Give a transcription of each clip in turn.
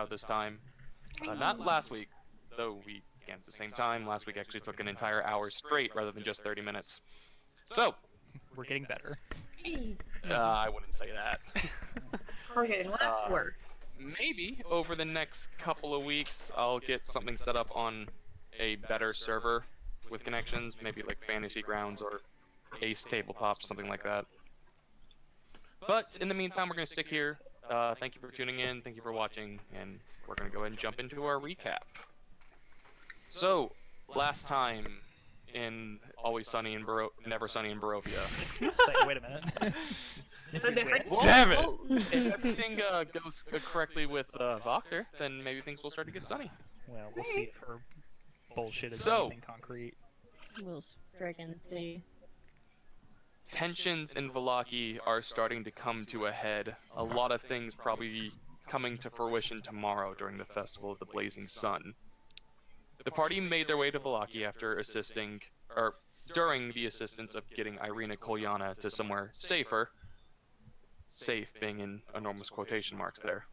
out this time. Not last week, though we began at the same time. Last week actually took an entire hour straight rather than just 30 minutes. So, we're getting better. I wouldn't say that. We're getting less work. Maybe over the next couple of weeks, I'll get something set up on a better server with connections, maybe like Fantasy Grounds or Ace Tabletop, something like that. But in the meantime, we're going to stick here. Thank you for tuning in, thank you for watching, and we're going to go ahead and jump into our recap. So, last time in Always Sunny in Never Sunny in Barovia. Wait a minute. Damn it! If everything goes correctly with Voctor, then maybe things will start to get sunny. Well, we'll see if her bullshit is So, anything concrete. We'll friggin' see. Tensions in Vallaki are starting to come to a head. A lot of things probably coming to fruition tomorrow during the Festival of the Blazing Sun. The party made their way to Vallaki after during the assistance of getting Irina Kolyana to somewhere safer. Safe being in enormous quotation marks there.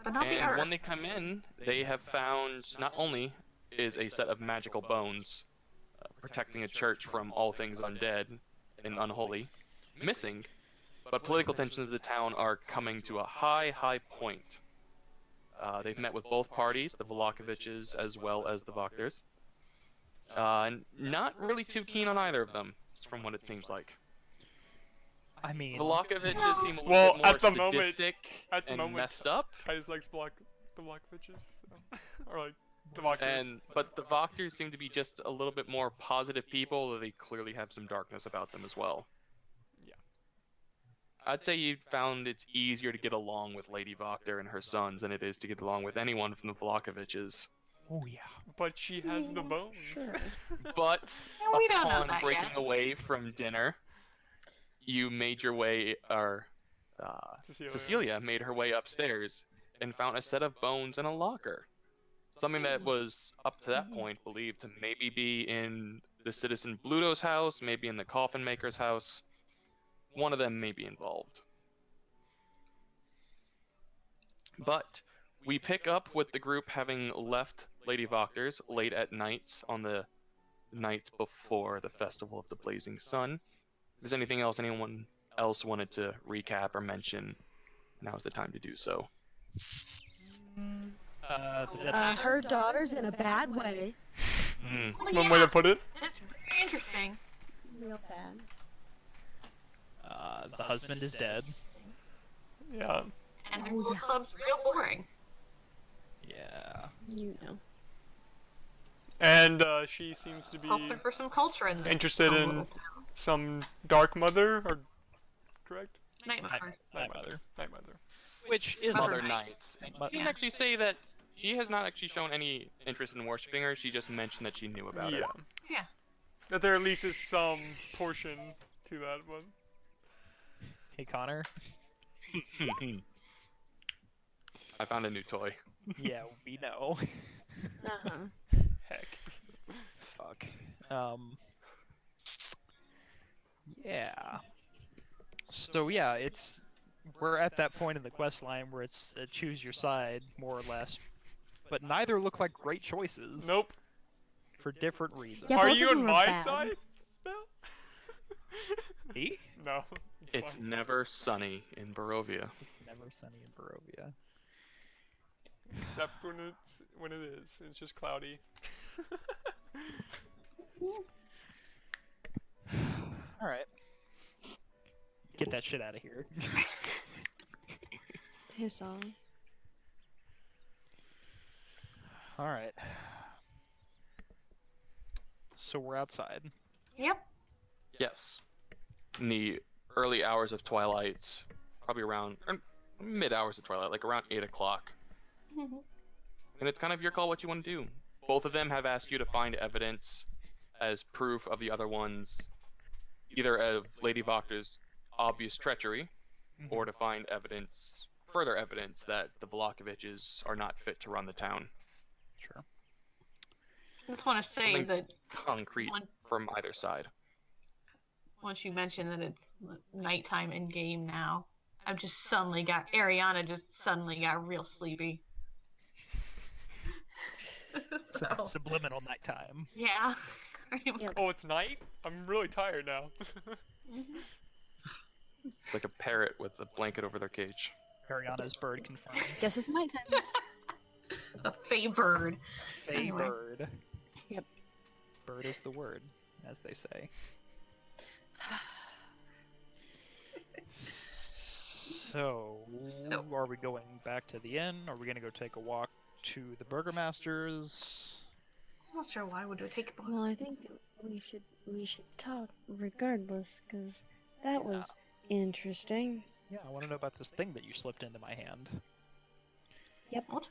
But not the And Earth. when they come in, they have found not only is a set of magical bones protecting a church from all things undead and unholy missing, but political tensions of the town are coming to a high point. They've met with both parties, the Vlakoviches as well as the Vokters. Not really too keen on either of them, from what it seems like. I mean, Vlakoviches seem a little Well, bit more at the moment- sadistic at the and moment, messed up. Titus likes the Blackfitches, so. Or like the Walkers. But the Vokters seem to be just a little bit more positive people, though they clearly have some darkness about them as well. Yeah. I'd say you found it's easier to get along with Lady Voctor and her sons than it is to get along with anyone from the Vlakoviches. oh yeah. But she has the bones. Sure. But we don't know upon that breaking yet. away from dinner, you made your way, Cecilia made her way upstairs and found a set of bones in a locker. Something that was, up to that point, believed to maybe be in the citizen Bluto's house, maybe in the coffin maker's house. One of them may be involved. But we pick up with the group having left Lady Voctor's late at night on the night before the Festival of the Blazing Sun. If there's anything else anyone else wanted to recap or mention, now's the time to do so. Her daughter's in a bad way. That's one way to put it. That's very interesting. Real bad. The husband is dead. Yeah. And the Gold Club's real boring. Yeah. You know. And she seems to be Hoping for some culture in there. interested in some Dark Mother, or correct? Night Mother. Night Mother. Night Mother. Which is Mother Mother Knight. But- She didn't actually say that. She has not actually shown any interest in worshipping her. She just mentioned that she knew about it. Yeah. That there at least is some portion to that one. Hey Connor. I found a new toy. Yeah, we know. Uh-huh. Heck. Fuck. Yeah. So yeah, we're at that point in the quest line where it's choose your side, more or less. But neither look like great choices. Nope. For different reasons. Yeah, Are both you of on them are my bad. side, Bill? Me? No. It's fine. never sunny in Barovia. It's never sunny in Barovia. Except when it is. It's just cloudy. Alright. Get that shit out of here. Piss off. Alright. So we're outside. Yep. Yes. In the early hours of twilight, probably around mid hours of twilight, like around 8 o'clock. And it's kind of your call what you want to do. Both of them have asked you to find evidence as proof of the other one's, either of Lady Voctor's obvious treachery, or to find evidence, further evidence that the Vlakoviches are not fit to run the town. Sure. I just want to say Something that concrete from either side. once you mentioned that it's nighttime in game now, Ariana just suddenly got real sleepy. So, Subliminal nighttime. yeah. Yep. Oh, it's night? I'm really tired now. It's like a parrot with a blanket over their cage. Ariana's bird confirmed. Guess it's nighttime. A fey bird. Fey Anyway. bird. Yep. Bird is the word, as they say. So, are we going back to the inn? Are we gonna go take a walk to the Burgermaster's? I'm not sure why would we take a Well, I think that we should talk regardless, because that was interesting. Yeah, I want to know about this thing that you slipped into my hand. Yep. What?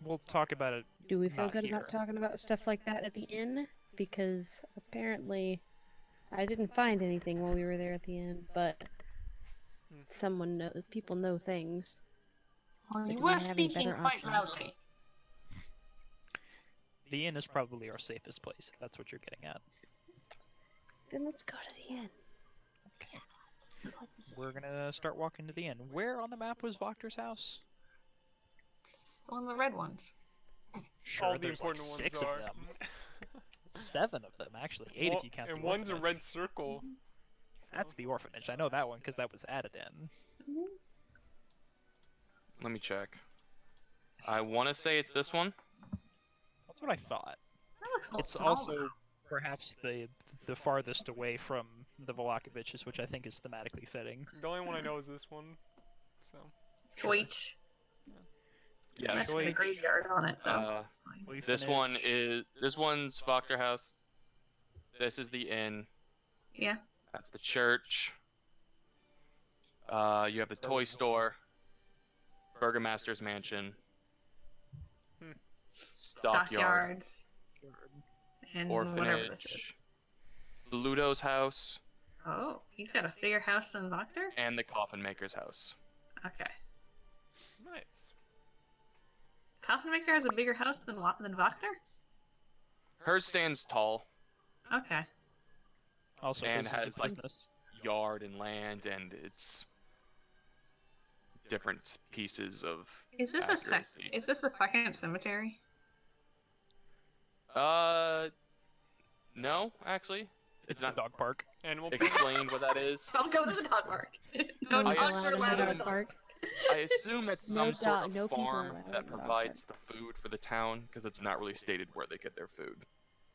We'll talk about it. Do we feel Not good here. about talking about stuff like that at the inn? Because apparently I didn't find anything while we were there at the inn, but people know things. Well, Like, you do were we have any speaking better quite options? loudly. The inn is probably our safest place, if that's what you're getting at. Then let's go to the inn. We're gonna start walking to the inn. Where on the map was Voctor's house? It's one of the red ones. Sure, All the there's important like ones 6 are. of them. 7 of them, actually. 8 if you count and the one's a orphanage. red circle. That's the orphanage. I know that one because that was added in. Let me check. I want to say it's this one. That's what I thought. That looks a little It's small, also though. perhaps the farthest away from the Volakoviches, which I think is thematically fitting. The only one I know is this one. So Deutsch. Yeah. That's got a Deutsch. graveyard on it, so. This one's Voctor House. This is the inn. Yeah. That's the church. You have the toy store. Burgermaster's mansion. Stockyard. Stockyards. And whatever this is. Orphanage. Ludo's house. Oh, he's got a bigger house than Voctor? And the coffin maker's house. Okay. nice. Coffin Maker has a bigger house than Voctor? Hers stands tall. Okay. Also, And this is a has, like, business. Yard and land, and it's different pieces of Is this accuracy. Is this a second cemetery? No, actually. It's not the dog park. Animal explained what that is. I'll go to the dog park. No No I dogs allowed are in allowed the in dog the park. I assume it's No some sort dog- of no people farm allowed in that the dog provides the food for the town, because it's not really stated where they get their food.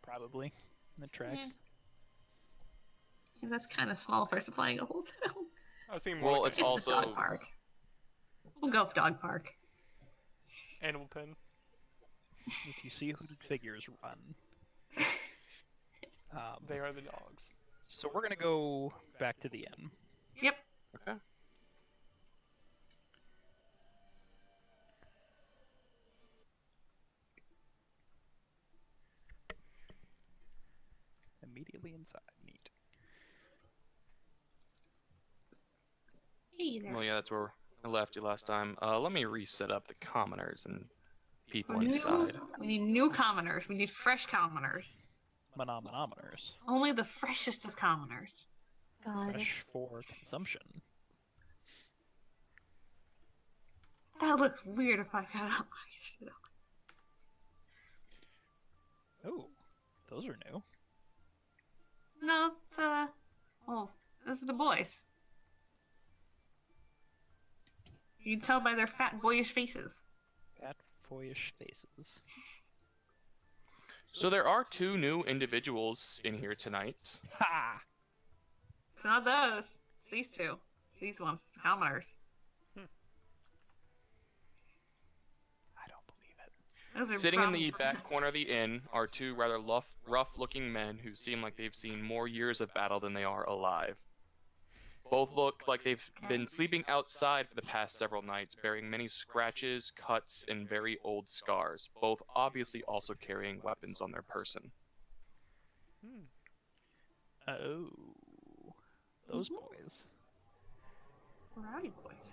Probably. That tracks. Yeah, that's kind of small for supplying a whole town. I was thinking more Well, like it's an It's the also- dog park. We'll go with dog park. animal pen. If you see hooded figures, run. They are the dogs. So we're gonna go back to the inn. Yep. Okay. Immediately inside. Neat. Hey there. Well, yeah, that's where I left you last time. Let me reset up the commoners and people New- inside. We need new commoners. We need fresh commoners. Monometers. Only the freshest of commoners. God. Fresh for consumption. That looks weird if I got out my shit. Oh, those are new. No, it's oh, this is the boys. You can tell by their fat boyish faces. Fat, boyish faces. So there are 2 new individuals in here tonight. Ha! It's not those. It's these two. It's these ones. It's commoners. I don't believe it. Those are Sitting in probably- the back corner of the inn are 2 rather rough-looking men who seem like they've seen more years of battle than they are alive. Both look like they've been sleeping outside for the past several nights, bearing many scratches, cuts, and very old scars, both obviously also carrying weapons on their person. Oh, those boys. Rowdy boys.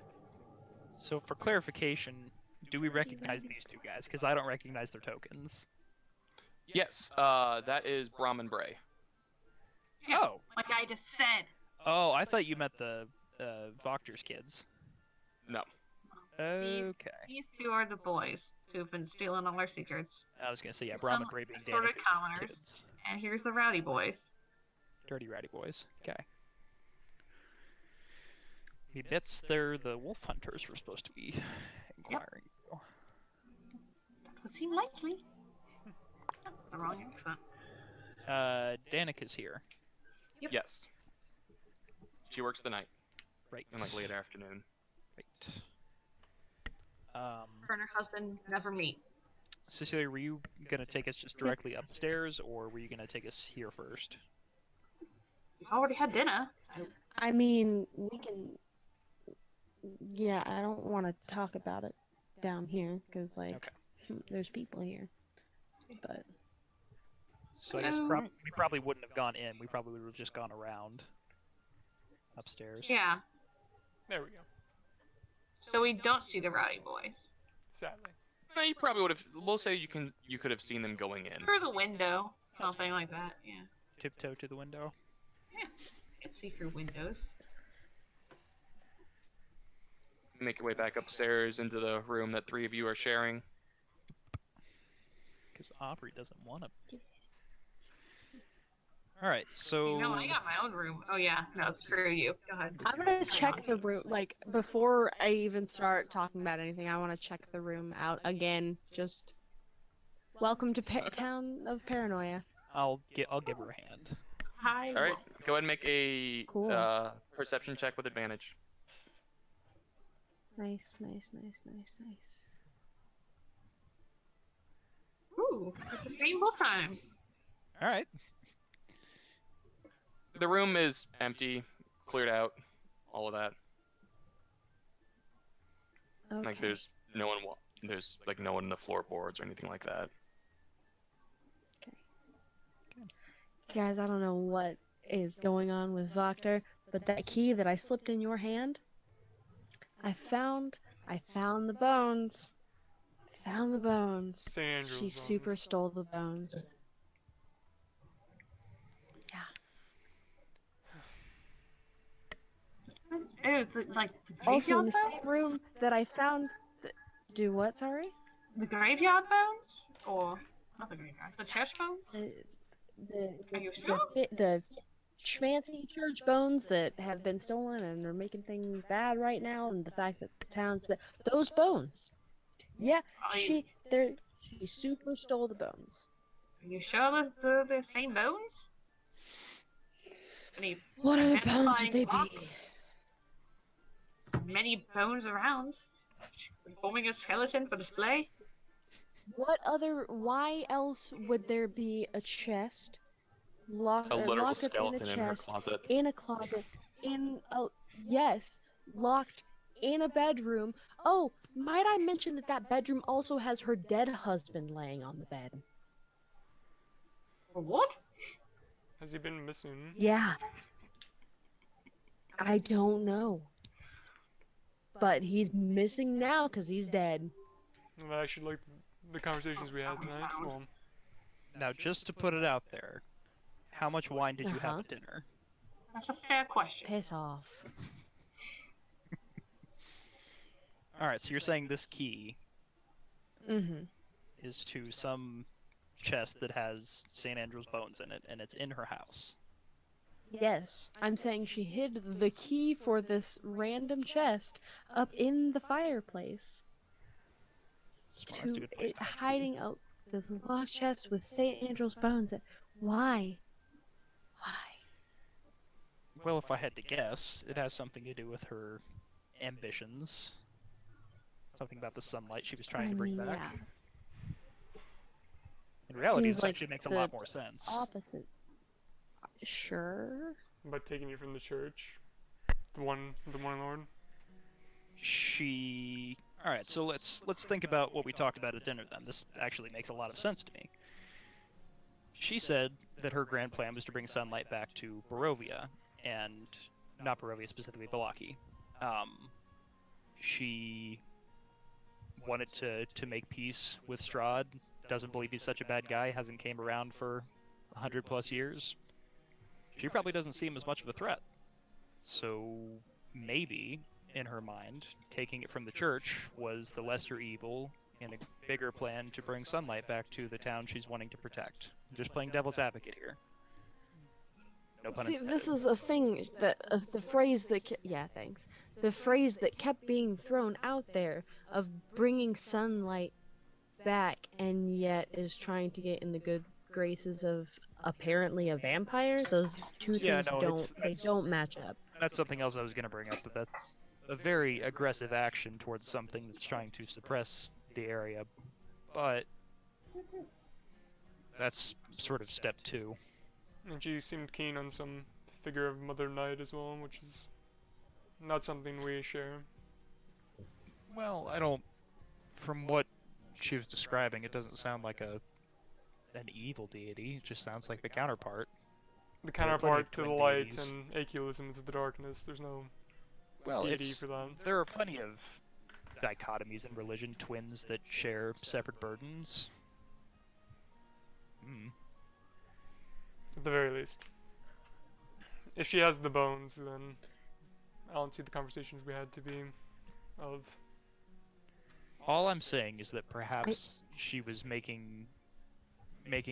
So for clarification, do we recognize these 2 guys? Because I don't recognize their tokens. Yes, that is Brahmin Bray. Yeah, Oh. like I just said. Oh, I thought you meant the Voctor's kids. No. Okay. These two are the boys who've been stealing all our secrets. I was gonna say, yeah, Brahma Gray being Sort of Danica's commoners. kids. And here's the rowdy boys. Dirty Ratty Boys. Okay. Maybe that's the wolf hunters we're supposed to be inquiring. That would seem likely. That's the wrong accent. Danica's here. Yep. Yes. She works the night Right. in like late afternoon. Right. Her and her husband never meet. Cecilia, were you gonna take us just directly upstairs, or were you gonna take us here first? We've already had dinner, so I mean, we can. Yeah, I don't want to talk about it down here because, like, Okay. there's people here. But So I guess we probably wouldn't have gone in. We probably would have just gone around upstairs. yeah. There we go. So we don't see the rowdy boys. Sadly. You probably would have. We'll say you could have seen them going in. Through the window, something like that. Yeah. Tiptoe to the window. You can see through windows. Make your way back upstairs into the room that three of you are sharing. Because Aubrey doesn't want to. Alright, so. You know, I got my own room. Oh yeah, no, it's for you. Go ahead. I'm gonna check the room. Like, before I even start talking about anything, I want to check the room out again. Just welcome to Town of Paranoia. I'll give her a hand. Hi. All right, go ahead and make a Cool. perception check with advantage. Nice, nice, nice, nice, nice. Ooh, it's the same both times. Alright. The room is empty, cleared out, all of that. Okay. Like there's no one. There's like no one in the floorboards or anything like that. Guys, I don't know what is going on with Voctor, but that key that I slipped in your hand, I found the bones. Found the bones. St. Andrew's She bones. super stole the bones. Oh, like the Also, in graveyard the bones? same room that I found. Do what? Sorry. The graveyard bones, or not the graveyard, the church bones. Are you sure? The schmancy church bones that have been stolen and are making things bad right now, and the fact that the town's those bones. Yeah, she super stole the bones. Are you sure they're the same bones? Any What other bones identifying would they be? marks? Many bones around, forming a skeleton for display. Why else would there be a chest locked A literal up in a skeleton in her chest, closet. in a closet, locked in a bedroom? Oh, might I mention that bedroom also has her dead husband laying on the bed? Or what? Has he been missing? Yeah. I don't know. But he's missing now because he's dead. Well, I actually like the conversations we had tonight. Well, Now, just to put it out there, how much wine did you have at dinner? That's a fair question. Piss off. Alright, so you're saying this key Mm-hmm. is to some chest that has St. Andrew's bones in it, and it's in her house. Yes, I'm saying she hid the key for this random chest up in the fireplace. That's a good place to hide the key. Hiding out the locked chest with St. Andrew's bones. Why? Why? Well, if I had to guess, it has something to do with her ambitions. Something about the sunlight she was trying to bring back. Yeah. In reality, Seems this like actually makes a the lot more sense. Opposite. Sure. by taking you from the church, the one Lord. Alright, so let's think about what we talked about at dinner then. This actually makes a lot of sense to me. She said that her grand plan was to bring sunlight back to Barovia, and not Barovia specifically, Balaki. She wanted to make peace with Strahd, doesn't believe he's such a bad guy, hasn't came around for 100+ years. She probably doesn't see him as much of a threat. So maybe, in her mind, taking it from the church was the lesser evil in a bigger plan to bring sunlight back to the town she's wanting to protect. Just playing devil's advocate here. No pun See, intended. this is a thing that the phrase that yeah, thanks. The phrase that kept being thrown out there of bringing sunlight back, and yet is trying to get in the good graces of apparently a vampire. Those two Yeah, things no, don't match up. that's something else I was going to bring up. That's a very aggressive action towards something that's trying to suppress the area, but that's sort of step 2. And she seemed keen on some figure of Mother Night as well, which is not something we share. Well, I don't. From what she was describing, it doesn't sound like an evil deity. It just sounds like the counterpart. The There are plenty of counterpart to the twin light deities. and atheism to the darkness. There's no Well, deity for that. there are plenty of dichotomies in religion, twins that share separate burdens. Hmm. At the very least. If she has the bones, then I don't see the conversations we had to be of. All I'm saying is that perhaps she was making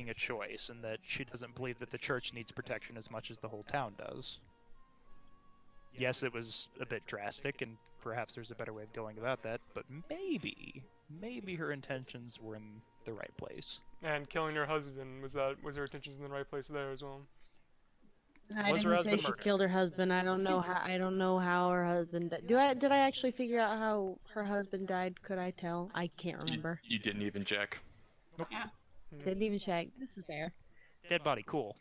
a choice, and that she doesn't believe that the church needs protection as much as the whole town does. Yes, it was a bit drastic, and perhaps there's a better way of going about that, but maybe her intentions were in the right place. And killing her husband, was her intentions in the right place there as well? I Was her didn't say husband she murdered? killed her husband. I don't know how her husband died. Did I actually figure out how her husband died? Could I tell? I can't remember. You didn't even check. Didn't even check. This is fair. Dead body, cool.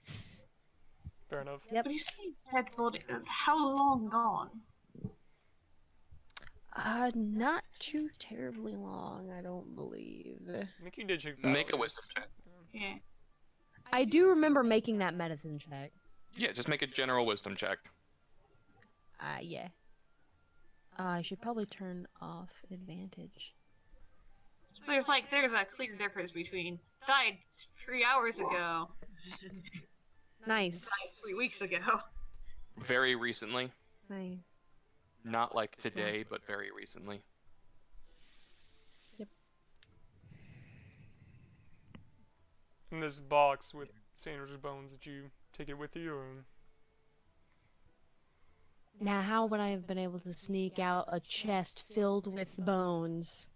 Fair enough. Yep. But you say dead body. How long gone? Not too terribly long, I don't believe. I think you did check that. Make a wisdom check. Yeah. I do remember making that medicine check. Yeah, just make a general wisdom check. Yeah. I should probably turn off advantage. So there's a clear difference between died 3 hours ago, Nice. died 3 weeks ago. Very recently. Nice. Not like today, but very recently. In this box with Sandra's bones, did you take it with you, or? Now, how would I have been able to sneak out a chest filled with bones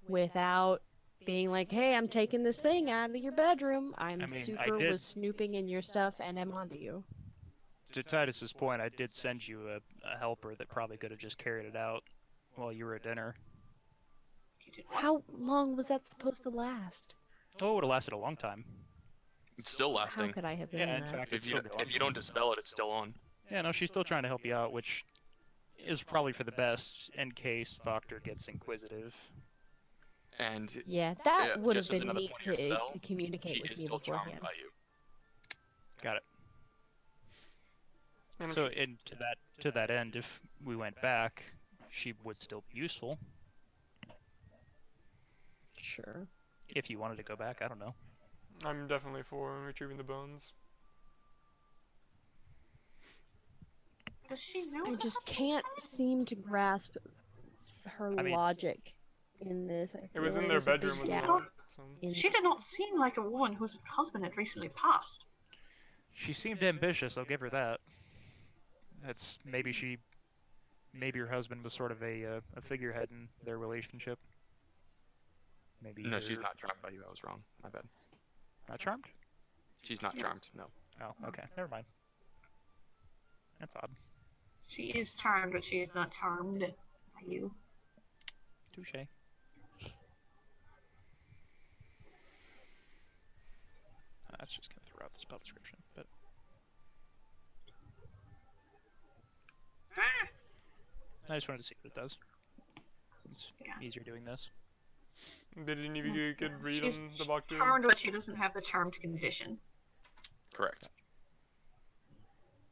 without being like, hey, I'm taking this thing out of your bedroom. I mean, Was snooping in your stuff and I'm onto you. To Titus's point, I did send you a helper that probably could have just carried it out while you were at dinner. How long was that supposed to last? Oh, it would have lasted a long time. It's still How lasting. could I have done Yeah, in that? fact, If you don't dispel it, it's still on. Yeah, no, she's still trying to help you out, which is probably for the best in case Voctor gets inquisitive. And Yeah, that Yeah, would have just as been another neat point of to spell, communicate she with is me still charmed beforehand. by you. Got it. And So, to that end, if we went back, she would still be useful. Sure. If you wanted to go back, I don't know. I'm definitely for retrieving the bones. Does she know? I that just that's can't happening? seem to grasp her I mean- logic in this. I It feel was in like their there's a big bedroom, wasn't gap it? So. in- She did not seem like a woman whose husband had recently passed. She seemed ambitious, I'll give her that. That's maybe her husband was sort of a figurehead in their relationship. Maybe No, she's her- not charmed by you. I was wrong. My bad. Not charmed? She's not charmed. No. Oh, okay, never mind. That's odd. She is charmed, but she is not charmed by you. Touche. That's just gonna throw out the spell description, but I just wanted to see what it does. It's Yeah. easier doing this. Did any of you get read She's on the Bactu? charmed, but she doesn't have the charmed condition. Correct.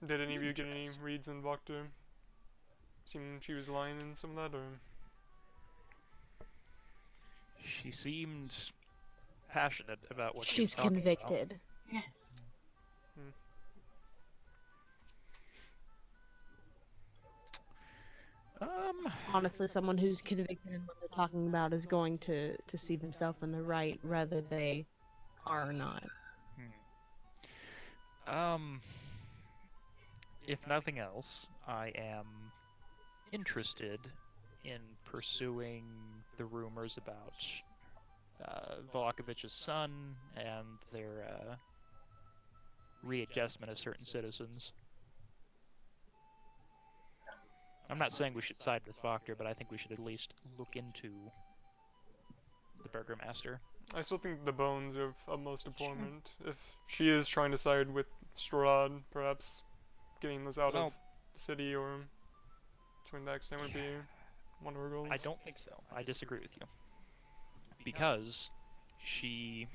Did any of you get any reads on Bactu? Seemed she was lying in some of that, or? She seemed passionate about what she She's was talking about. convicted. Yes. Honestly, someone who's convicted and what they're talking about is going to see themselves in the right, whether they are or not. If nothing else, I am interested in pursuing the rumors about Volakovich's son and their readjustment of certain citizens. I'm not saying we should side with Wachter, but I think we should at least look into the Burgermaster. I still think the bones are of utmost importance. If she is trying to side with Strahd, perhaps getting those out of the city or to that extent would be one of her goals. I don't think so. I disagree with you. Because she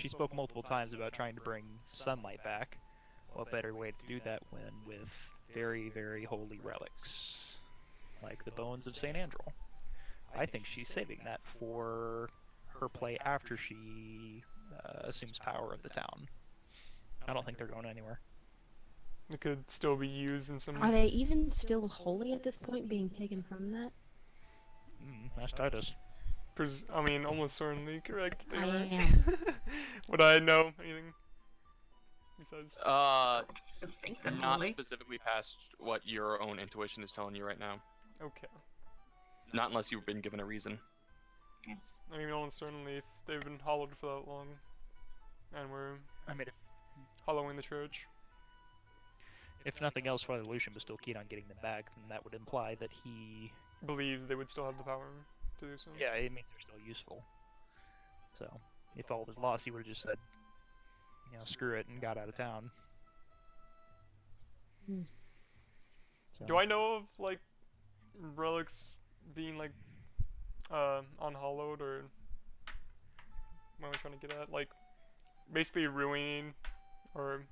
spoke multiple times about trying to bring sunlight back. What better way to do that when with very, very holy relics, like the bones of St. Andrel? I think she's saving that for her play after she assumes power of the town. I don't think they're going anywhere. It could still be used in some... Are they even still holy at this point, being taken from that? Ask Titus. I mean, almost certainly correct. I Right? am. Would I know anything besides? Think them Not holy. specifically past what your own intuition is telling you right now. Okay. Not unless you've been given a reason. I mean, almost certainly if they've been hollowed for that long, and we're hollowing the church. If nothing else, Father Lucian was still keen on getting them back, then that would imply that he believes they would still have the power to do so. Yeah, it means they're still useful. So, if all was lost, he would have just said, screw it, and got out of town. So. Do I know of, like, relics being, like, unhollowed, or what am I trying to get at? Like, basically ruining, or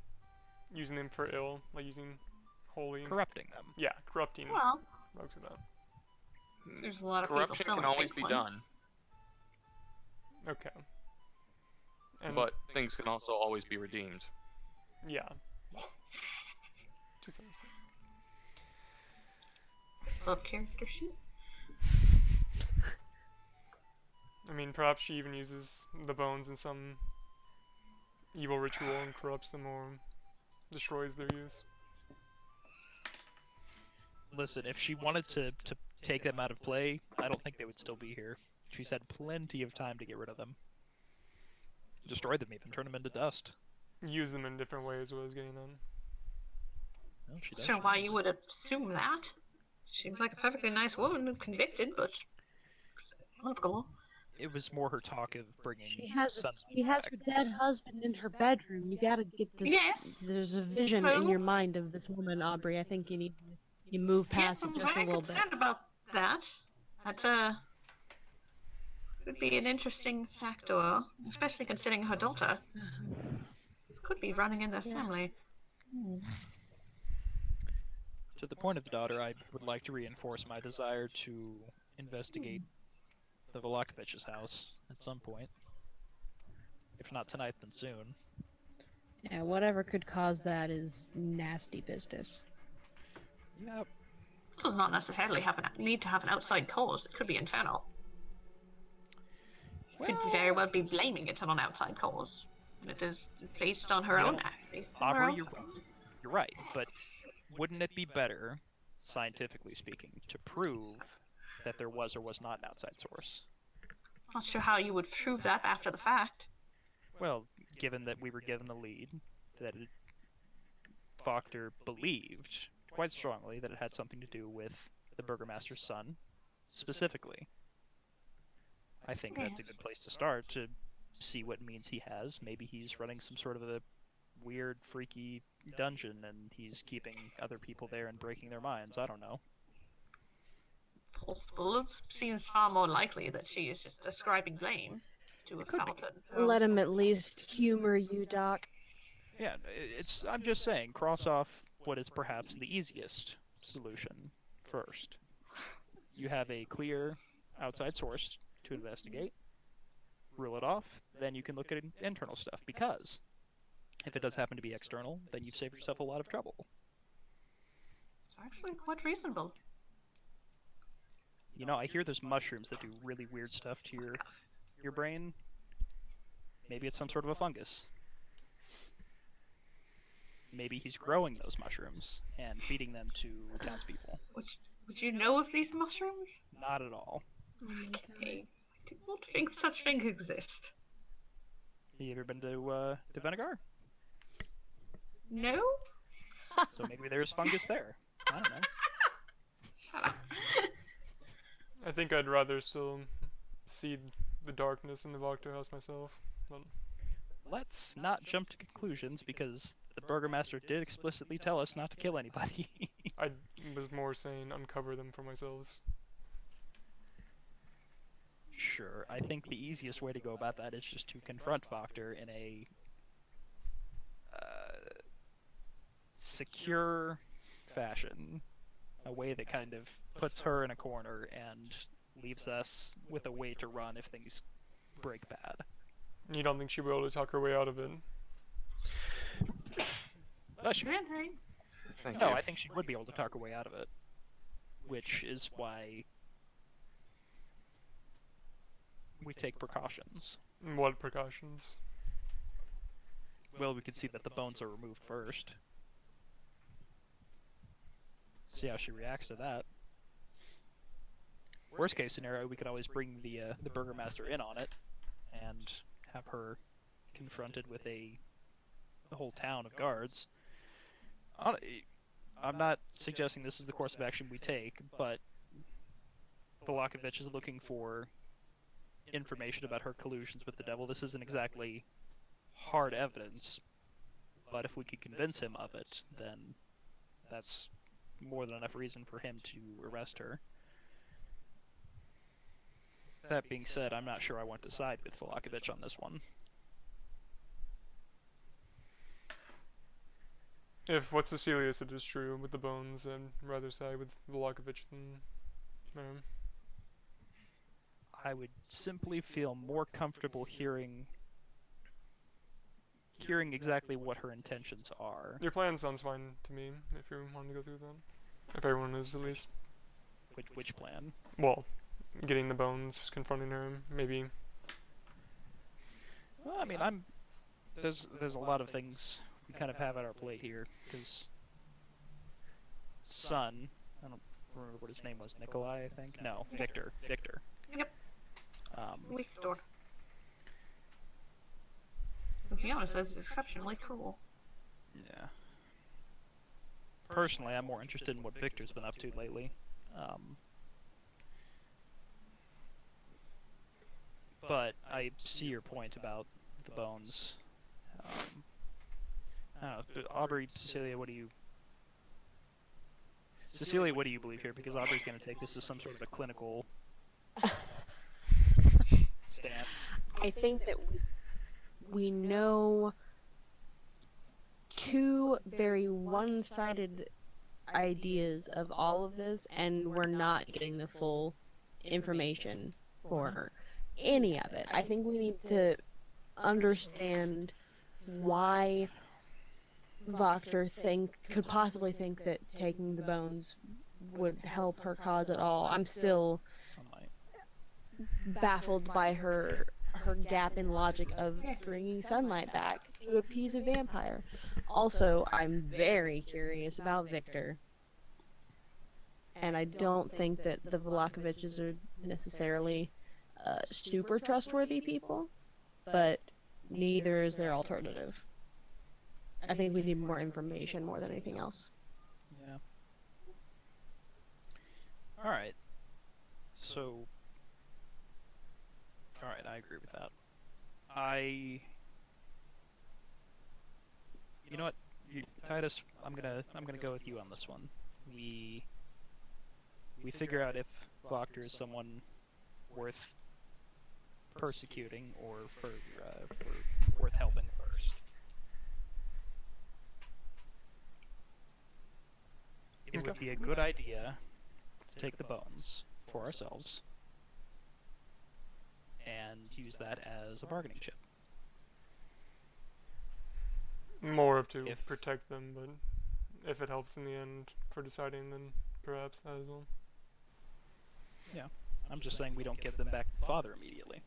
using them for ill, like using holy... Corrupting them. Yeah, corrupting Well, relics of that. there's a lot of people Corruption selling can always fake be ones. done, Okay. And but things can also always be redeemed. yeah. 2 cents. Sub-character sheet. I mean, perhaps she even uses the bones in some evil ritual and corrupts them or destroys their use. Listen, if she wanted to take them out of play, I don't think they would still be here. She's had plenty of time to get rid of them. Destroy them even, turn them into dust. Use them in different ways, what I was getting on. Well, she does. Sure, why you would assume that? Seems like a perfectly nice woman, convicted, but political. It was more her talk of bringing She has sunlight her back. dead husband in her bedroom. You gotta get this. Yes. There's a vision in your mind of this woman, Aubrey. I think you move past Yes, I'm it just a very little bit. concerned about that. That could be an interesting factor, especially considering her daughter could be running in their family. To the point of the daughter, I would like to reinforce my desire to investigate the Volakovich's house at some point. If not tonight, then soon. Yeah, whatever could cause that is nasty business. Yep. It does not necessarily need to have an outside cause. It could be internal. You could very well be blaming it on an outside cause. And it is based on her own act. Aubrey, you're right, but wouldn't it be better, scientifically speaking, to prove that there was or was not an outside source? Not sure how you would prove that after the fact. Well, given that we were given the lead, that Wachter believed quite strongly that it had something to do with the Burgermaster's son, specifically. I think that's a good place to start, to see what means he has. Maybe he's running some sort of a weird, freaky dungeon, and he's keeping other people there and breaking their minds. I don't know. Possible. It seems far more likely that she is just ascribing blame to a fountain. Let him at least humor you, Doc. Yeah, I'm just saying, cross off what is perhaps the easiest solution first. You have a clear outside source to investigate, rule it off, then you can look at internal stuff, because if it does happen to be external, then you've saved yourself a lot of trouble. It's actually quite reasonable. You know, I hear there's mushrooms that do really weird stuff to your brain. Maybe it's some sort of a fungus. Maybe he's growing those mushrooms and feeding them to townspeople. Would you know of these mushrooms? Not at all. Okay. I do not think such things exist. You ever been to Venegar? No? So maybe there's fungus there. I don't know. Shut up. I think I'd rather still see the darkness in the Voctor house myself. But Let's not jump to conclusions because the Burgomaster did explicitly tell us not to kill anybody. I was more saying uncover them for myself. Sure, I think the easiest way to go about that is just to confront Voctor in a secure fashion. A way that kind of puts her in a corner and leaves us with a way to run if things break bad. You don't think she'll be able to talk her way out of it? Thank No, you. I think she would be able to talk her way out of it. Which is why we take precautions. What precautions? Well, we could see that the bones are removed first. See how she reacts to that. Worst case scenario, we could always bring the Burgomaster in on it and have her confronted with a whole town of guards. I'm not suggesting this is the course of action we take, but Volokovich is looking for information about her collusions with the devil. This isn't exactly hard evidence, but if we could convince him of it, then that's more than enough reason for him to arrest her. That being said, I'm not sure I want to side with Volokovich on this one. If what Cecilia said is true with the bones, I'd rather side with Volokovich than I would simply feel more comfortable hearing exactly what her intentions are. Your plan sounds fine to me, if you want to go through that. If everyone is, at least. Which plan? Well, getting the bones, confronting her, maybe. Well, I mean, there's a lot of things we kind of have at our plate here, because son, I don't remember what his name was, Nikolai, I think? No, Victor. Yep. Victor. To be honest, that's exceptionally cool. Yeah. Personally, I'm more interested in what Victor's been up to lately. But I see your point about the bones. I don't know, but Aubrey, Cecilia, what do you believe here? Because Aubrey's going to take this as some sort of a clinical stance. I think that we know two very one-sided ideas of all of this, and we're not getting the full information for any of it. I think we need to understand why Voctor could possibly think that taking the bones would help her cause at all. I'm still baffled by her gap in logic of bringing sunlight back to appease a vampire. Also, I'm very curious about Victor. And I don't think that the Volokoviches are necessarily super trustworthy people, but neither is their alternative. I think we need more information more than anything else. Yeah. Alright. So... Alright, I agree with that. You know what, Titus, I'm gonna go with you on this one. We figure out if Voctor is someone worth persecuting or for worth helping first. It would be a good idea to take the bones for ourselves and use that as a bargaining chip. More of to protect them, but if it helps in the end for deciding, then perhaps that as well. I'm just saying we don't give them back to the father immediately.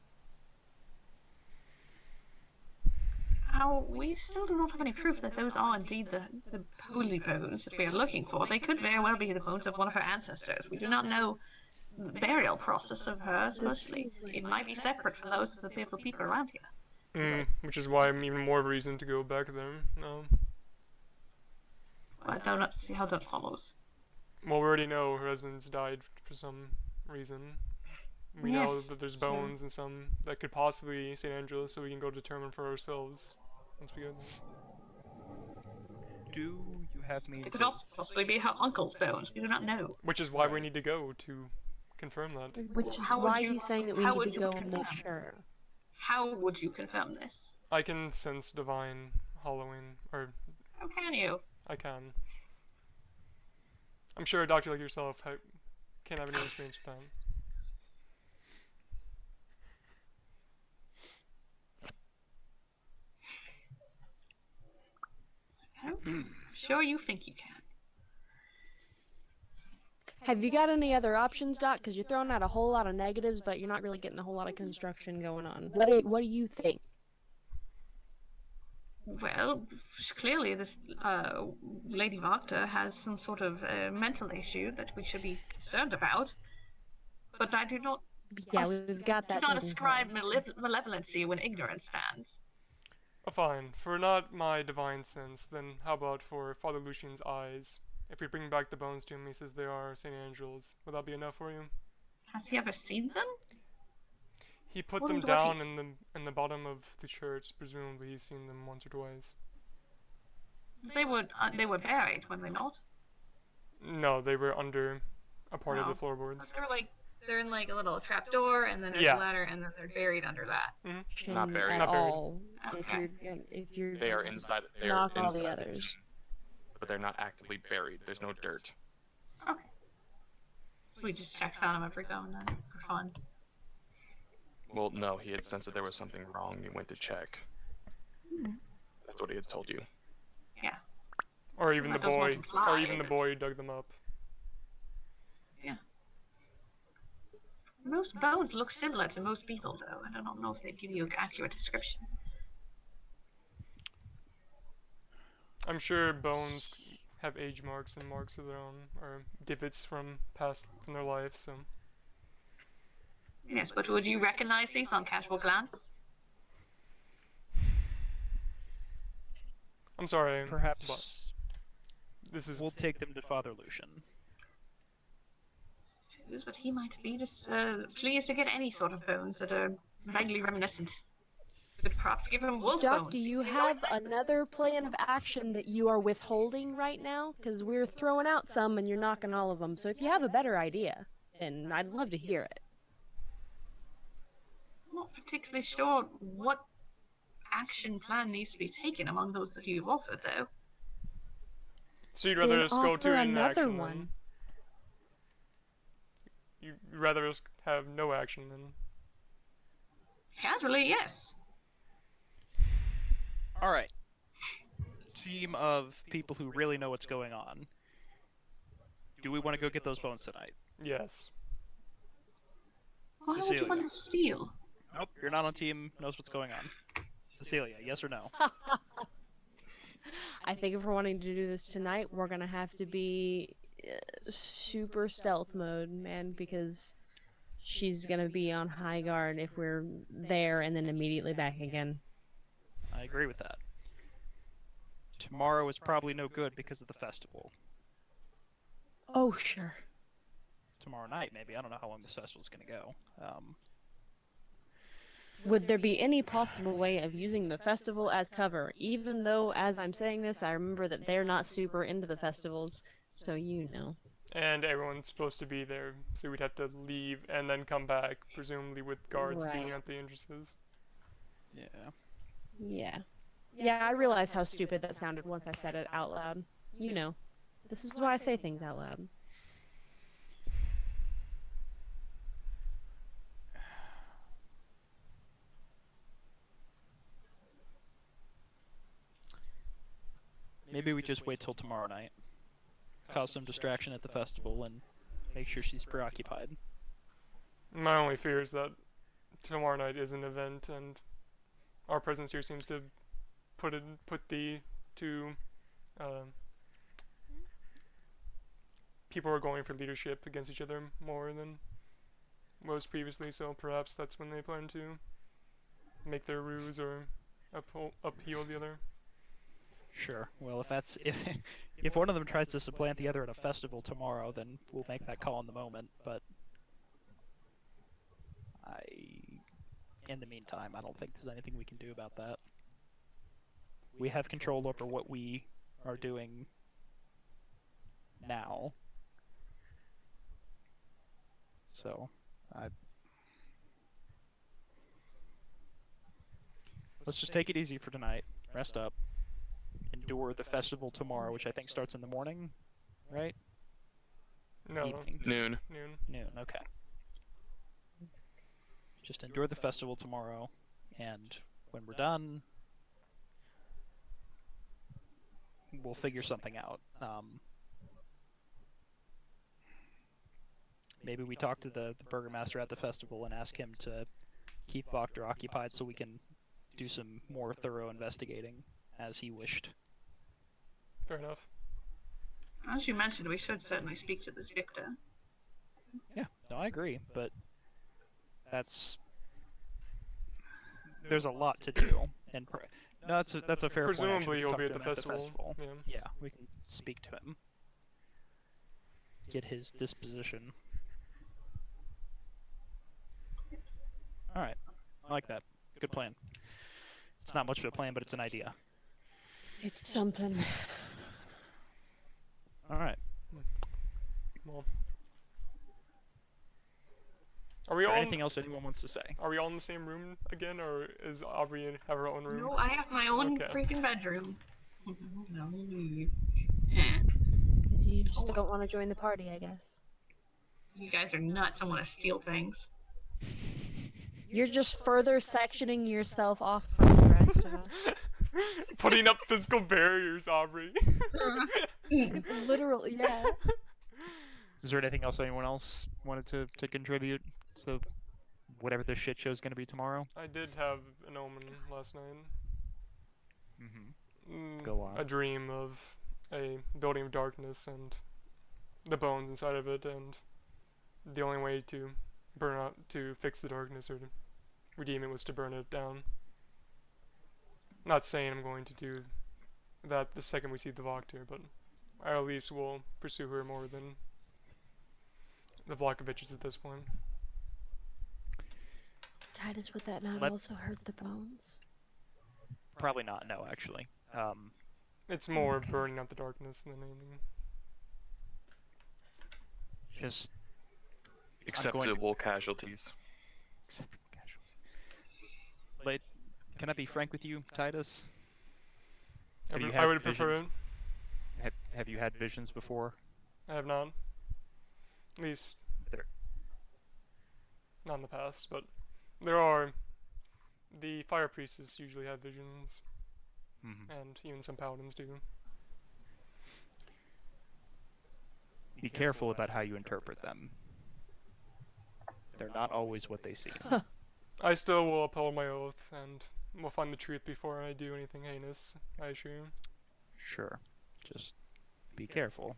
How we still do not have any proof that those are indeed the holy bones that we are looking for. They could very well be the bones of one of her ancestors. We do not know the burial process of hers, firstly. It might be separate from those of the people around here. Which is why I'm even more reason to go back there. I do not see how that follows. Well, we already know her husband's died for some reason. We know Yes, that there's sure. bones and some that could possibly be St. Angela's, so we can go determine for ourselves once we go there. Do you have me It could also possibly be her uncle's bones. We do not know. Which is why we need to go to confirm that. Which is How would why you- he's saying that we how need would to you go and make confirm? sure. How would you confirm this? I can sense divine hollowing, or How can you? I can. I'm sure a doctor like yourself can't have any experience with that. Sure you think you can. Have you got any other options, Doc? Because you're throwing out a whole lot of negatives, but you're not really getting a whole lot of construction going on. What do you think? Well, clearly this Lady Wagner has some sort of mental issue that we should be concerned about. But I do not Yeah, we've got that. do not taken ascribe care of. malevolency when ignorance stands. Oh, fine. For not my divine sense, then how about for Father Lucian's eyes? If we bring back the bones to him, he says they are St. Angel's. Would that be enough for you? Has he ever seen them? He put What them would- what down he- in the bottom of the church. Presumably, he's seen them once or twice. They were buried, were they not? No, they were under a part of No. the floorboards. They're in like a little trap door, and then there's Yeah. a ladder, and then they're buried under that. Not buried. At Not buried. all. Okay. If you're They are inside. They're knock all inside the the others. tomb, but they're not actively buried. There's no dirt. Okay. So we just check on him every now and then for fun. Well, no, he had sensed that there was something wrong. He went to check. That's what he had told you. Or even the That doesn't boy. imply Or even the that- boy who dug them up. Most bones look similar to most people, though. I don't know if they give you an accurate description. I'm sure bones have age marks and marks of their own, or divots from their life, so. Yes, but would you recognize these on casual glance? I'm sorry. Perhaps This is we'll take them to Father Lucian. This is what he might be just pleased to get any sort of bones that are vaguely reminiscent. Could perhaps give him wolf Doc, bones. do you have another plan of action that you are withholding right now? Because we're throwing out some and you're knocking all of them. So if you have a better idea, then I'd love to hear it. I'm not particularly sure what action plan needs to be taken among those that you've offered, though. So you'd rather Then just go offer to another inaction one. then? You'd rather just have no action then? Casually, yes. All right. Team of people who really know what's going on. Do we want to go get those bones tonight? Yes. Why would you Cecilia. want to steal? Nope, you're not on team. Knows what's going on. Cecilia, yes or no? I think if we're wanting to do this tonight, we're gonna have to be super stealth mode, man, because she's gonna be on high guard if we're there and then immediately back again. I agree with that. Tomorrow is probably no good because of the festival. Oh, sure. Tomorrow night, maybe. I don't know how long this festival's gonna go. Would there be any possible way of using the festival as cover? Even though, as I'm saying this, I remember that they're not super into the festivals, so you know. And everyone's supposed to be there, so we'd have to leave and then come back, presumably with guards being Right. at the entrances. Yeah. Yeah. Yeah, I realize how stupid that sounded once I said it out loud. You know. This is why I say things out loud. Maybe we just wait till tomorrow night. Cause some distraction at the festival and make sure she's preoccupied. My only fear is that tomorrow night is an event, and our presence here seems to put the two uh, people who are going for leadership against each other more than was previously. So perhaps that's when they plan to make their ruse or upheal the other. Sure. Well, if one of them tries to supplant the other at a festival tomorrow, then we'll make that call in the moment. But in the meantime, I don't think there's anything we can do about that. We have control over what we are doing now. So, let's just take it easy for tonight. Rest up. Endure the festival tomorrow, which I think starts in the morning, right? No. Evening. Noon. Noon, okay. Just endure the festival tomorrow, and when we're done, we'll figure something out. Maybe we talk to the burgomaster at the festival and ask him to keep Voctor occupied so we can do some more thorough investigating, as he wished. Fair enough. As you mentioned, we should certainly speak to this Victor. Yeah, no, I agree, but there's a lot to do, and no, that's a fair point. Presumably Actually, he'll be at talk the to him festival. Yeah, we can speak to him, get his disposition. All right, I like that. Good plan. It's not much of a plan, but it's an idea. It's something. All right. Well, are we Is there all? anything else anyone wants to say? Are we all in the same room again, or is Aubrey have her own room? No, I have my own Okay. freaking bedroom. No. Because you just don't want to join the party, I guess. You guys are nuts. I want to steal things. You're just further sectioning yourself off from the rest of us. Putting up physical barriers, Aubrey. Literally, yeah. Is there anything else anyone else wanted to contribute? So, whatever this shit show's gonna be tomorrow. I did have an omen last night. Go on. A dream of a building of darkness and the bones inside of it, and the only way to fix the darkness or to redeem it was to burn it down. Not saying I'm going to do that the second we see the Voctor, but I at least will pursue her more than the Vlakoviches at this point. Titus, would that not Let's- also hurt the bones? Probably not. No, actually. It's more Okay. burning out the darkness than anything. Just Acceptable casualties. But can I be frank with you, Titus? Have you I had would prefer it. visions? Have you had visions before? I have not. At least There. not in the past, but there are. The fire priestess usually have visions, and even some paladins do. Be careful about how you interpret them. They're not always what they seem. I still will uphold my oath, and will find the truth before I do anything heinous, I assure you. Sure. Just be careful.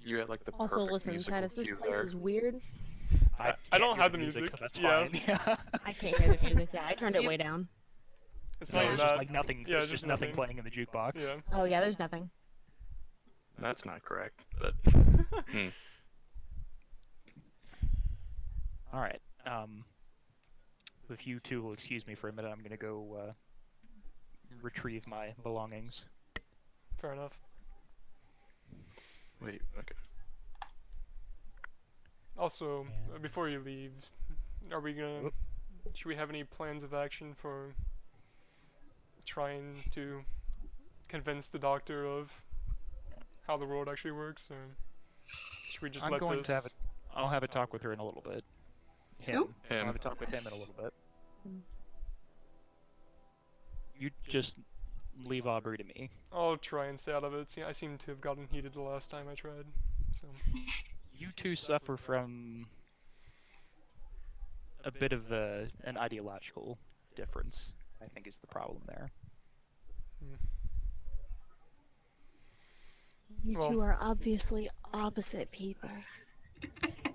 You had like the Also, perfect listen, musical Titus, this cue place there. is weird. I can't don't hear have the music, so that's yeah. fine. Yeah. I can't hear the music. Yeah, I turned it way down. It's No, not even there's just that. like nothing. Yeah, there's just just nothing nothing. playing in the jukebox. Yeah. Oh yeah, there's nothing. That's not correct, but All right. If you two will excuse me for a minute, I'm gonna go retrieve my belongings. Fair enough. wait, okay. Also, Yeah. before you leave, are we gonna? Should we have any plans of action for trying to convince the doctor of how the world actually works, or should we just I'm let going this? to have it. I'll have a talk with her in a little bit. Who? I'll Him. have a talk with him in a little bit. You just leave Aubrey to me. I'll try and stay out of it. See, I seem to have gotten heated the last time I tried, so you two suffer from a bit of an ideological difference, I think is the problem there. You Well- two are obviously opposite people.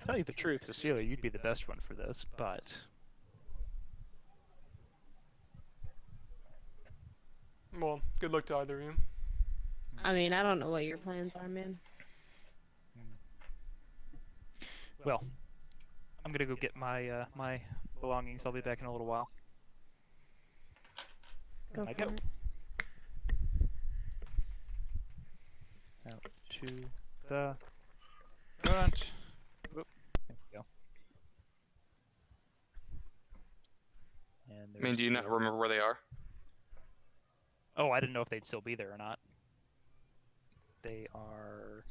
Tell you the truth, Cecilia, you'd be the best one for this, but Well, good luck to either of you. I mean, I don't know what your plans are, man. well, I'm gonna go get my my belongings. I'll be back in a little while. Go I for go. it. Out to the front. Whoop. There we go. And I mean, do you not there's the- remember where they are? Oh, I didn't know if they'd still be there or not. They are.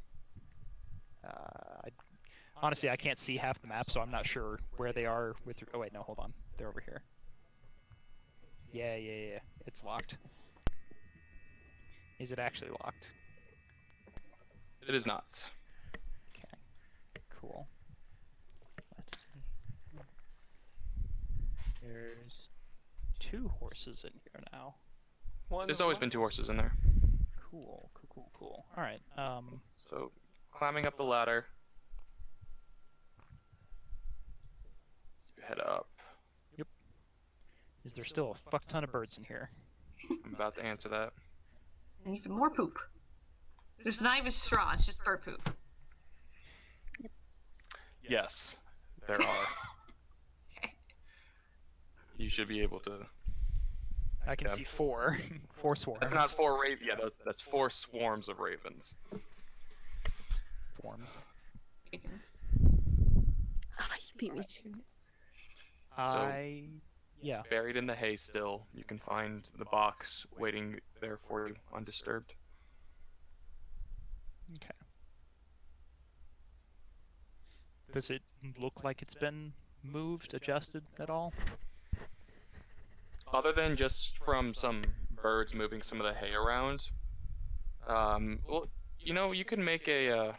Honestly, I can't see half the map, so I'm not sure where they are with. Oh wait, no, hold on. They're over here. Yeah. It's locked. Is it actually locked? It is not. Okay. Cool. There's 2 horses in here now. One There's is always locked. been 2 horses in there. Cool. All right. So, climbing up the ladder. So you head up. Is there still a fuck ton of birds in here? I'm about to answer that. And even more poop. There's not even straw, it's just bird poop. Yes, there are. You should be able to. I can Yeah. see 4. 4 swarms. That's not 4 ravens. Yeah, that's 4 swarms of ravens. Swarms. Oh, you beat me to it. Yeah. Buried in the hay still, you can find the box waiting there for you, undisturbed. Okay. Does it look like it's been moved, adjusted at all? Other than just from some birds moving some of the hay around, well, you know, you can make a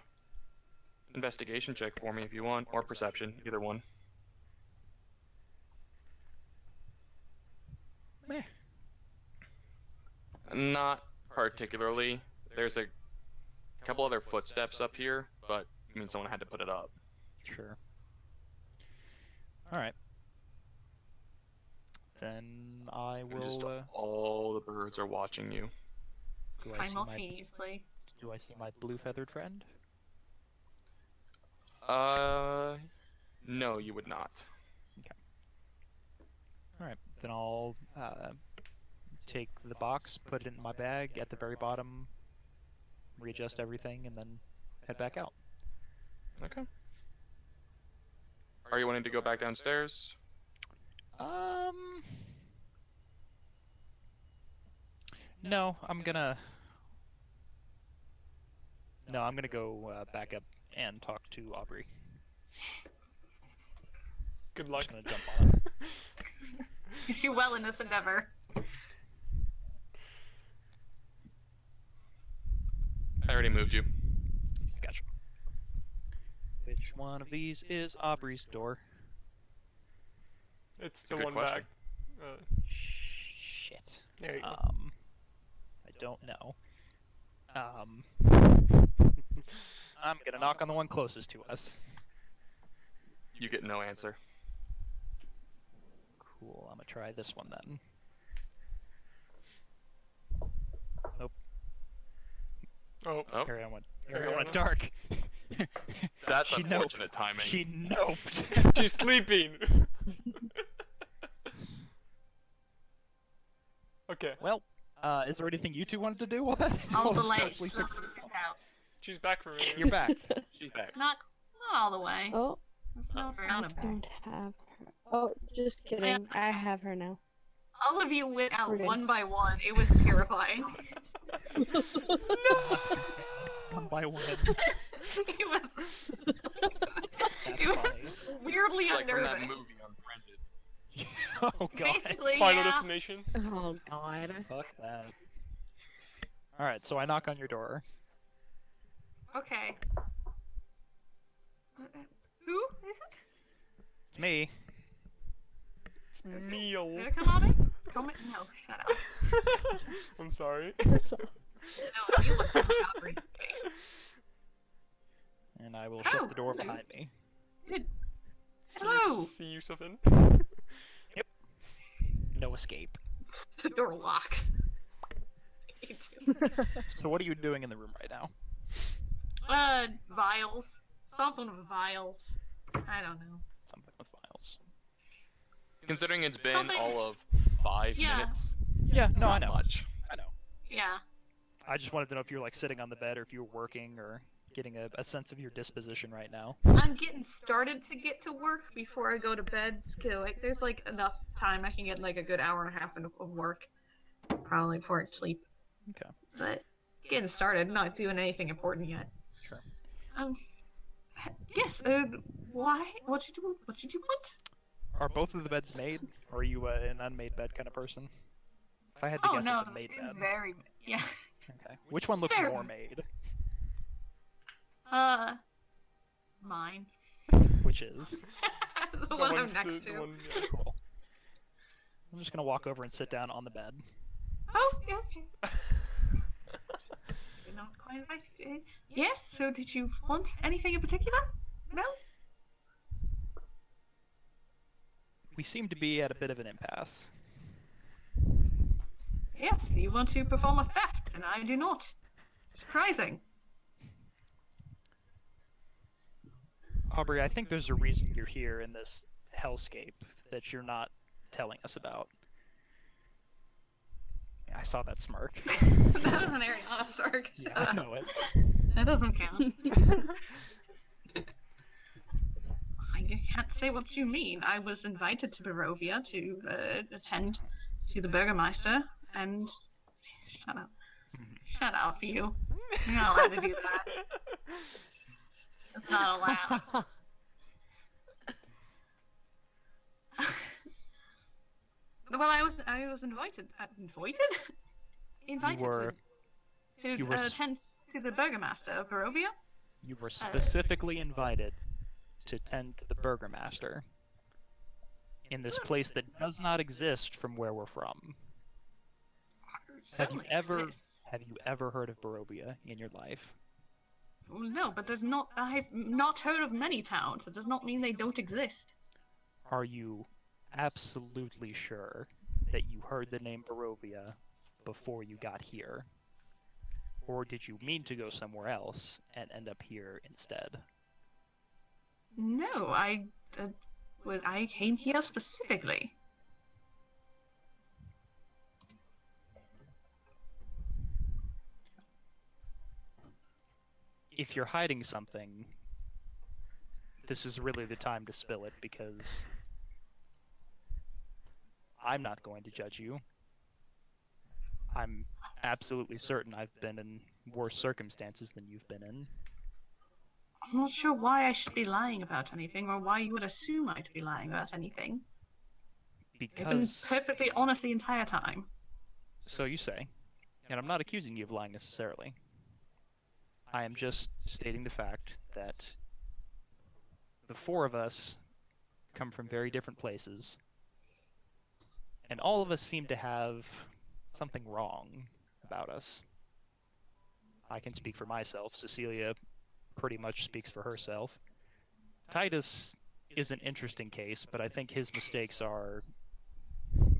investigation check for me if you want, or perception, either one. Meh. Not particularly. There's a couple other footsteps up here, but I mean, someone had to put it up. Sure. Alright. Then I And just will, all the birds are watching you. do I Simultaneously. see my blue-feathered friend? No, you would not. Alright, then I'll take the box, put it in my bag at the very bottom, readjust everything, and then head back out. Okay. Are you wanting to go back downstairs? No, I'm gonna go back up and talk to Aubrey. Good I'm luck. just gonna jump on it. Wish you well in this endeavor. I already moved you. Gotcha. Which one of these is Aubrey's door? It's a the good one question. back. Shit. There you go. I don't know. I'm gonna knock on the one closest to us. You get no answer. Cool, I'm gonna try this one then. Oh, Oh, Ariana went Ariana? dark. that's She unfortunate timing. She noped. she's sleeping. Okay, Well, is there anything you two wanted to do? What? All the so lights. we Not fixed- out. she's back from earlier. You're back. She's back. Not all the way. Oh, There's no I round of don't have her. Oh, just kidding. I have her now. All of you went out We're good. one by one. It was terrifying. One by one. It was. That's It was funny. weirdly Like from that unnerving. movie Unfriended. Oh god. Basically, Final yeah. Destination. Oh god. Fuck that. Alright, so I knock on your door. Okay. Who is it? It's me. It's meal. Did it come on in? No, shut up. I'm sorry. No, you look like Joffrey. And I will Oh, shut the door hello. behind me. Can Hello! you see yourself in? No escape. The door locks. So what are you doing in the room right now? Vials. Something with vials. I don't know. Something with vials. Considering it's been Something- all of 5 Yeah. minutes. Yeah, no, I Not know. much. I know. Yeah. I just wanted to know if you were like sitting on the bed or if you were working or getting a sense of your disposition right now. I'm getting started to get to work before I go to bed. So, like, there's like enough time I can get like a good hour and a half of work, probably before I sleep. Okay. But getting started, not doing anything important yet. Sure. Yes. Why? What you do? What you want? Are both of the beds made, or are you an unmade bed kind of person? If I had to Oh guess, no, it's a made it's bed. very. Yeah. Okay. Which one looks Very- more made? Mine. Which is? The one I'm next the to. one, yeah. Cool. I'm just gonna walk over and sit down on the bed. Oh, yeah, okay. You're not quite right. Yes. So, did you want anything in particular? No. We seem to be at a bit of an impasse. Yes. You want to perform a theft, and I do not. Surprising. Aubrey, I think there's a reason you're here in this hellscape that you're not telling us about. I saw that smirk. That was an Ariana Sark. Yeah, I know it. That doesn't count. I can't say what you mean. I was invited to Barovia to attend to the Burgermeister, and shut up. Shut up, you. You're not allowed to do that. It's not allowed. Well, I was invited. Invited were- to you were s- attend to the Burgermaster of Barovia. You were specifically invited to tend to the Burgermaster in this place that does not exist from where we're from. Certainly ever- exists. Have you ever heard of Barovia in your life? Well, no, but there's not. I've not heard of many towns. That does not mean they don't exist. Are you absolutely sure that you heard the name Barovia before you got here? Or did you mean to go somewhere else and end up here instead? No, I came here specifically. If you're hiding something, this is really the time to spill it, because I'm not going to judge you. I'm absolutely certain I've been in worse circumstances than you've been in. I'm not sure why I should be lying about anything, or why you would assume I'd be lying about anything. I've been Because, perfectly honest the entire time. so you say, and I'm not accusing you of lying necessarily. I am just stating the fact that the four of us come from very different places, and all of us seem to have something wrong about us. I can speak for myself. Cecilia pretty much speaks for herself. Titus is an interesting case, but I think his mistakes are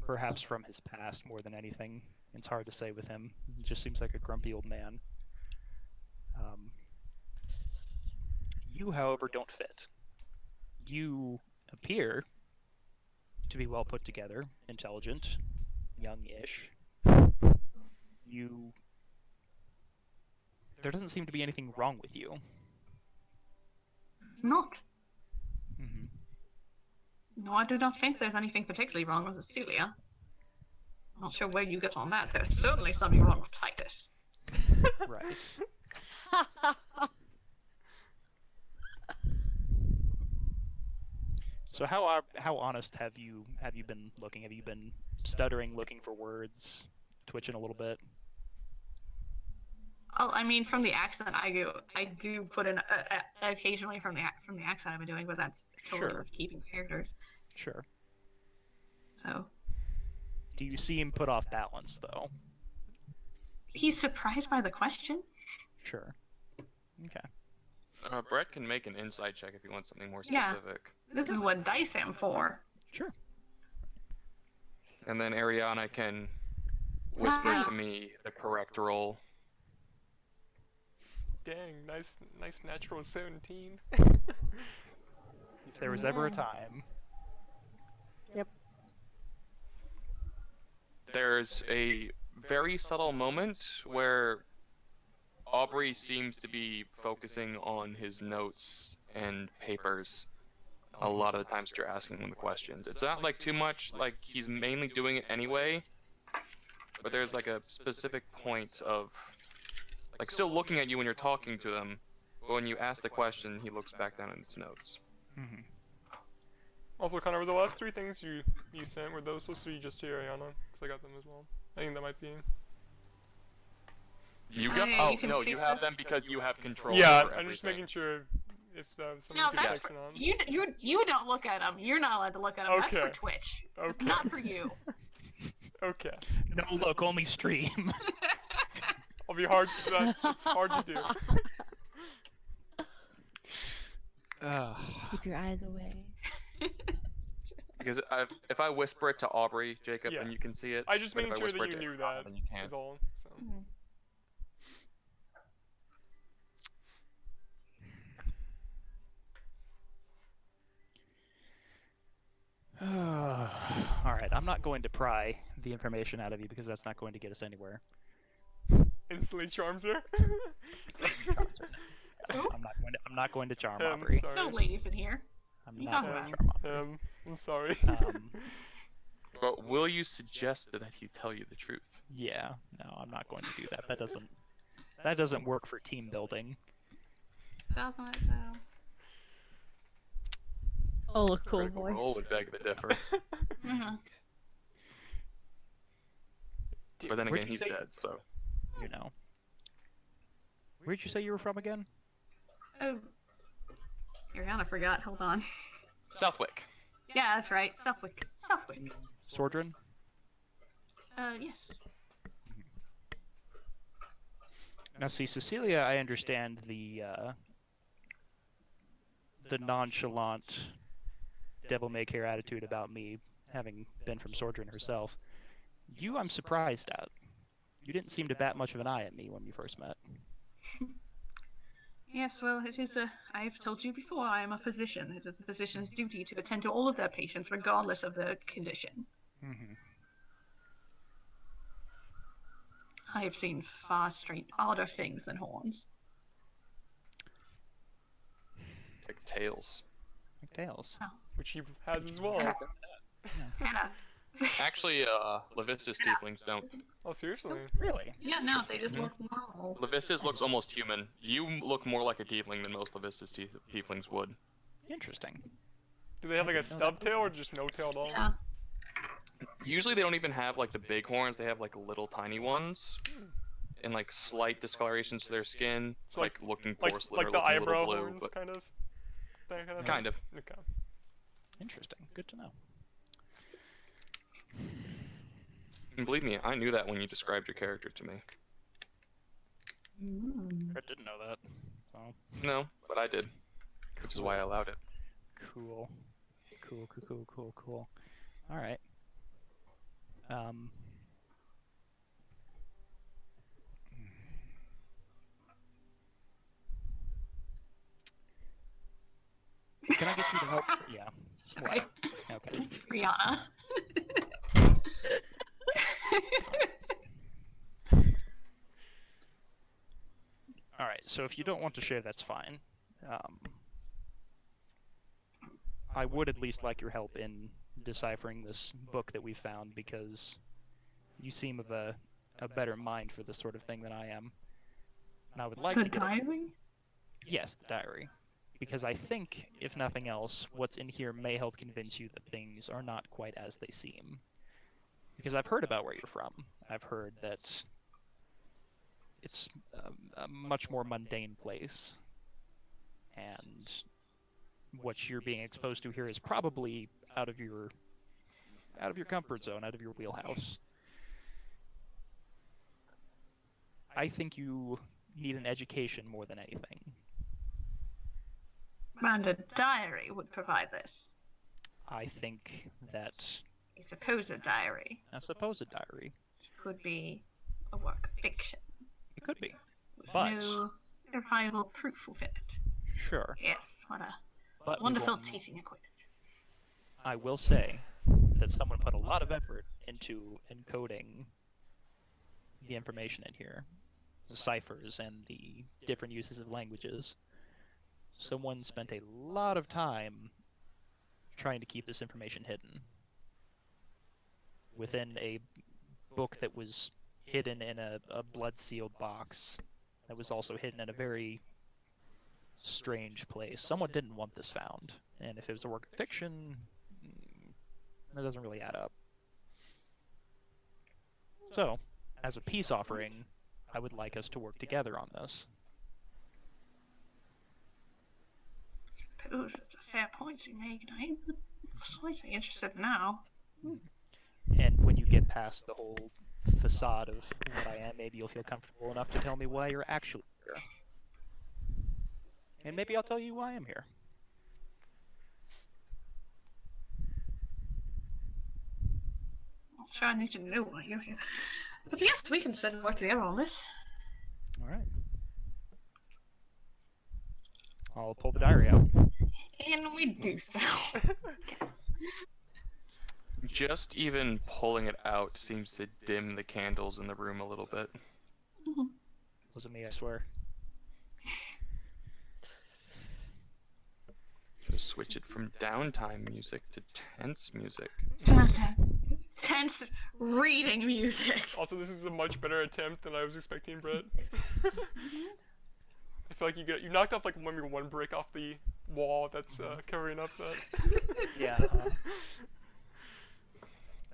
perhaps from his past more than anything. It's hard to say with him. He just seems like a grumpy old man. You, however, don't fit. You appear to be well put together, intelligent, young-ish. There doesn't seem to be anything wrong with you. It's not. Mm-hmm. No, I do not think there's anything particularly wrong with Cecilia. Not sure where you get on that. There's certainly something wrong with Titus. Right. So how honest have you been looking? Have you been stuttering, looking for words, twitching a little bit? Oh, I mean, from the accent, I do put in occasionally from the accent I've been doing, but that's totally Sure. with keeping characters. Sure. So Do you seem put off balance, though? he's surprised by the question. Sure. Okay. Brett can make an insight check if you want something more Yeah. specific. This is what dice am for. Sure. And then Ariana can whisper Nice. to me the correct roll. Dang, nice natural 17. If there was ever a time. There's a very subtle moment where Aubrey seems to be focusing on his notes and papers a lot of the times that you're asking him the questions. It's not like too much, like he's mainly doing it anyway, but there's like a specific point of like still looking at you when you're talking to them, but when you ask the question, he looks back down at his notes. Mm-hmm. Also, Connor, were the last 3 things you sent, were those supposed to be just to Ariana? Because I got them as well. I think that might be... You got? Hey, Oh you can no, see you have them. them because you have control. Yeah, over I'm just everything. making sure if somebody No, could that's text for, it on. you don't look at them. You're not allowed to look at them. That's Okay. for Twitch. It's Okay. not for you. Okay. No, look, only stream. I'll be hard. It's hard to do. Keep your eyes away. Because if I whisper it to Aubrey, Jacob, Yeah. then you can see it. I just but if making sure whisper that it you to knew Ariana, that. then you can't. Is all. So. Alright, I'm not going to pry the information out of you because that's not going to get us anywhere. Instantly charms her. I'm not going to charm Him, Aubrey. sorry. No ladies in here. I'm You not talking going to about? charm Aubrey. I'm sorry. But will you suggest that he tell you the truth? Yeah, no, I'm not going to do that. That doesn't work for team building. Doesn't it though? Oh, a cool Critical Role voice. would beg to differ. Mhm. But then Where'd again, you he's say- dead, so. You know. Where'd you say you were from again? Oh, Ariana forgot. Hold on. Southwick. Yeah, that's right. Suffolk. Suffolk. Sordran? Yes. Now, see, Cecilia, I understand the nonchalant, devil-may-care attitude about me, having been from Sordran herself. You, I'm surprised at. You didn't seem to bat much of an eye at me when we first met. Yes, well, it is I've told you before, I am a physician. It is a physician's duty to attend to all of their patients, regardless of their condition. Mm-hmm. I have seen far odder things than horns. Like tails. Like tails. Which he has as well. Hannah. Actually, Levistus tieflings don't. Oh, seriously? Really? Yeah, no, they just look normal. Levistus looks almost human. You look more like a tiefling than most Levistus tieflings would. Interesting. Do they have like a didn't know that. stub tail or just no tail at all? Yeah. Usually they don't even have like the big horns, they have like little tiny ones. And like slight discolorations to their skin. So, like looking Like for slither, like the looking a little eyebrow blue, horns, but kind of. That kind of. kind of. Okay. Interesting. Good to know. And believe me, I knew that when you described your character to me. I didn't know that. So, No, but I did. Which is why I allowed it. cool. Cool. Alright. Can I get you to help? Yeah. Sorry. Okay. Rihanna. Alright, so if you don't want to share, that's fine. I would at least like your help in deciphering this book that we found, because you seem of a better mind for this sort of thing than I am. And I would like The to get diary? Yes, the diary. Because I think, if nothing else, what's in here may help convince you that things are not quite as they seem. Because I've heard about where you're from. I've heard that it's a much more mundane place, and what you're being exposed to here is probably out of your comfort zone, out of your wheelhouse. I think you need an education more than anything. And a diary would provide this. I think that A supposed diary a supposed diary, could be a work of fiction it could be, with but no verifiable proof of it. sure. Yes, what a But we wonderful will- teaching equipment. I will say that someone put a lot of effort into encoding the information in here, the ciphers and the different uses of languages. Someone spent a lot of time trying to keep this information hidden within a book that was hidden in a blood-sealed box that was also hidden in a very strange place. Someone didn't want this found, and if it was a work of fiction, that doesn't really add up. So, as a peace offering, I would like us to work together on this. Suppose it's a fair point you make, and I'm slightly interested now. And when you get past the whole facade of what I am, maybe you'll feel comfortable enough to tell me why you're actually here. And maybe I'll tell you why I'm here. Not sure I need to know why you're here. But yes, we can sit and work together on this. All right. I'll pull the diary out. And we do so. Yes. Just even pulling it out seems to dim the candles in the room a little bit. Wasn't me, I swear. Just switch it from downtime music to tense music. Tense reading music. Also, this is a much better attempt than I was expecting, Brett. I feel like you knocked off like maybe one brick off the wall that's covering up that. Yeah.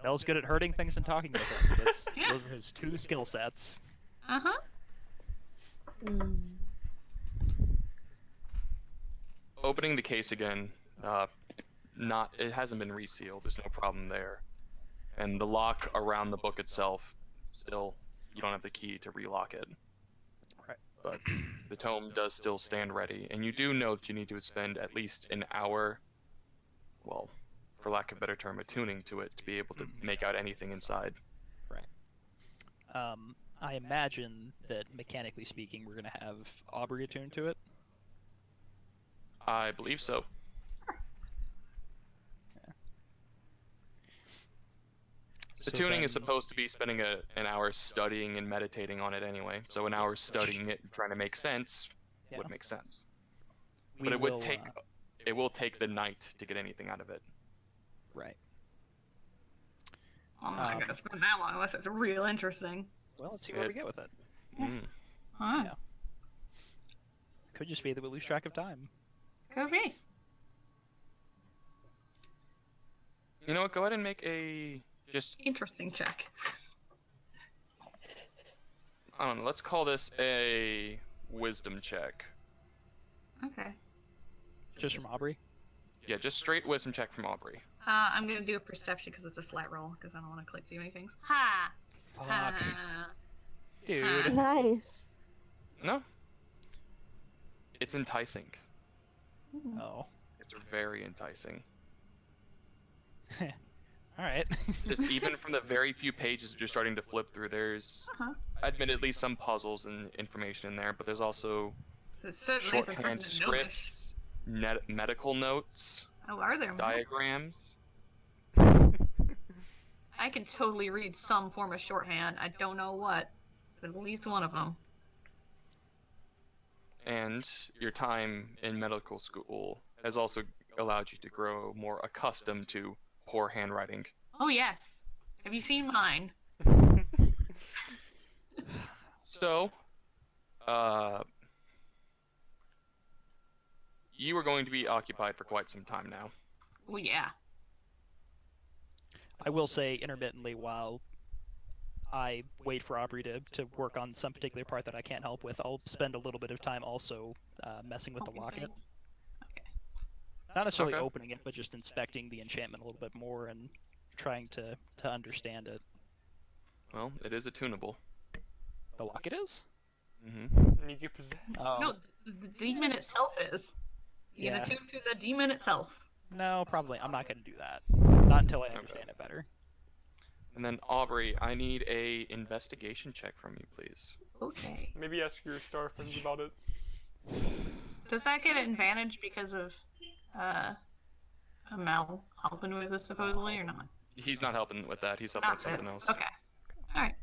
Mel's good at hurting things and talking with them. Those are his two skill sets. Uh-huh. Opening the case again, it hasn't been resealed, there's no problem there. And the lock around the book itself, still, you don't have the key to relock it. Right. But the tome does still stand ready, and you do know that you need to spend at least an hour, well, for lack of a better term, attuning to it to be able to make out anything inside. I imagine that mechanically speaking, we're going to have Aubrey attuned to it. I believe so. Attuning is supposed to be spending an hour studying and meditating on it anyway, so an hour studying it and trying to make sense would make sense. But it will take the night to get anything out of it. Right. I'm not gonna spend that long unless it's real interesting. Well, let's see where we get with it. Huh. Yeah. Could just be that we lose track of time. Could be. You know what? Go ahead and make a just Interesting check. I don't know. Let's call this a wisdom check. Okay. Just from Aubrey? Yeah, just straight wisdom check from Aubrey. I'm gonna do a perception because it's a flat roll because I don't want to click too many things. Ha! Fuck. Ha! Dude. Nice. No. It's enticing. Oh. It's very enticing. Alright. Just even from the very few pages that you're starting to flip through, there's admittedly some puzzles and information in there, but there's also There's certainly some shorthand pertinent notice. scripts, medical notes, Oh, are there more? diagrams. I can totally read some form of shorthand. I don't know what, but at least one of them. And your time in medical school has also allowed you to grow more accustomed to poor handwriting. Oh yes. Have you seen mine? So, you are going to be occupied for quite some time now. Oh yeah. I will say intermittently, while I wait for Aubrey to work on some particular part that I can't help with, I'll spend a little bit of time also messing with the Open locket. things. Okay. Not necessarily Okay. opening it, but just inspecting the enchantment a little bit more and trying to understand it. Well, it is attunable. The locket is? Mm-hmm. And you get possessed. Oh. No, the demon itself is. You Yeah. can attune to the demon itself. No, probably. I'm not going to do that. Not until I understand it better. And then Aubrey, I need a investigation check from you, please. Okay. Maybe ask your star friends about it. Does that get an advantage because of Mel helping with this supposedly or not? He's not helping with that. He's helping Not with something this. else. Okay. Alright.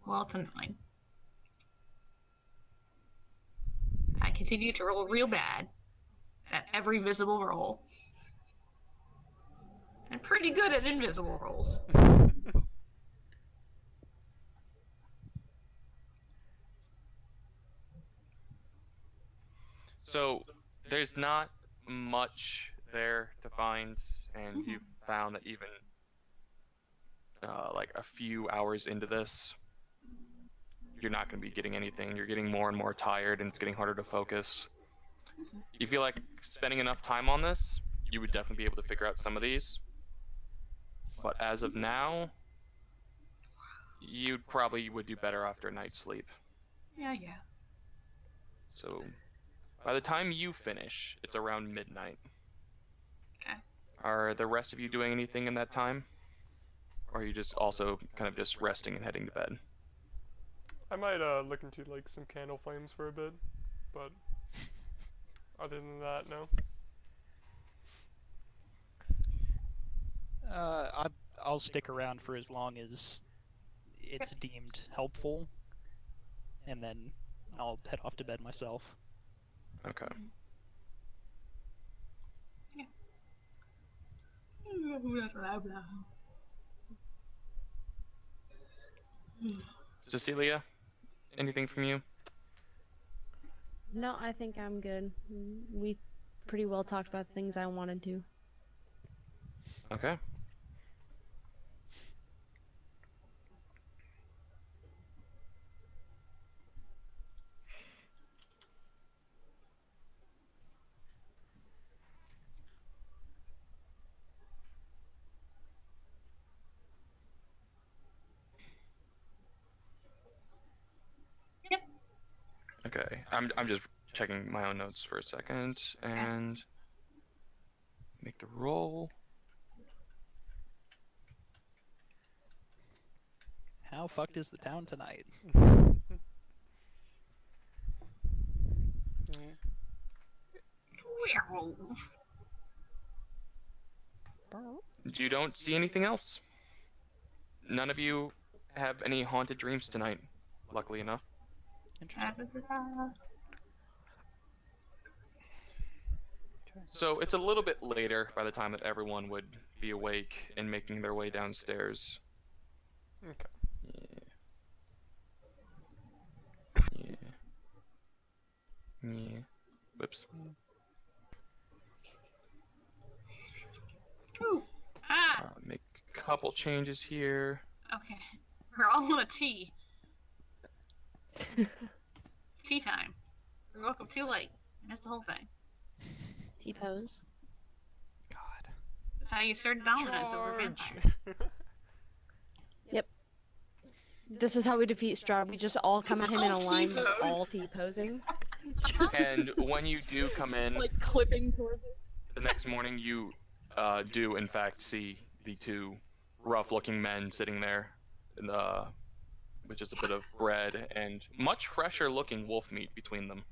Well, it's a 9. I continue to roll real bad at every visible roll. I'm pretty good at invisible rolls. So there's not much there to find, and you've found that even like a few hours into this, you're not going to be getting anything. You're getting more and more tired, and it's getting harder to focus. You feel like spending enough time on this, you would definitely be able to figure out some of these. But as of now, you probably would do better after a night's sleep. Yeah. So by the time you finish, it's around midnight. Okay. Are the rest of you doing anything in that time? Or are you just also kind of just resting and heading to bed? I might look into like some candle flames for a bit, but other than that, no. I'll stick around for as long as it's deemed helpful, and then I'll head off to bed myself. Okay. Cecilia, anything from you? No, I think I'm good. We pretty well talked about the things I wanted to. Okay. Yep. Okay. I'm just checking my own notes for a second and make the roll. How fucked is the town tonight? Werewolves. You don't see anything else. None of you have any haunted dreams tonight, luckily enough. Interesting. So it's a little bit later by the time that everyone would be awake and making their way downstairs. Okay. Yeah. Whoops. Ooh. Ah. Make a couple changes here. Okay. We're all on a tea. It's tea time. We woke up too late. That's the whole thing. T-pose. God. That's how you assert dominance over Charge! vampires. This is how we defeat Strahd. We just all come at him in a All line, just T-pose. all T-posing. And when you do come in, Like clipping towards it. the next morning you do in fact see the two rough-looking men sitting there, with just a bit of bread and much fresher-looking wolf meat between them.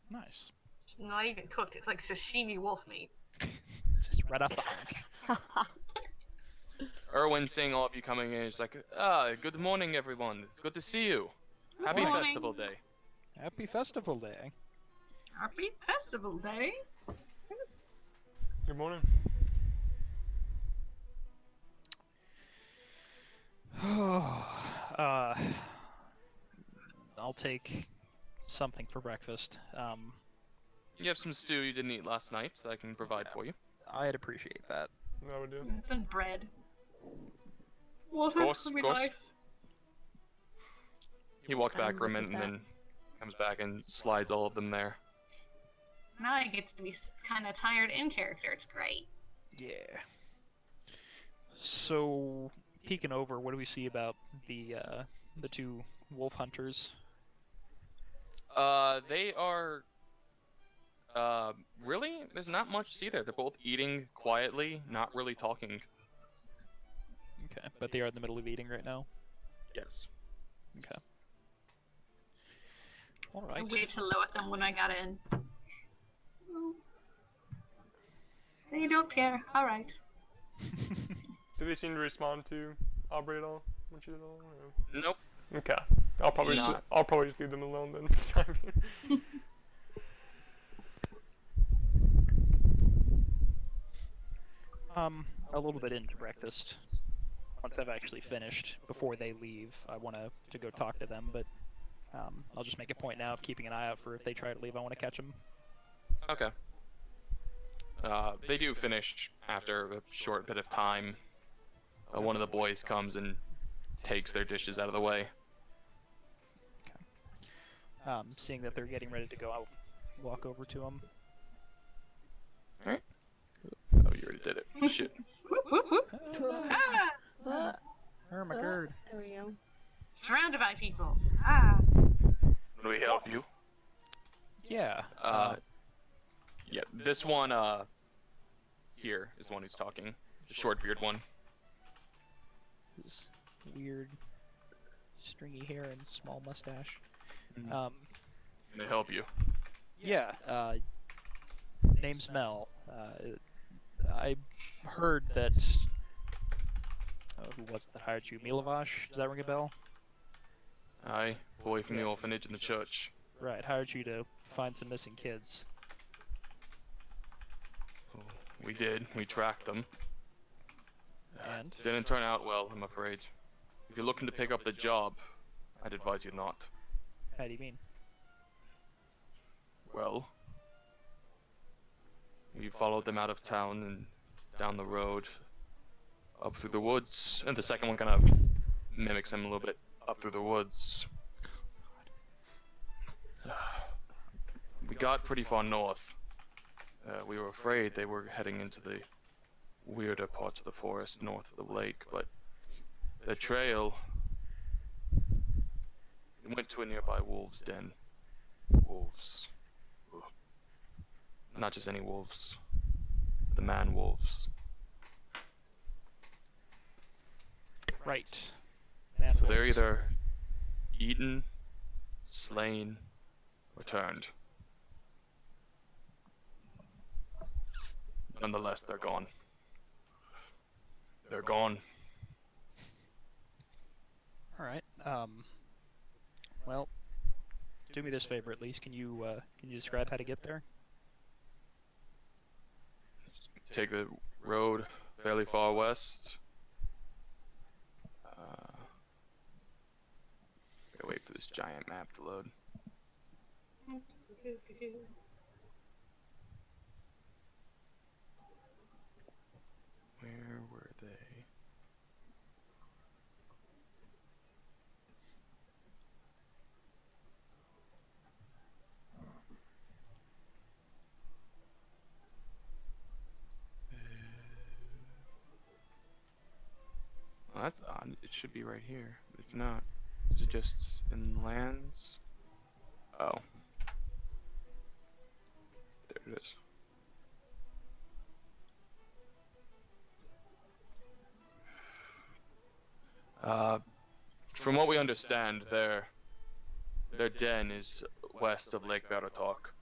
Nice. It's not even cooked. It's like sashimi wolf meat. Just right off the arm. Erwin, seeing all of you coming in, is like, good morning, everyone. It's good to see you. Happy morning. Festival Day. Happy Festival Day. Happy Festival Day. Good morning. I'll take something for breakfast. You have some stew you didn't eat last night that I can provide for you. I'd appreciate that. That would do. It's in bread. Water would be course. nice. He walks back for a good with minute and then comes back and slides all of them there. Now I get to be kind of tired in character. It's great. Yeah. So, peeking over, what do we see about the two wolf hunters? They are. Really, there's not much to see there. They're both eating quietly, not really talking. Okay, but they are in the middle of eating right now. Yes. Okay. All I right. waved hello at them when I got in. Oh. They don't care. All right. Do they seem to respond to Aubrey at all? When she's at all? Or... Nope. Okay. I'll probably just leave them alone then. For the time being. A little bit into breakfast. Once I've actually finished, before they leave, I want to go talk to them, but I'll just make a point now of keeping an eye out for if they try to leave, I want to catch them. Okay. They do finish after a short bit of time. One of the boys comes and takes their dishes out of the way. Seeing that they're getting ready to go, I'll walk over to them. Alright. Oh, you already did it. Shit. Whoop, whoop, whoop. Ah! Oh my god. There we go. Surrounded by people. Ah! Can we help you? Yeah. Yeah, this one, here is the one who's talking. The short-beard one. This weird, stringy hair and small mustache. Can I help you? Yeah, name's Mel. I heard that... who was it that hired you? Milovash? Does that ring a bell? Aye, boy from the orphanage and the church. Right, hired you to find some missing kids. Oh, we did. We tracked them. And? Didn't turn out well, I'm afraid. If you're looking to pick up the job, I'd advise you not. How do you mean? Well, we followed them out of town and down the road, up through the woods, and the second one kind of mimics him a little bit, up through the woods. We got pretty far north. We were afraid they were heading into the weirder parts of the forest north of the lake, but the trail went to a nearby wolf's den. Wolves. Ugh. Not just any wolves. The man wolves. Right. So they're either eaten, slain, or turned. Nonetheless, they're gone. They're gone. Alright, well, do me this favor at least. Can you describe how to get there? Take the road fairly far west. Gotta wait for this giant map to load. Where were they? Well, that's odd. It should be right here, but it's not. Is it just in lands? Oh. There it is. From what we understand, their den is west of Lake Barotok.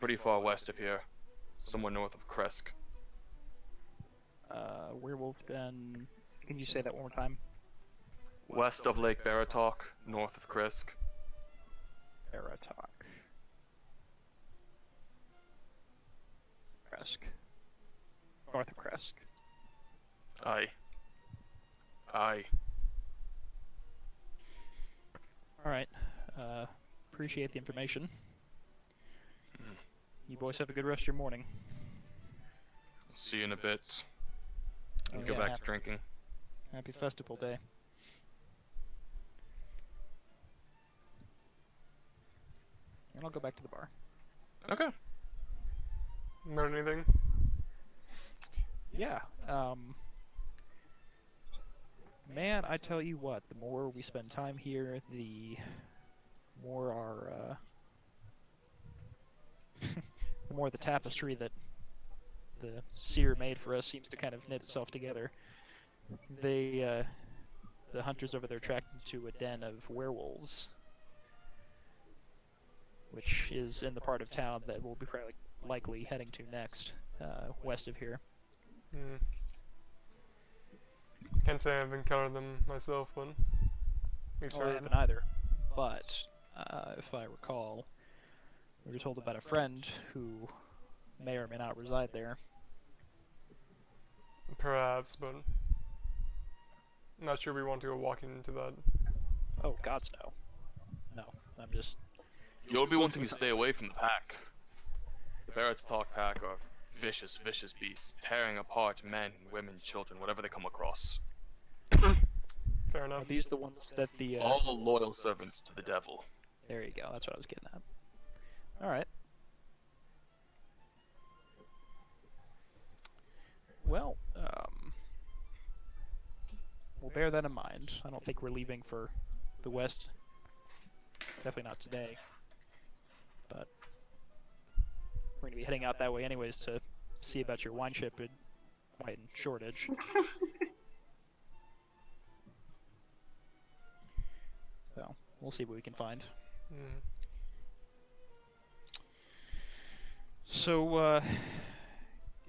Pretty far west of here. Somewhere north of Kresk. Werewolf Den... Can you say that one more time? West of Lake Barotok, north of Kresk. Baratok. Kresk. North of Kresk. Aye. Aye. Alright. Appreciate the information. You boys have a good rest of your morning. See you in a bit. Oh, Go yeah. back to drinking. Happy Festival Day. And I'll go back to the bar. Okay. Not anything? Yeah. Man, I tell you what, the more we spend time here, the more our the more the tapestry that the seer made for us seems to kind of knit itself together. The hunters over there tracked into a den of werewolves, which is in the part of town that we'll be likely heading to next, west of here. Hmm. Can't say I've encountered them myself, but at least Oh, I heard. haven't either. But if I recall, we were told about a friend who may or may not reside there. Perhaps, but not sure we want to go walking into that. Oh, gods no. No, I'm just... You'll be wanting to stay away from the pack. The Baratok pack are vicious, vicious beasts, tearing apart men, women, children, whatever they come across. Fair Are enough. these the ones that the... All loyal servants to the devil. There you go, that's what I was getting at. Alright. Well, we'll bear that in mind. I don't think we're leaving for the west. Definitely not today. But we're going to be heading out that way anyways to see about your wine ship in White and Shortage. So, we'll see what we can find. Mm. So,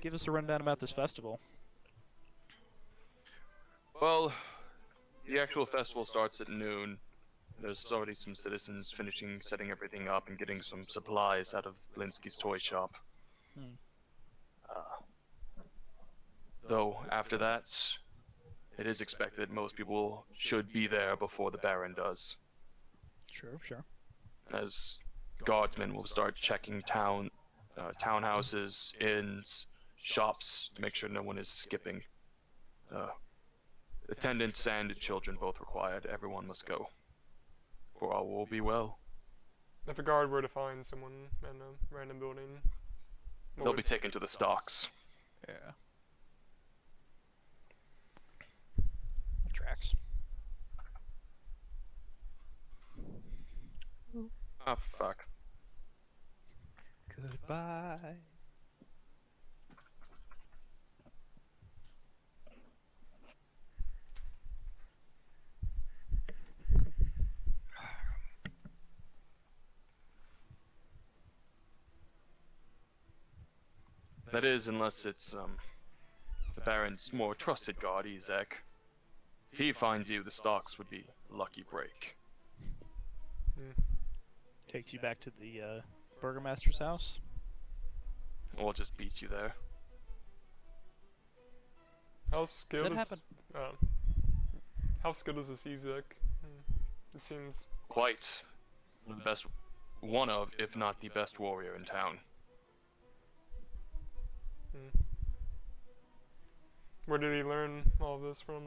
give us a rundown about this festival. Well, the actual festival starts at noon. There's already some citizens finishing setting everything up and getting some supplies out of Blinsky's toy shop. Hmm. Though, after that, it is expected most people should be there before the Baron does, Sure. as guardsmen will start checking townhouses, inns, shops to make sure no one is skipping. Attendants and children both required. Everyone must go, for all will be well. If a guard were to find someone in a random building, what They'll would- be taken to the stocks. Yeah. That tracks. Oh, fuck. Goodbye. That is, unless it's, the Baron's more trusted guard, Ezek. If he finds you, the stocks would be a lucky break. Takes you back to the Burgomaster's house. We'll just beat you there. How skilled that is happen? how skilled is this Ezek? It seems Quite the best, one of, if not the best warrior in town. where did he learn all of this from?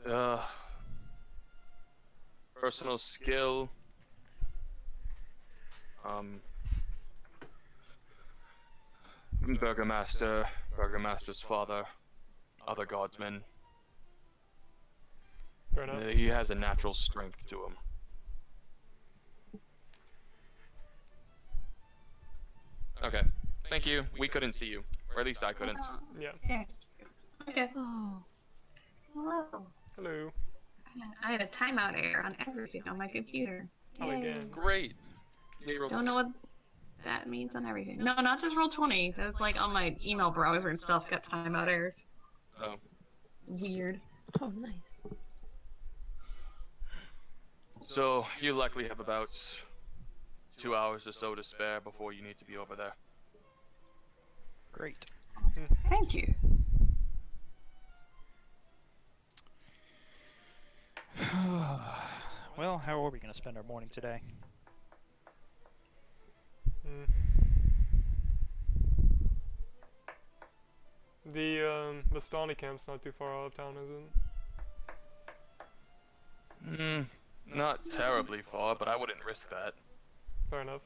Or? Personal skill. Burgomaster's father, other guardsmen. Fair enough. He has a natural strength to him. Okay, thank you. We couldn't see you, or at least I couldn't. Yeah. Yeah. Okay. Oh, Hello. Hello. I had a timeout error on everything on my computer. Oh, Yay. again. Great. Yeah, you rolled Don't know what that means on everything. No, not just Roll20. That's like on my email browser and stuff. Got timeout errors. Oh. Weird. oh, nice. So you likely have about 2 hours or so to spare before you need to be over there. Great. Thank you. Well, how are we going to spend our morning today? The Vistani camp's not too far out of town, is it? Not terribly far, but I wouldn't risk that. Fair enough.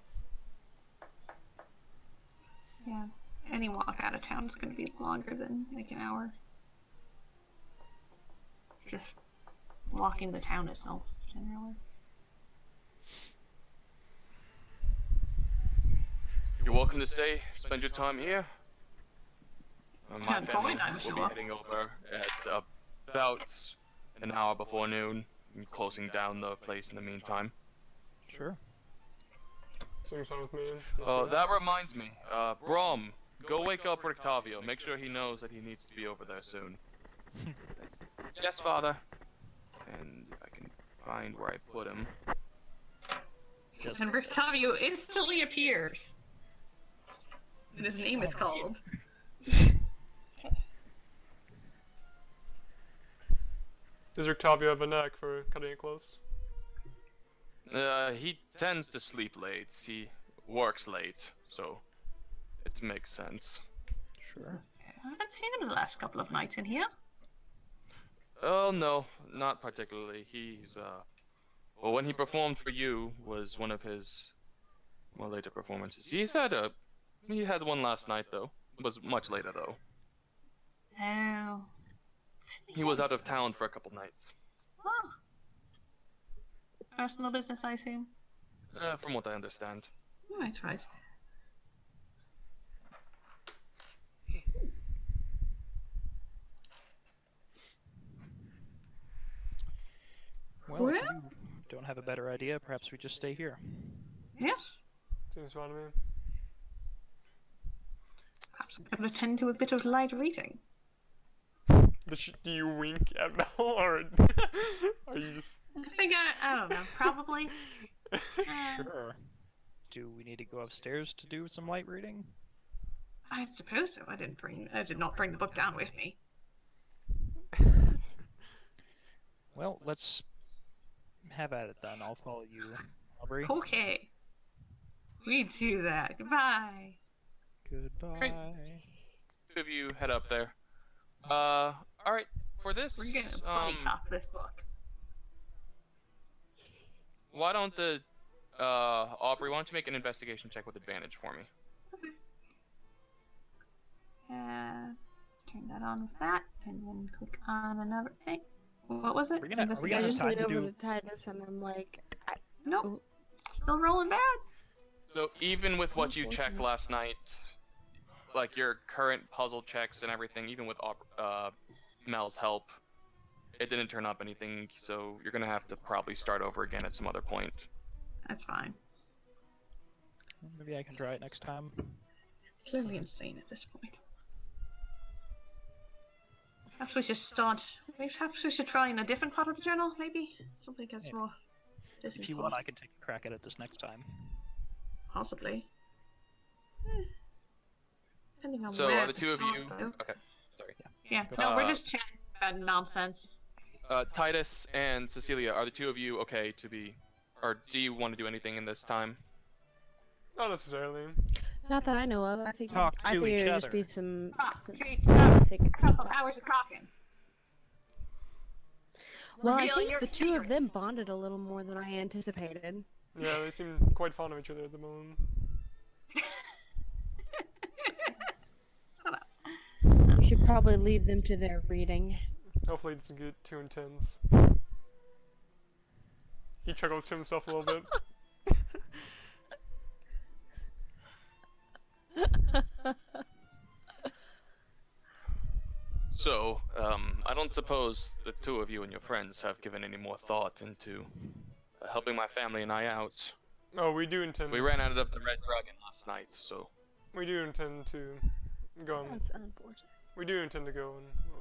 Yeah. Any walk out of town is going to be longer than like an hour. Just walking the town itself, generally. You're welcome to stay, spend your time here. My Yeah, family fine, I'm will sure. be heading over at about an hour before noon, and closing down the place in the meantime. Sure. Seems fine with me. That reminds me, Brom, go wake up Rictavio. Make sure he knows that he needs to be over there soon. Yes, father. And if I can find where I put him. Just And Rictavio instantly appears. And his name is called. Does Octavio have a knack for cutting it close? He tends to sleep late. He works late, so it makes sense. sure. I haven't seen him the last couple of nights in here. Oh no, not particularly. He's well, when he performed for you was one of his later performances. He had one last night though. It was much later though. Oh. He was out of town for a couple nights. Oh. Personal business, I assume. From what I understand. Right, right. Well, if Well? you don't have a better idea, perhaps we just stay here. Yes. Seems fine to me. Perhaps I could attend to a bit of light reading. Do you wink at Mel, or are you just... I think I don't know, probably. Sure. Do we need to go upstairs to do some light reading? I suppose so. I did not bring the book down with me. Well, let's have at it then. I'll follow you, Aubrey. Okay. We do that. Goodbye. Goodbye. Two of you head up there. Alright, for this, We're gonna buddy cop this book. why don't Aubrey, why don't you make an investigation check with advantage for me? Turn that on with that, and then click on another thing. What was it? Are we gonna I have just time lean to over do... to Titus and I'm like, Nope. Still rolling bad. So even with what you checked last night, like your current puzzle checks and everything, even with Mel's help, it didn't turn up anything, so you're gonna have to probably start over again at some other point. That's fine. Maybe I can try it next time. Clearly insane at this point. Perhaps we should start. Perhaps we should try in a different part of the journal, maybe? Something gets more. If you want, I can take a crack at it this next time. Possibly. Depending on So where are the to two of start, you? though. Okay, sorry. Yeah, no, we're just chatting about nonsense. Titus and Cecilia, are the two of you okay to be, or do you want to do anything in this time? Not necessarily. not that I know of. I think Talk I to think each it'd just other. be some Okay, basic couple stuff. hours of talking. Well, I Reveal think your the two of them secrets. bonded a little more than I anticipated. Yeah, they seem quite fond of each other at the moment. We should probably leave them to their reading. Hopefully it doesn't get too intense. He chuckles to himself a little bit. So, I don't suppose the two of you and your friends have given any more thought into helping my family and I out. Oh, we do intend. We ran out of the Red Dragon last night, so We do intend to go and That's unfortunate. we do intend to go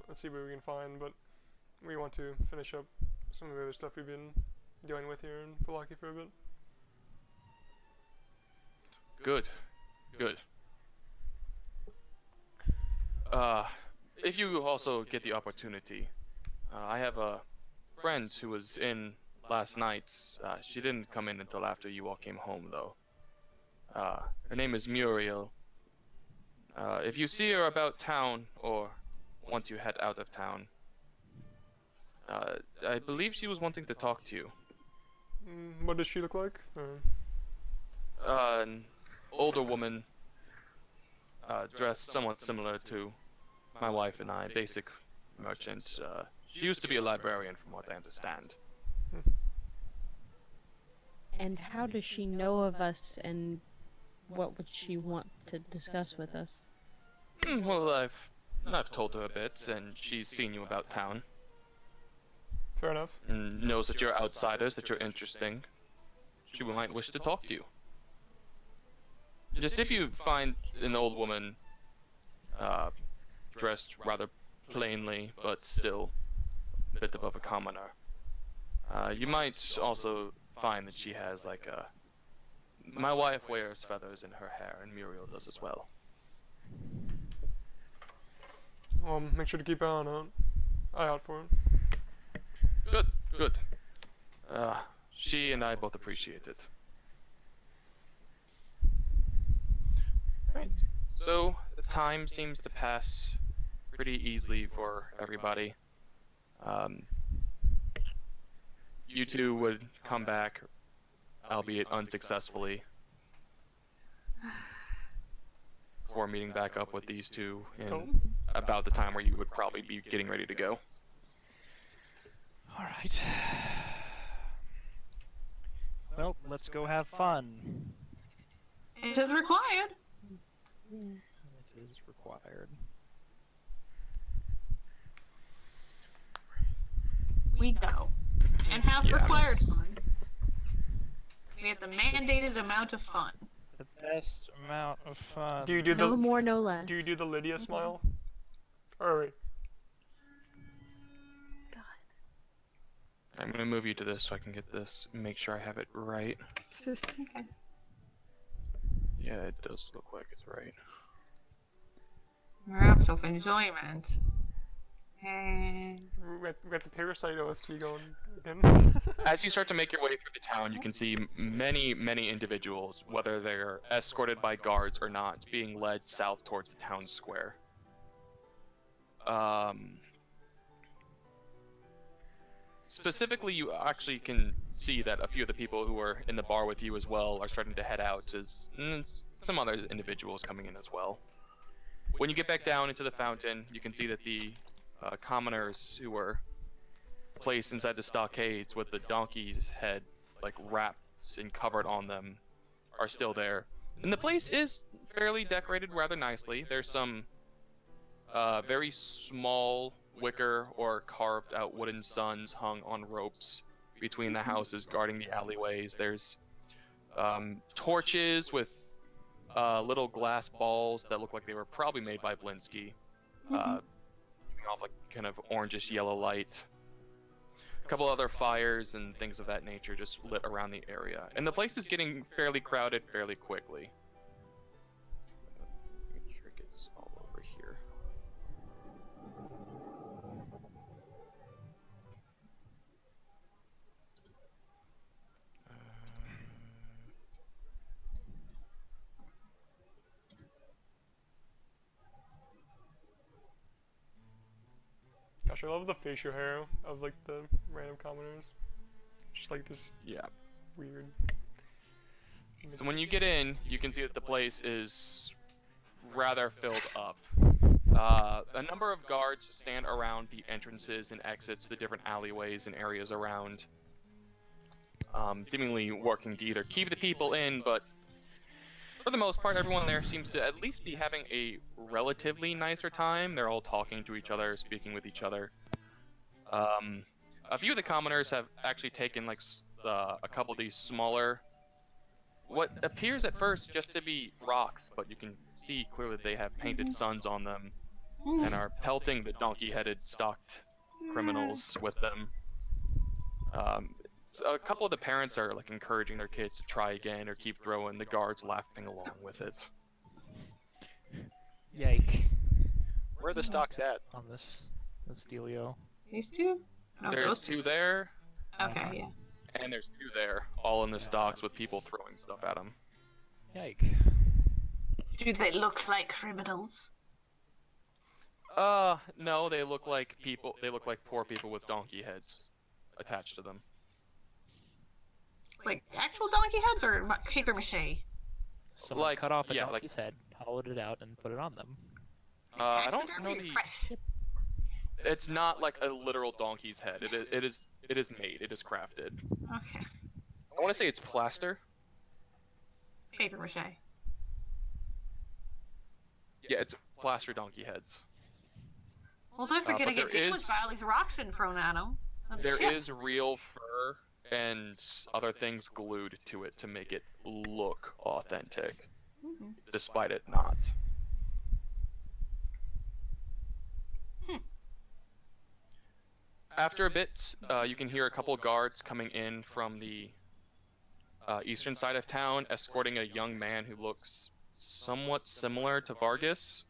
and see what we can find, but we want to finish up some of the other stuff we've been dealing with here in Palaki for a bit. good, good. If you also get the opportunity, I have a friend who was in last night. She didn't come in until after you all came home, though. Her name is Muriel. If you see her about town or once you head out of town. I believe she was wanting to talk to you. What does she look like? An older woman, dressed somewhat similar to my wife and I, basic merchant. She used to be a librarian, from what I understand. And how does she know of us, and what would she want to discuss with us? Well, I've told her a bit, and she's seen you about town. Fair enough. And knows that you're outsiders, that you're interesting. She might wish to talk to you. Just if you find an old woman, dressed rather plainly, but still a bit above a commoner, you might also find that she has like a... My wife wears feathers in her hair, and Muriel does as well. Make sure to keep eye out for it. Good, good. She and I both appreciate it. Right. So, the time seems to pass pretty easily for everybody. You two would come back, albeit unsuccessfully, before meeting back up with these two in about the time where you would probably be getting ready to go. Alright. Well, let's go have fun. It is required. It is required. We go. And have Yeah. required fun. We have the mandated amount of fun. The best amount of fun. Do you do No the more, no less. Do you do the Lydia smile? Alright. I'm gonna move you to this so I can get this, make sure I have it right. Okay. Yeah, it does look like it's right. Wrapped of enjoyment. And We got the Parasite OST going again. As you start to make your way through the town, you can see many individuals, whether they're escorted by guards or not, being led south towards the town square. Specifically, you actually can see that a few of the people who were in the bar with you as well are starting to head out, as some other individuals coming in as well. When you get back down into the fountain, you can see that the commoners who were placed inside the stockades with the donkey's head like wrapped and covered on them are still there. And the place is fairly decorated rather nicely. There's some very small wicker or carved out wooden suns hung on ropes between the houses guarding the alleyways. There's torches with little glass balls that look like they were probably made by Blinsky, giving off like kind of orangish yellow light. A couple other fires and things of that nature just lit around the area, and the place is getting fairly crowded fairly quickly. Make sure it gets all over here. Gosh, I love the facial hair of like the random commoners. Just like this Yeah. weird. So when you get in, you can see that the place is rather filled up. A number of guards stand around the entrances and exits to the different alleyways and areas around, seemingly working to either keep the people in, but for the most part, everyone there seems to at least be having a relatively nicer time. They're all talking to each other, speaking with each other. A few of the commoners have actually taken like a couple of these smaller, what appears at first just to be rocks, but you can see clearly they have painted suns on them and are pelting the donkey-headed stocked criminals with them. So a couple of the parents are like encouraging their kids to try again or keep throwing. The guards laughing along with it. Yike. Where are the stocks at on this dealio? these two? No, There's those two. two there, Okay, yeah. and there's two there, all in the stocks with people throwing stuff at them. Yike. Do they look like criminals? No, they look like people. They look like poor people with donkey heads attached to them. Like actual donkey heads or paper mache? Someone Like, cut off a yeah, like- donkey's head, hollowed it out, and put it on them. I don't Taxidermy know or the. fresh? It's not like a literal donkey's head. It is made. It is crafted. Okay. I want to say it's plaster. Paper mache. Yeah, it's plaster donkey heads. Well, those are But gonna there get damaged by all these rocks being thrown at them. There is real fur and other things glued to it to make it look authentic, despite it not. After a bit, you can hear a couple guards coming in from the eastern side of town, escorting a young man who looks somewhat similar to Vargas,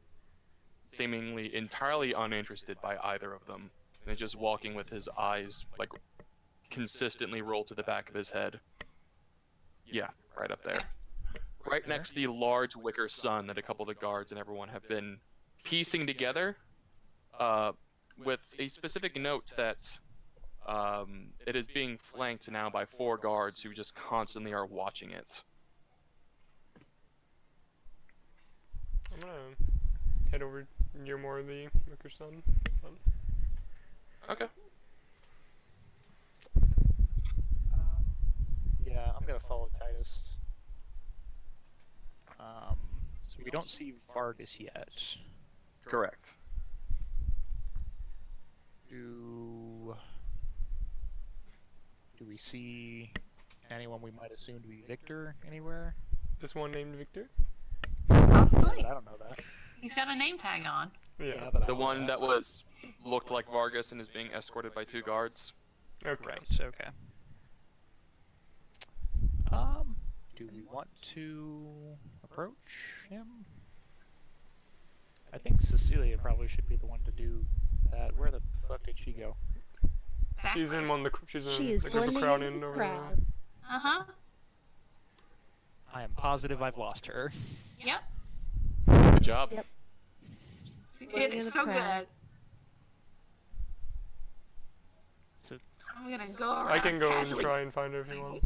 seemingly entirely uninterested by either of them, and just walking with his eyes like consistently rolled to the back of his head. Yeah, right up there. Right next to the large wicker sun that a couple of the guards and everyone have been piecing together, with a specific note that it is being flanked now by 4 guards who just constantly are watching it. I'm gonna head over near more of the wicker sun. Okay. Yeah, I'm gonna follow Titus. So we don't see Vargas yet. Correct. Do we see anyone we might assume to be Victor anywhere? This one named Victor? Possibly. But I don't know that. He's got a name tag on. Yeah. but I The don't know one that looked like Vargas and is being escorted by 2 guards. Okay. Right, okay. Do we want to approach him? I think Cecilia probably should be the one to do that. Where the fuck did she go? She's in one of the she's She in is the group of blending crowd into in the over crowd. Uh-huh. I am positive I've lost her. Yep. Good job. Yep. It Blending is in the so crowd. good. So I'm gonna go around I can go and casually. try and find her if you want.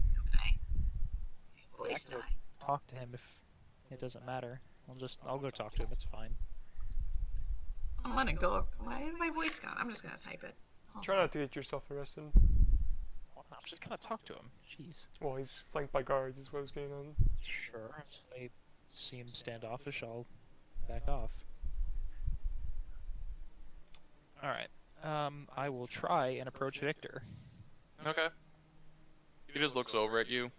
Voice I die. talk to him if it doesn't matter. I'll go talk to him. It's fine. I'm gonna go. Why is my voice gone? I'm just gonna type it. Hold Try on. not to get yourself arrested. I'm just gonna talk to him. Jeez. Well, he's flanked by guards, is what's going on. Sure. If they seem standoffish, I'll back off. Alright. I will try and approach Victor. Okay. He just looks over at you.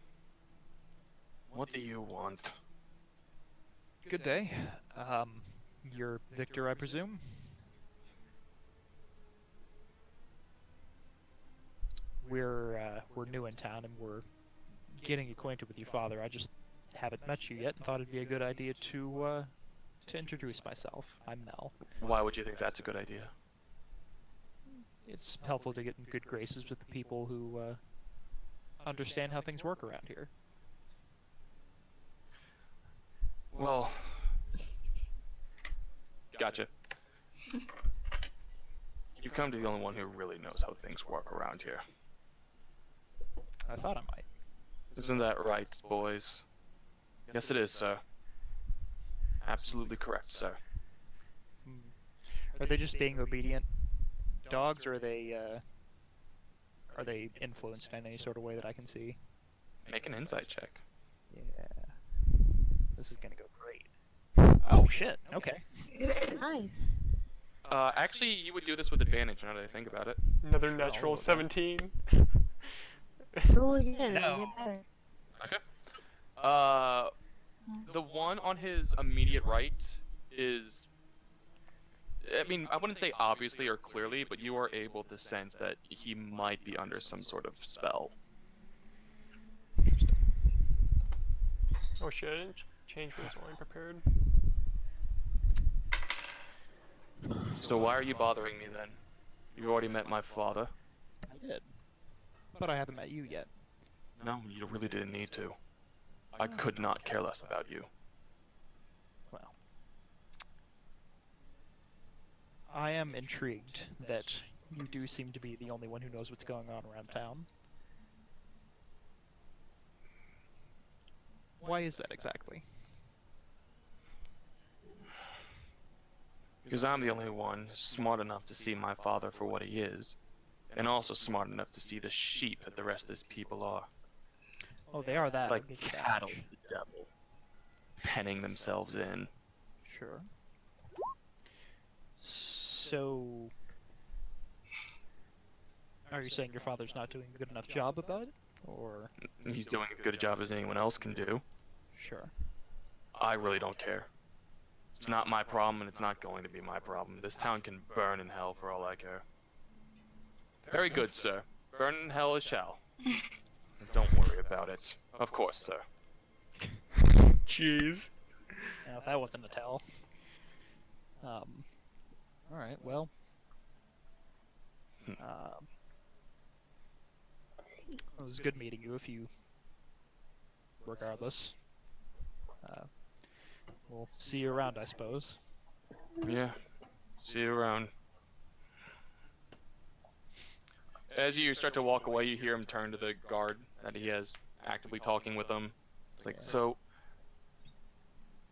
What do you want? Good day. You're Victor, I presume? We're new in town and we're getting acquainted with your father. I just haven't met you yet and thought it'd be a good idea to introduce myself. I'm Mel. Why would you think that's a good idea? It's helpful to get in good graces with the people who understand how things work around here. Well, gotcha. You've come to the only one who really knows how things work around here. I thought I might. Isn't that right, boys? Yes, it is, sir. Absolutely correct, sir. Are they just being obedient dogs, or are they influenced in any sort of way that I can see? Make an insight check. Yeah. This is gonna go great. Oh shit. Okay. It is. Nice. Actually, you would do this with advantage now that I think about it. Another natural I'll- 17. Roll again. No. Get better. Okay. The one on his immediate right is... I mean, I wouldn't say obviously or clearly, but you are able to sense that he might be under some sort of spell. Interesting. Oh shit, I didn't change for this one, I'm prepared. So why are you bothering me then? You already met my father. I did. But I haven't met you yet. No, you really didn't need to. I could not care less about you. Well. I am intrigued that you do seem to be the only one who knows what's going on around town. Why is that exactly? Because I'm the only one smart enough to see my father for what he is, and also smart enough to see the sheep that the rest of his people are. Oh, they are that. Like I'll give you that cattle much. of the devil, penning themselves in. Sure. So, are you saying your father's not doing a good enough job about it? Or, He's doing as good a job as anyone else can do. sure. I really don't care. It's not my problem, and it's not going to be my problem. This town can burn in hell for all I care. Very good, sir. Burn in hell it shall. Don't worry about it. Of course, sir. Jeez. Now, that wasn't a tell. Alright, well. It was good meeting you, regardless. We'll see you around, I suppose. Yeah. See you around. As you start to walk away, you hear him turn to the guard that he has actively talking with him. It's like, so,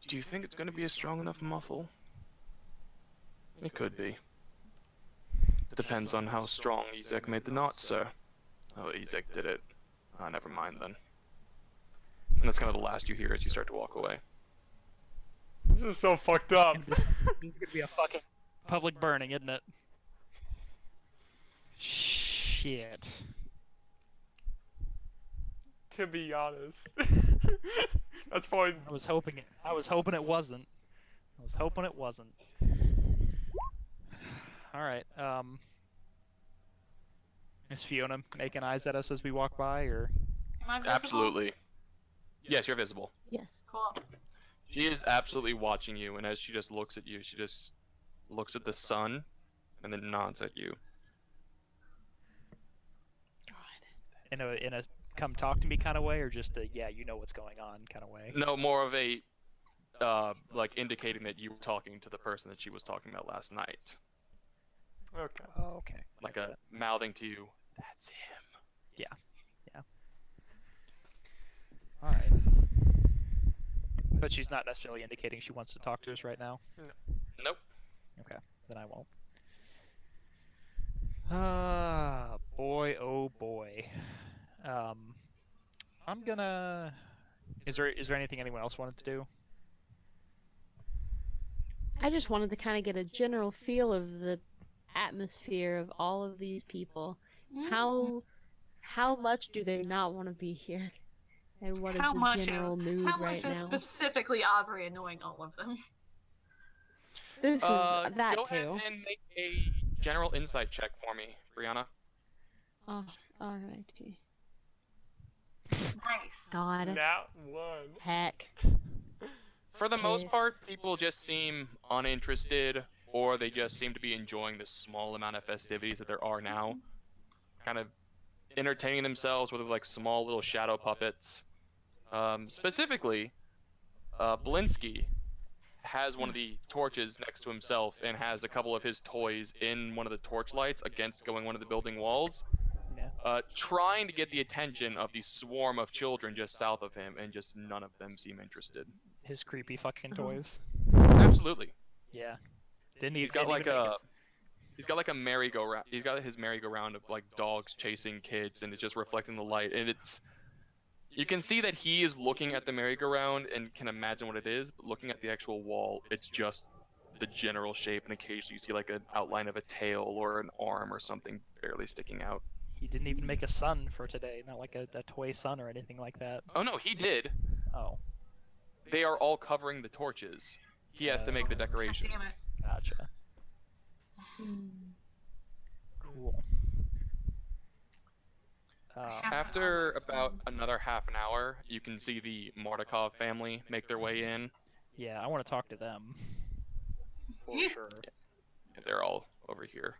do you think it's going to be a strong enough muffle? It could be. Depends on how strong Ezek made the knot, sir. Oh, Ezek did it. Never mind then. And that's kind of the last you hear as you start to walk away. This is so fucked up. This is gonna be a fucking public burning, isn't it? Shit. To be honest. That's probably... I was hoping it wasn't. I was hoping it wasn't. Alright, is Fiona making eyes at us as we walk by, or? Am I visible? Absolutely. Yes, you're visible. Yes. Cool. She is absolutely watching you, and as she just looks at you, she just looks at the sun, and then nods at you. God. In a come talk to me kind of way, or just a yeah, you know what's going on kind of way? No, more of a, like indicating that you were talking to the person that she was talking about last night. Okay. Oh, okay. Like a mouthing to you, that's him. Alright. But she's not necessarily indicating she wants to talk to us right now? Nope. Okay, then I won't. Ah, boy, oh boy. I'm gonna... Is there anything anyone else wanted to do? I just wanted to kind of get a general feel of the atmosphere of all of these people. How much do they not want to be here? And what is How the much general mood how right much is now? specifically Aubrey annoying all of them? This is that go too. ahead and make a general insight check for me, Brianna. Oh, alrighty. Nice. God. Nat 1. Heck. For the most Piss. part, people just seem uninterested, or they just seem to be enjoying the small amount of festivities that there are now. Kind of entertaining themselves with like small little shadow puppets. Specifically, Blinsky has one of the torches next to himself and has a couple of his toys in one of the torch lights against going one of the building walls. Yeah. Trying to get the attention of the swarm of children just south of him, and just none of them seem interested. His creepy fucking toys. Absolutely. Yeah. Didn't He's got like a merry-go-round. He's got his merry-go-round of like dogs chasing kids, and it's just reflecting the light. And you can see that he is looking at the merry-go-round and can imagine what it is, but looking at the actual wall, it's just the general shape, and occasionally you see like an outline of a tail or an arm or something barely sticking out. He didn't even make a sun for today, not like a toy sun or anything like that. Oh no, he did. Oh, They are all covering the torches. He has to make the decorations. Damn it. gotcha. Hmm. Cool. After about another half an hour, you can see the Mordakov family make their way in. Yeah, I want to talk to them. For sure. They're all over here.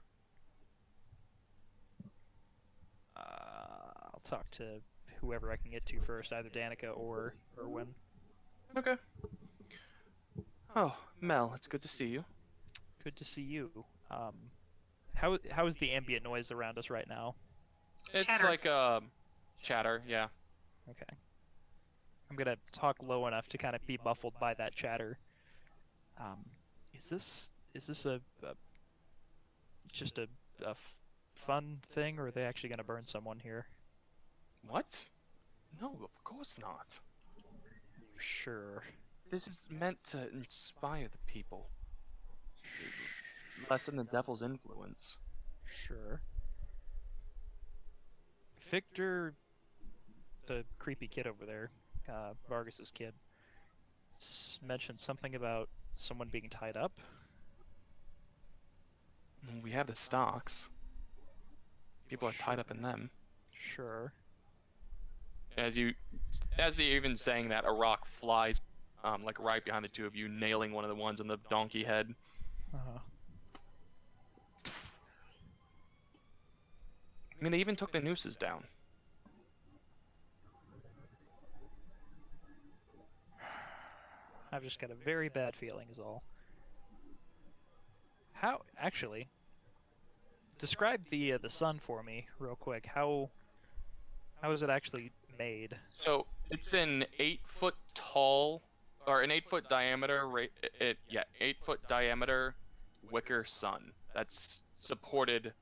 I'll talk to whoever I can get to first, either Danica or Erwin. Okay. Oh, Mel, it's good to see you. Good to see you. How is the ambient noise around us right now? It's Chatter. like chatter, yeah. Okay. I'm gonna talk low enough to kind of be muffled by that chatter. Is this just a fun thing, or are they actually gonna burn someone here? What? No, of course not. Sure. This is meant to inspire the people. Lessen the devil's influence. Sure. Victor, the creepy kid over there, Vargas's kid, mentioned something about someone being tied up. We have the stocks. People are tied up in them. Sure. As they're even saying that, a rock flies, like right behind the two of you, nailing one of the ones on the donkey head. Uh-huh. I mean, they even took the nooses down. I've just got a very bad feeling is all. How, actually, describe the sun for me real quick. How is it actually made? So it's an 8-foot tall, or an 8-foot diameter, 8-foot diameter wicker sun that's supported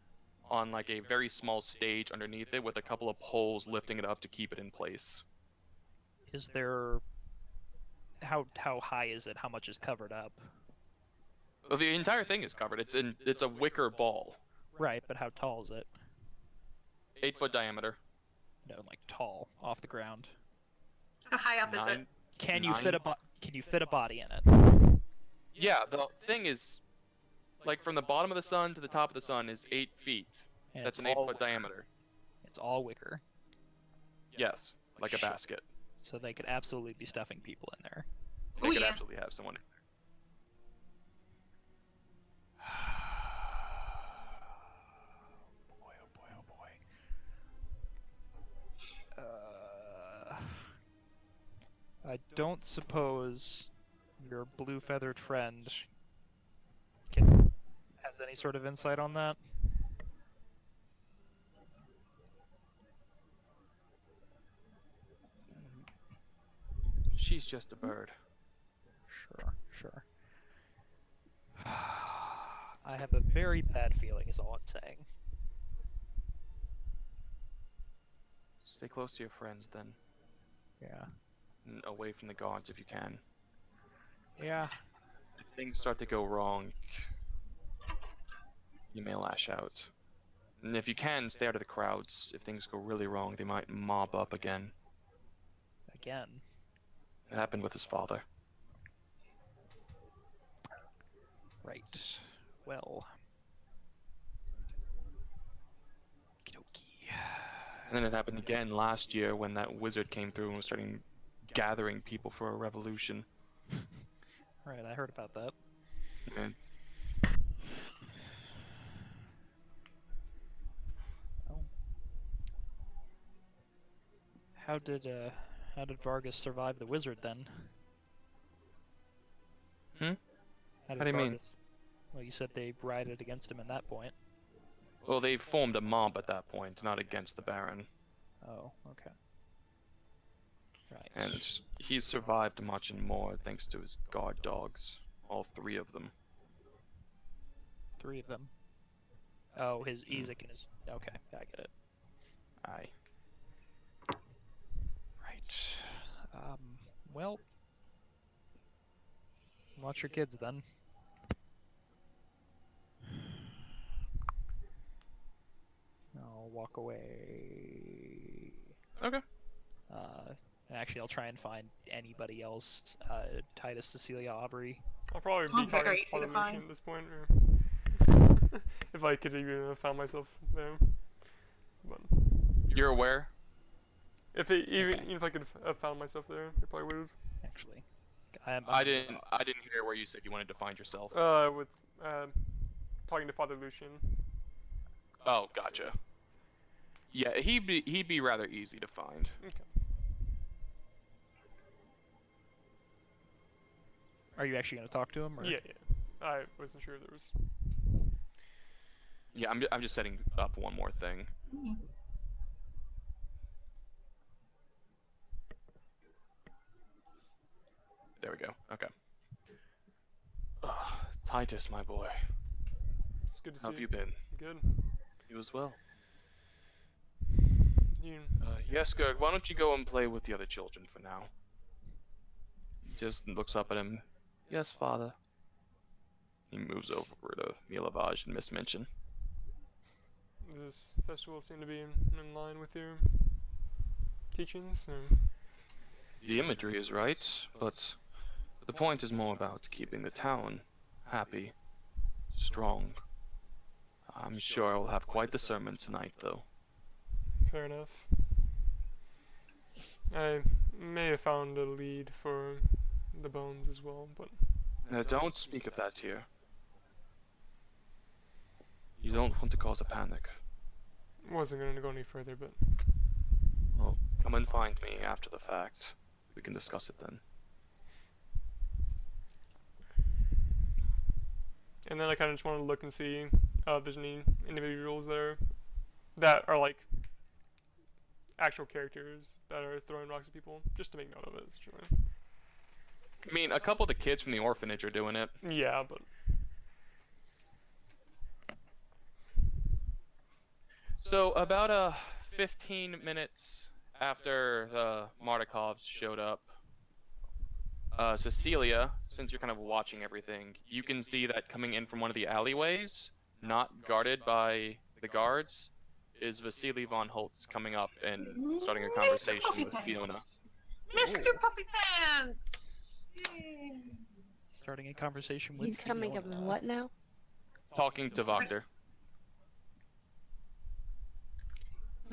on like a very small stage underneath it with a couple of poles lifting it up to keep it in place. Is there how high is it? How much is covered up? Well, the entire thing is covered. It's a wicker ball, Right, but how tall is it? 8-foot diameter. No, like tall off the ground. How high up is it? Can you fit a body in it? Yeah, the thing is, like from the bottom of the sun to the top of the sun is 8 feet. And That's it's an all 8-foot diameter. It's all wicker, Yes, like a Shit. basket. so they could absolutely be stuffing people in there. They Oh, could yeah. absolutely have someone in Boy, oh boy, oh boy. I don't suppose your blue-feathered friend has any sort of insight on that? She's just a bird. Sure. I have a very bad feeling is all I'm saying. Stay close to your friends then. Yeah. And away from the gods if you can. Yeah. If things start to go wrong, you may lash out. And if you can, stay out of the crowds. If things go really wrong, they might mob up again. Again. It happened with his father. Right. Well. Okey-dokey. And then it happened again last year when that wizard came through and was starting gathering people for a revolution. Right, I heard about that. And Well, how did Vargas survive the wizard then? Hmm? How do you mean? Well, you said they rioted against him at that point. well, they formed a mob at that point, not against the Baron. Oh, okay. Right. And he's survived much and more thanks to his guard dogs. All 3 of them. 3 of them. Oh, his Ezek and his. Okay, I get it. Aye. Right. Well. Watch your kids then. I'll walk away. Okay. Actually, I'll try and find anybody else. Titus, Cecilia, Aubrey. I'll probably Oh, be talking very to easy Father to find. Lucian at this point, or if I could even have found myself there. But You're aware? if even if I could have found myself there, I probably would have. Actually, I didn't hear where you said you wanted to find yourself. With talking to Father Lucian. Oh, gotcha. Yeah, he'd be rather easy to find. Okay. Are you actually going to talk to him? Or? Yeah. I wasn't sure if there was. Yeah, I'm just setting up one more thing. Mhm. There we go. Okay. Titus, my boy. It's good to see How have you been? Good. You as well. You. Yes, Gerg, why don't you go and play with the other children for now? He just looks up at him. Yes, father. He moves over to Milavage and Miss Minchin. This festival seem to be in line with your teachings. Or? The imagery is right, but the point is more about keeping the town happy, strong. I'm sure I will have quite the sermon tonight, though. Fair enough. I may have found a lead for the bones as well, but Don't speak of that here. You don't want to cause a panic. wasn't going to go any further. But Well, come and find me after the fact. We can discuss it then. and then I kind of just want to look and see if there's any individuals there that are like actual characters that are throwing rocks at people, just to make note of it. Essentially. I mean, a couple of the kids from the orphanage are doing it. Yeah, but So, about 15 minutes after the Mardikovs showed up, Cecilia, since you're kind of watching everything, you can see that coming in from one of the alleyways, not guarded by the guards, is Vasily von Holtz coming up and starting a conversation with Fiona. Mr. Puffy Pants! Yay. Starting a conversation with He's coming up with Fiona. what now? Talking to Voctor.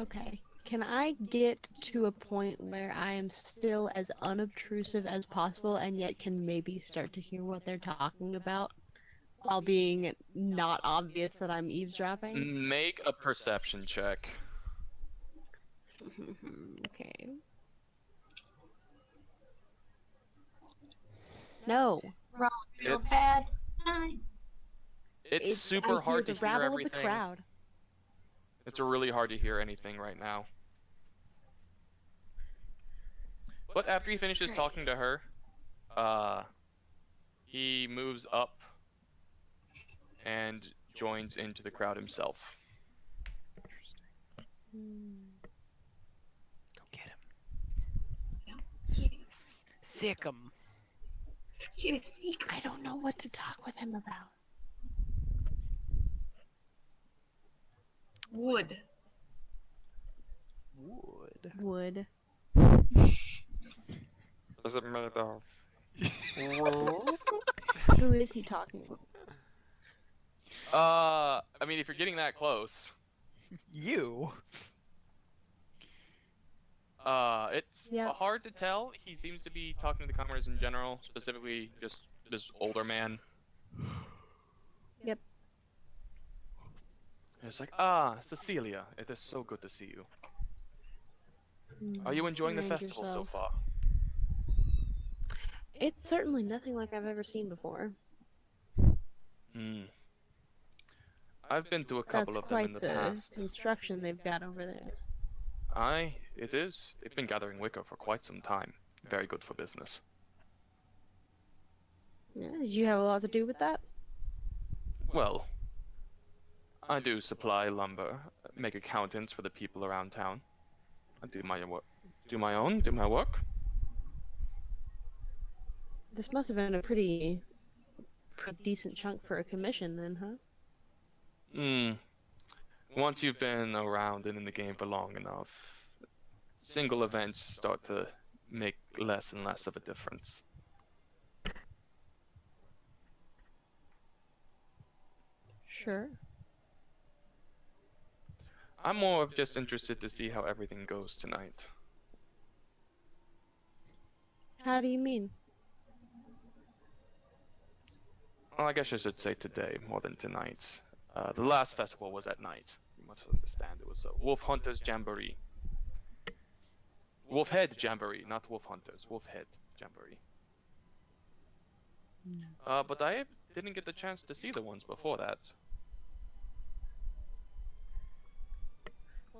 Okay. Can I get to a point where I am still as unobtrusive as possible and yet can maybe start to hear what they're talking about while being not obvious that I'm eavesdropping? Make a perception check. Okay. No. Real It's- bad. Hi. It's super I hear hard the to hear rabble everything. of the crowd. It's really hard to hear anything right now. But after he finishes talking to her, he moves up and joins into the crowd himself. Go get him. Sick him. Get a secret. I don't know what to talk with him about. Wood. Wood. Wood. Is it made of? Who is he talking about? I mean, if you're getting that close, You. it's Yep. hard to tell. He seems to be talking to the commoners in general, specifically just this older man. Yep. It's like, Cecilia, it is so good to see you. Are you enjoying the And festival yourself. so far? It's certainly nothing like I've ever seen before. Hmm. I've been to a couple That's of them in quite the the past. construction they've got over there. Aye, it is. They've been gathering wicker for quite some time. Very good for business. Yeah, did you have a lot to do with that? Well, I do supply lumber, make accountants for the people around town. I do my work. Do my work. This must have been a pretty decent chunk for a commission then, huh? Hmm. Once you've been around and in the game for long enough, single events start to make less and less of a difference. Sure. I'm more of just interested to see how everything goes tonight. How do you mean? Well, I guess I should say today more than tonight. The last festival was at night. You must understand it was a Wolf Hunters Jamboree. Wolf Head Jamboree, not Wolf Hunters. Wolf Head Jamboree. But I didn't get the chance to see the ones before that.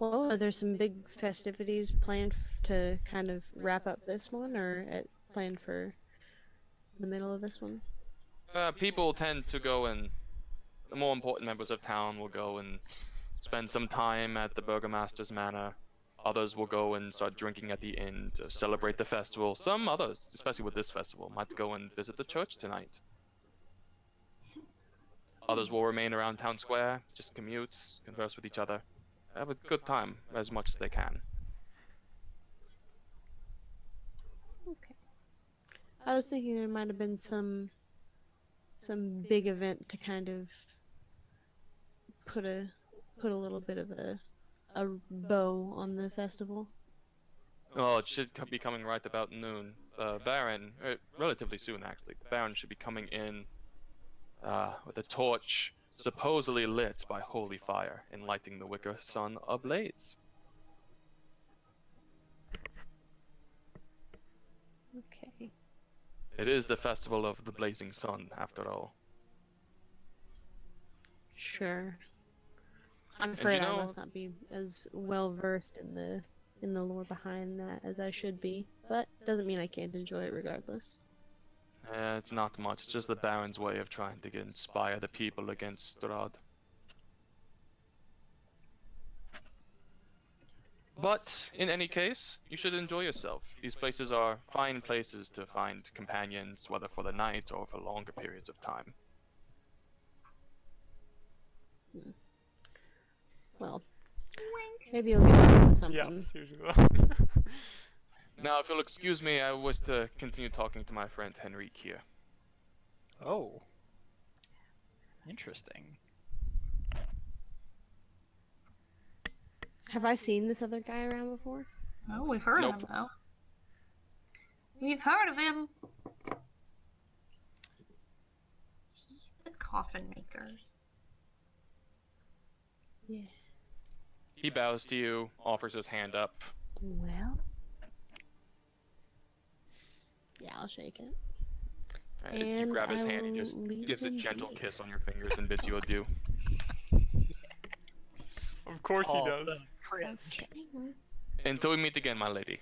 Well, are there some big festivities planned to kind of wrap up this one, or planned for the middle of this one? People tend to go and the more important members of town will go and spend some time at the Burgomaster's Manor. Others will go and start drinking at the inn to celebrate the festival. Some others, especially with this festival, might go and visit the church tonight. Others will remain around town square, just commute, converse with each other, have a good time as much as they can. Okay. I was thinking there might have been some big event to kind of put a little bit of a bow on the festival. Oh, it should be coming right about noon. Baron, relatively soon actually, the Baron should be coming in with a torch supposedly lit by holy fire and lighting the wicker sun ablaze. Okay. It is the festival of the blazing sun, after all. Sure. I'm afraid know- I must not be as well versed in the lore behind that as I should be, but doesn't mean I can't enjoy it regardless. It's not much, just the Baron's way of trying to inspire the people against Strahd. But, in any case, you should enjoy yourself. These places are fine places to find companions, whether for the night or for longer periods of time. Well, maybe I'll get on with Yeah, something. seriously though. Now, if you'll excuse me, I wish to continue talking to my friend Henrique here. Oh. Interesting. Have I seen this other guy around before? Oh, we've heard Nope. of him, though. We've heard of him. He's the coffin maker. Yeah. He bows to you, offers his hand up. Well. Yeah, I'll shake it. And you And grab his I hand and will just leave gives a him gentle be. kiss on your fingers and bids you adieu. Of course he does. the cringe. Okay. Until we meet again, my lady.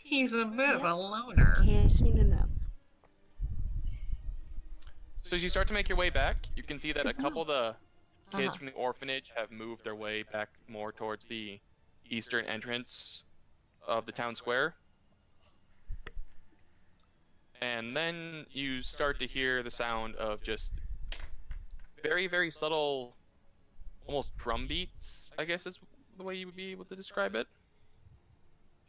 He's a bit of Yep. a loner. Can't soon enough. So as you start to make your way back, you can see that a Good couple of the kids Uh-huh. from the orphanage have moved their way back more towards the eastern entrance of the town square. And then you start to hear the sound of just very, very subtle, almost drum beats, I guess is the way you would be able to describe it.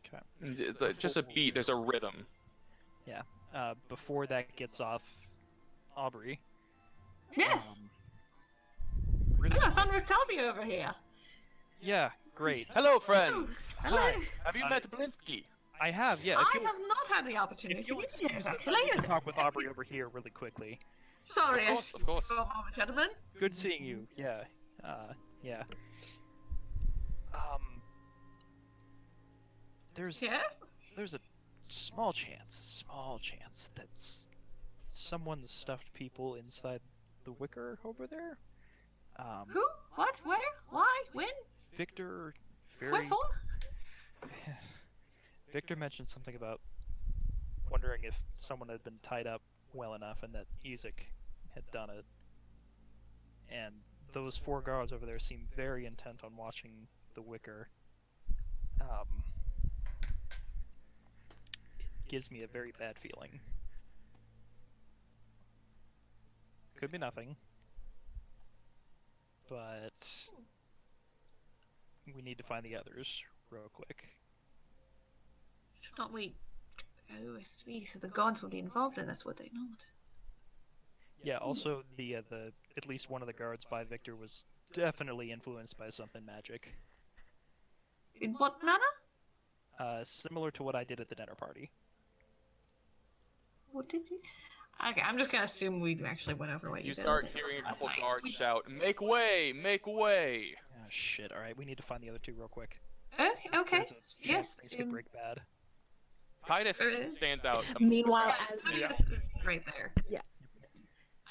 Okay. Just a beat, there's a rhythm. Before that gets off, Aubrey. Yes! Really? Yeah, fun with Toby over here. Yeah, great. Hello, friends! Hello. Hi. Have you Uh, met Blinsky? I have, yeah. I If you, have not had the opportunity if to you'll meet excuse him, me, actually. I need to talk with Aubrey over here really quickly. Sorry, Of course. for a moment, gentlemen. Good seeing you. Yeah. Yeah. There's Yes? there's a small chance that someone stuffed people inside the wicker over there. Who? What? Where? Why? When? Victor What very for? Victor mentioned something about wondering if someone had been tied up well enough and that Ezek had done it. And those 4 guards over there seem very intent on watching the wicker. It gives me a very bad feeling. Could be nothing. But we need to find the others real quick. Should not we OSV, so the gods would be involved in this, would they not? Yeah, also the at least one of the guards by Victor was definitely influenced by something magic. In what manner? Similar to what I did at the dinner party. What did you? Okay, I'm just gonna assume we actually went over what You did. start hearing a last couple night. guards shout, "Make way! Make way!" Ah, shit. Alright, we need to find the other 2 real quick. Okay. There's a chance Yes. things could break bad. Titus stands out. Meanwhile, Yeah, as Titus is right there. Yeah.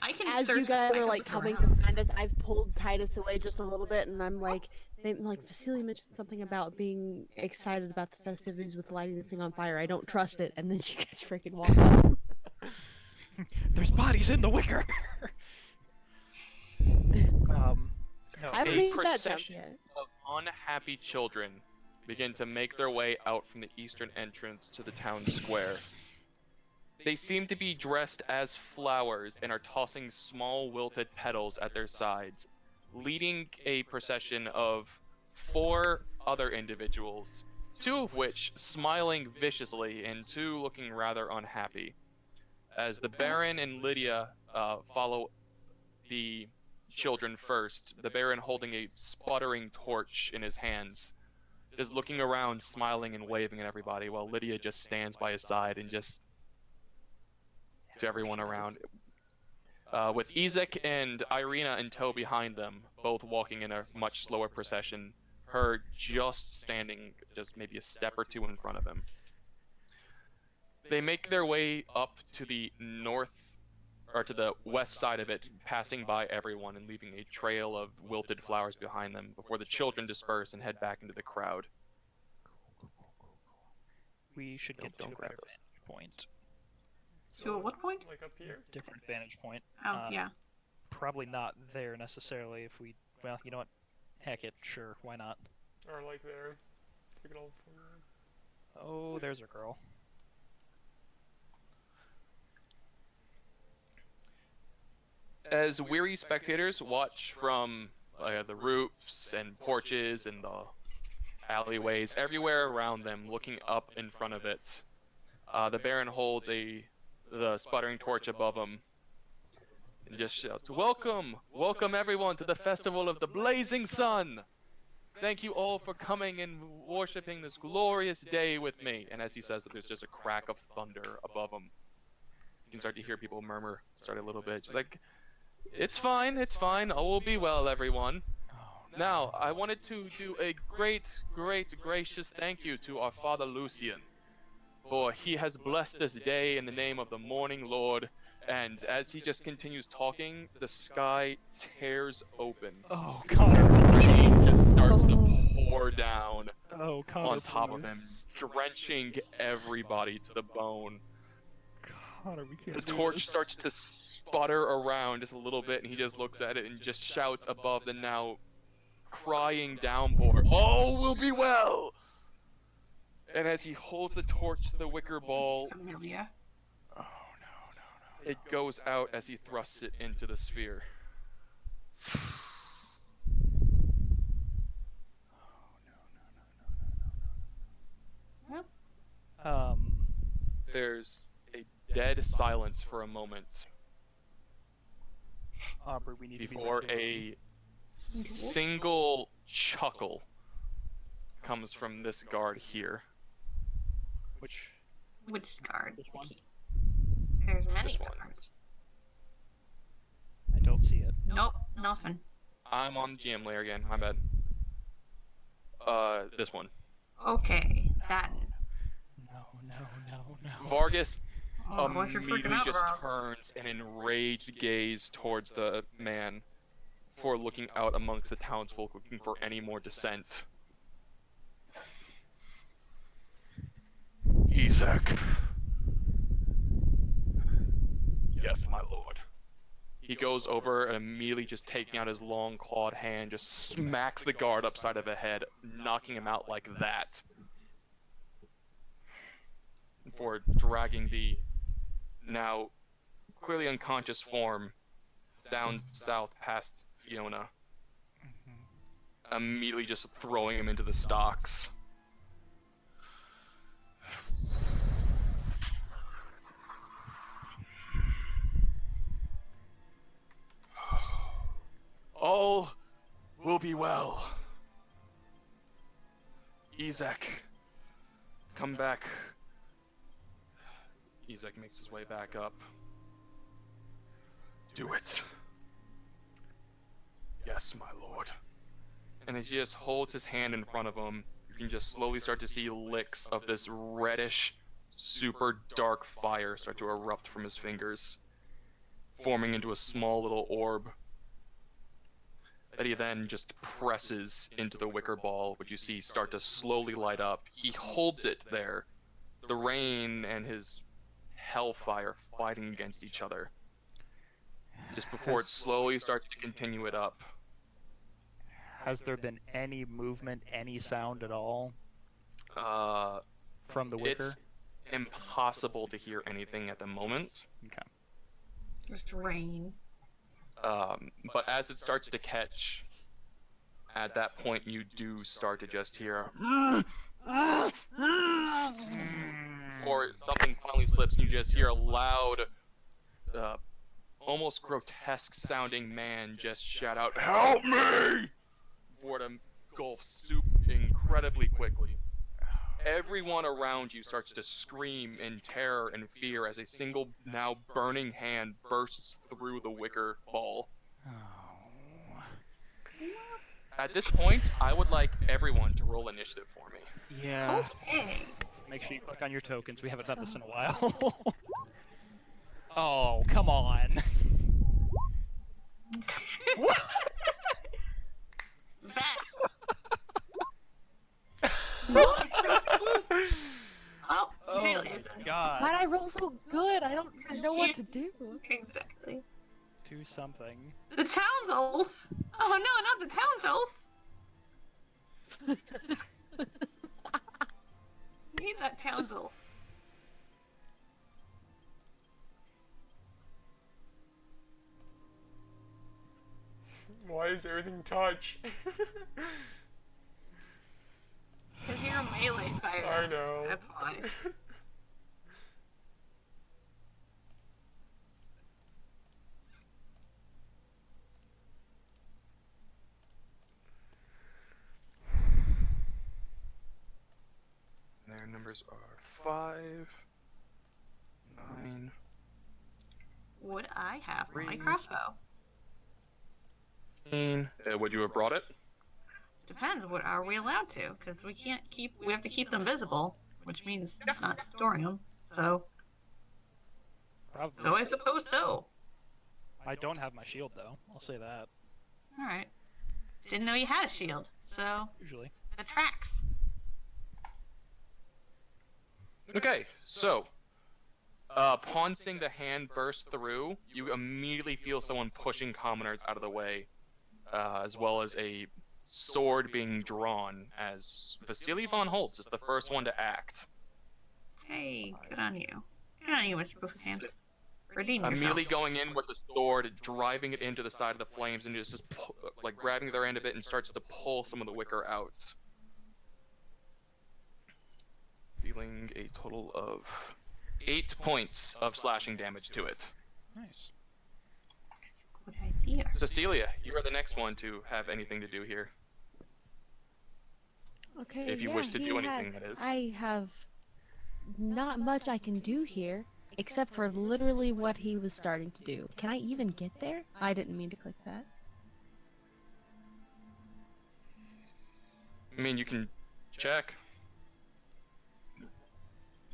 I can As search you the guys back are of like the coming ground. to find us, I've pulled Titus away just a little bit, and I'm like, Vasily mentioned something about being excited about the festivities with lighting this thing on fire. I don't trust it, and then you guys freaking walk up. There's bodies in the wicker. No. I haven't A made that jump procession yet. of unhappy children begin to make their way out from the eastern entrance to the town square. They seem to be dressed as flowers and are tossing small wilted petals at their sides, leading a procession of 4 other individuals, 2 of which smiling viciously and 2 looking rather unhappy. As the Baron and Lydia follow the children first, the Baron holding a sputtering torch in his hands, just looking around, smiling and waving at everybody, while Lydia just stands by his side and just to everyone around. With Ezek and Irina in tow behind them, both walking in a much slower procession, her just standing just maybe a step or 2 in front of him. They make their way up to the north, or to the west side of it, passing by everyone and leaving a trail of wilted flowers behind them before the children disperse and head back into the crowd. We should get to Don't a grab better those. vantage point. To a what point? Like up here? Different vantage point. Yeah. Probably not there necessarily if we... Well, you know what? Heck it, sure, why not? Or like there. Take it all forward. Oh, there's our girl. As weary spectators watch from the roofs and porches and the alleyways, everywhere around them, looking up in front of it, the Baron holds the sputtering torch above him and just shouts, "Welcome! Welcome everyone to the Festival of the Blazing Sun! Thank you all for coming and worshipping this glorious day with me." And as he says that, there's just a crack of thunder above him. You can start to hear people murmur, start a little bit. Just like, it's fine, all will be well, everyone. Now, I wanted to do a great, gracious thank you to our Father Lucian, for he has blessed this day in the name of the Morning Lord, and as he just continues talking, the sky tears open. Oh, And Connor. rain just starts to pour down Oh, Connor, on top of please. him, drenching everybody to the bone. Connor, we can't The do torch this. starts to sputter around just a little bit, and he just looks at it and just shouts above the now crying downpour, "All will be well!" And as he holds the torch to the wicker ball, This is familiar. Oh, no. it goes out as he thrusts it into the sphere. There's a dead silence for a moment Aubrey, we need before to be a single chuckle comes from this guard here. Which guard? Which one? There's many This one. guards. I don't see it. Nope, nothing. I'm on the GM layer again, my bad. This one. Okay, that. No. Vargas Oh, what you're immediately freaking out just about? turns an enraged gaze towards the man for looking out amongst the townsfolk looking for any more dissent. Ezek. Yes, my lord. He goes over and immediately just taking out his long clawed hand, just smacks the guard upside of the head, knocking him out like that. Before dragging the now clearly unconscious form down south past Fiona. Immediately just throwing him into the stocks. All will be well. Ezek, come back. Ezek makes his way back up. Do it. Yes, my lord. And as he just holds his hand in front of him, you can just slowly start to see licks of this reddish, super dark fire start to erupt from his fingers. forming into a small little orb that he then just presses into the wicker ball, which you see start to slowly light up. He holds it there, the rain and his hellfire fighting against each other, just before it slowly starts to continue it up. Has there been any movement, any sound at all from the wicker? It's impossible to hear anything at the moment. Okay. Just rain. But as it starts to catch, at that point you do start to just hear or something finally slips and you just hear a loud, almost grotesque sounding man just shout out, "Help me!" before to engulf soup incredibly quickly. Everyone around you starts to scream in terror and fear as a single, now burning hand bursts through the wicker ball. Oh. At this point, I would like everyone to roll initiative for me. Yeah. Okay. Make sure you click on your tokens. We haven't done this in a while. Oh, come on. What? Best. Well, Julius. God. Why'd I roll so good? I don't know what to do. Exactly. Do something. The town's elf. Oh no, not the town's elf. You need that town's elf. Why is everything touch? Because you're a melee fighter. I know. That's why. Their numbers are 5, 9. Would I have my 3. crossbow? Would you have brought it? Depends. What are we allowed to? Because we can't keep. We have to keep them visible, which means not storing them. So Probably. I suppose so. I don't have my shield though. I'll say that. All right. Didn't know you had a shield. So Usually. the tracks. Okay, so upon seeing the hand burst through, you immediately feel someone pushing commoners out of the way, as well as a sword being drawn, as Vasily von Holtz is the first one to act. Hey, good on you. Good on you, Mr. Boofenhand. Redeem yourself. Immediately going in with the sword, driving it into the side of the flames, and just like grabbing their end of it and starts to pull some of the wicker out. Dealing a total of 8 points of slashing damage to it. Nice. Good idea. Cecilia, you are the next one to have anything to do here. Okay. If you yeah, wish to he do had- anything, that is. I have not much I can do here, except for literally what he was starting to do. Can I even get there? I didn't mean to click that. I mean, you can check.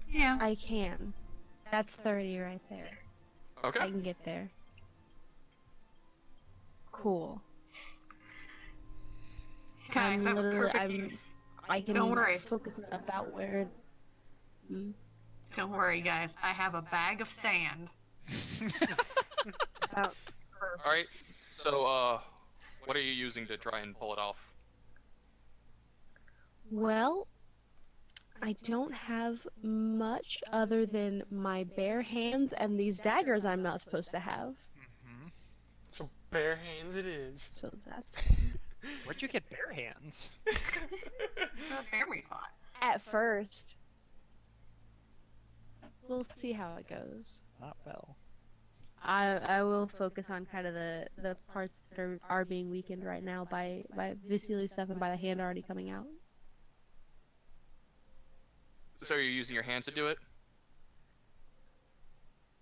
Yeah. I can. That's 30 right there. I Okay. can get there. Cool. Guys, I have a literally- perfect I'm- use. I can Don't worry. focus on about where. Hmm? Don't worry, guys. I have a bag of sand. Sound- Alright, so, what are you using to try and pull it off? Well, I don't have much other than my bare hands and these daggers I'm not supposed to have. Mm-hmm. So bare hands it is. So that's Where'd you get bare hands? Not very fun. at first. We'll see how it goes. Not well. I will focus on kind of the parts that are being weakened right now by Vasily's stuff and by the hand already coming out. So you're using your hands to do it?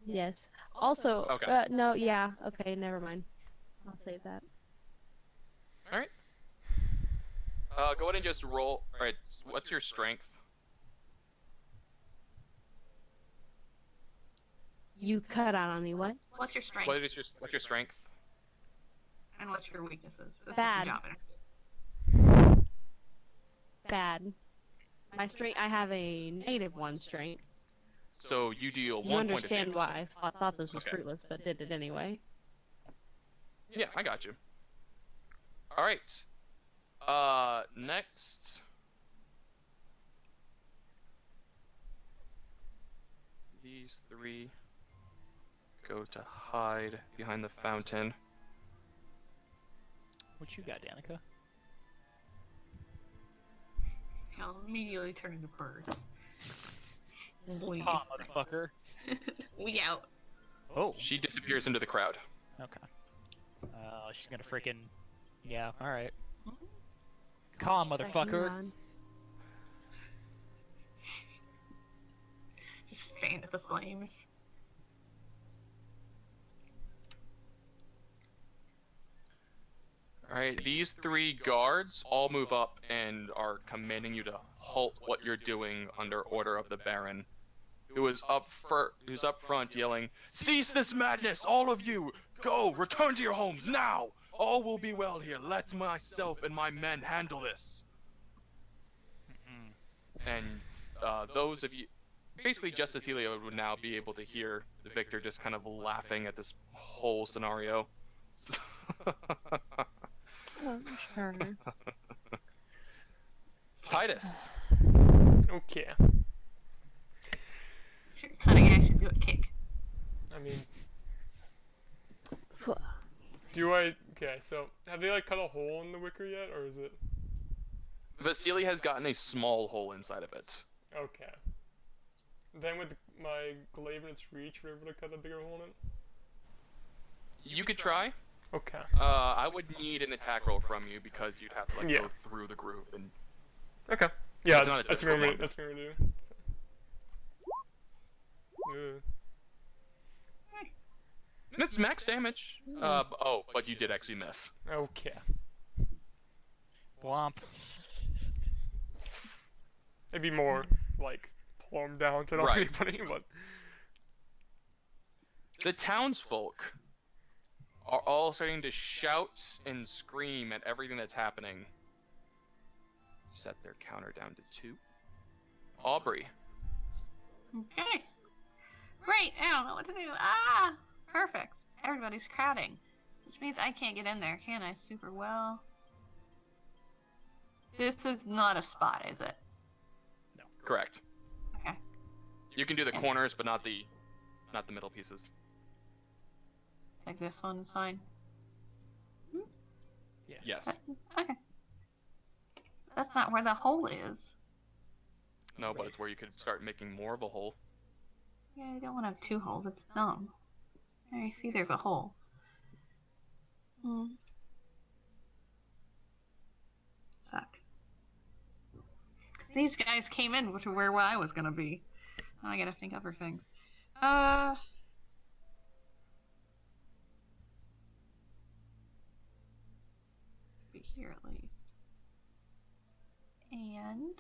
Yes. Also, Okay. no, yeah, okay, never mind. I'll save that. Alright. Go ahead and just roll. Alright, what's your strength? You cut out on me, what? What's your strength? What's your strength? And what's your weaknesses? This Bad. is your job. Bad. My strength. I have a -1 strength. So you deal You 1 point of understand damage. why I thought this was Okay. fruitless, but did it anyway. Yeah, I got you. All right. Next. These three go to hide behind the fountain. What you got, Danica? I'll immediately turn into birds. Leave. Ah, motherfucker. We out. Oh. She disappears into the crowd. Okay. She's gonna freaking. Yeah. All right. Calm, motherfucker. Hang on. Just fan at the flames. Alright, these three guards all move up and are commanding you to halt what you're doing under order of the Baron, who's up front yelling, "Cease this madness, all of you! Go, return to your homes now! All will be well here. Let myself and my men handle this." And those of you, basically just as Helio would now be able to hear Victor just kind of laughing at this whole scenario. Oh, sure. Titus. Okay. Sure, cutting action, do a kick. I mean, do I? Okay, so have they like cut a hole in the wicker yet, or is it? Vasily has gotten a small hole inside of it. Okay. Then with my glaive in its reach, we're able to cut a bigger hole in it. You could try. Okay. I would need an attack roll from you because you'd have to like Yeah. go through the groove and. Okay. Yeah, It's not a that's what I'm difficult gonna, that's what I'm gonna do. It's max damage. But you did actually miss. Okay. Blomp. Maybe more like plumb down to not Right. anybody, but The townsfolk are all starting to shout and scream at everything that's happening. Set their counter down to 2. Aubrey. Okay. Great, I don't know what to do. Ah! Perfect. Everybody's crowding. Which means I can't get in there, can I? Super well. This is not a spot, is it? Correct. Okay. You can do the corners, but not the middle pieces. Like this one is fine. Yeah. Yes. Okay. That's not where the hole is. No, but it's where you could start making more of a hole. Yeah, I don't want to have 2 holes. It's dumb. I see there's a hole. Fuck. 'Cause these guys came in to where I was gonna be. Now I gotta think other things. Be here at least. And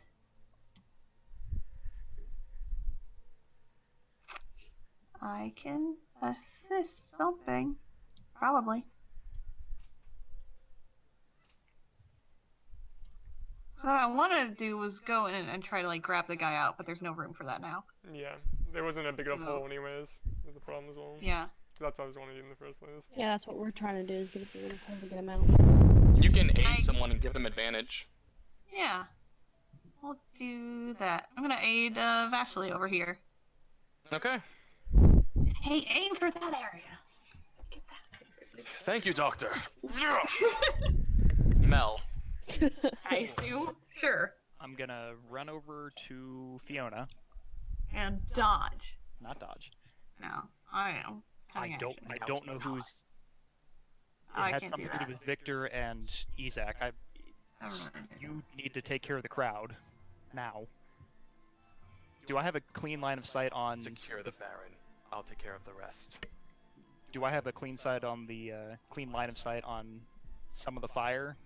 I can assist something. Probably. So what I wanted to do was go in and try to like grab the guy out, but there's no room for that now. yeah, there wasn't a big enough So- hole anyways. Is the problem as well. Yeah. That's what I was wanting to do in the first place. Yeah, that's what we're trying to do, is get a big enough hole to get him out. You can aid someone and give them advantage. Yeah. I'll do that. I'm gonna aid Vasily over here. Okay. Hey, aim for that area. Get that basically. Thank you, Doctor. Mel. I assume. Sure. I'm gonna run over to Fiona, And dodge. not dodge. No, I am. I don't know who's. It Oh, I had can't something do to that. do with Victor and Isaac. You need to take care of the crowd now. Do I have a clean line of sight on? Secure the Baron. I'll take care of the rest. Do I have a clean sight on the clean line of sight on some of the fire?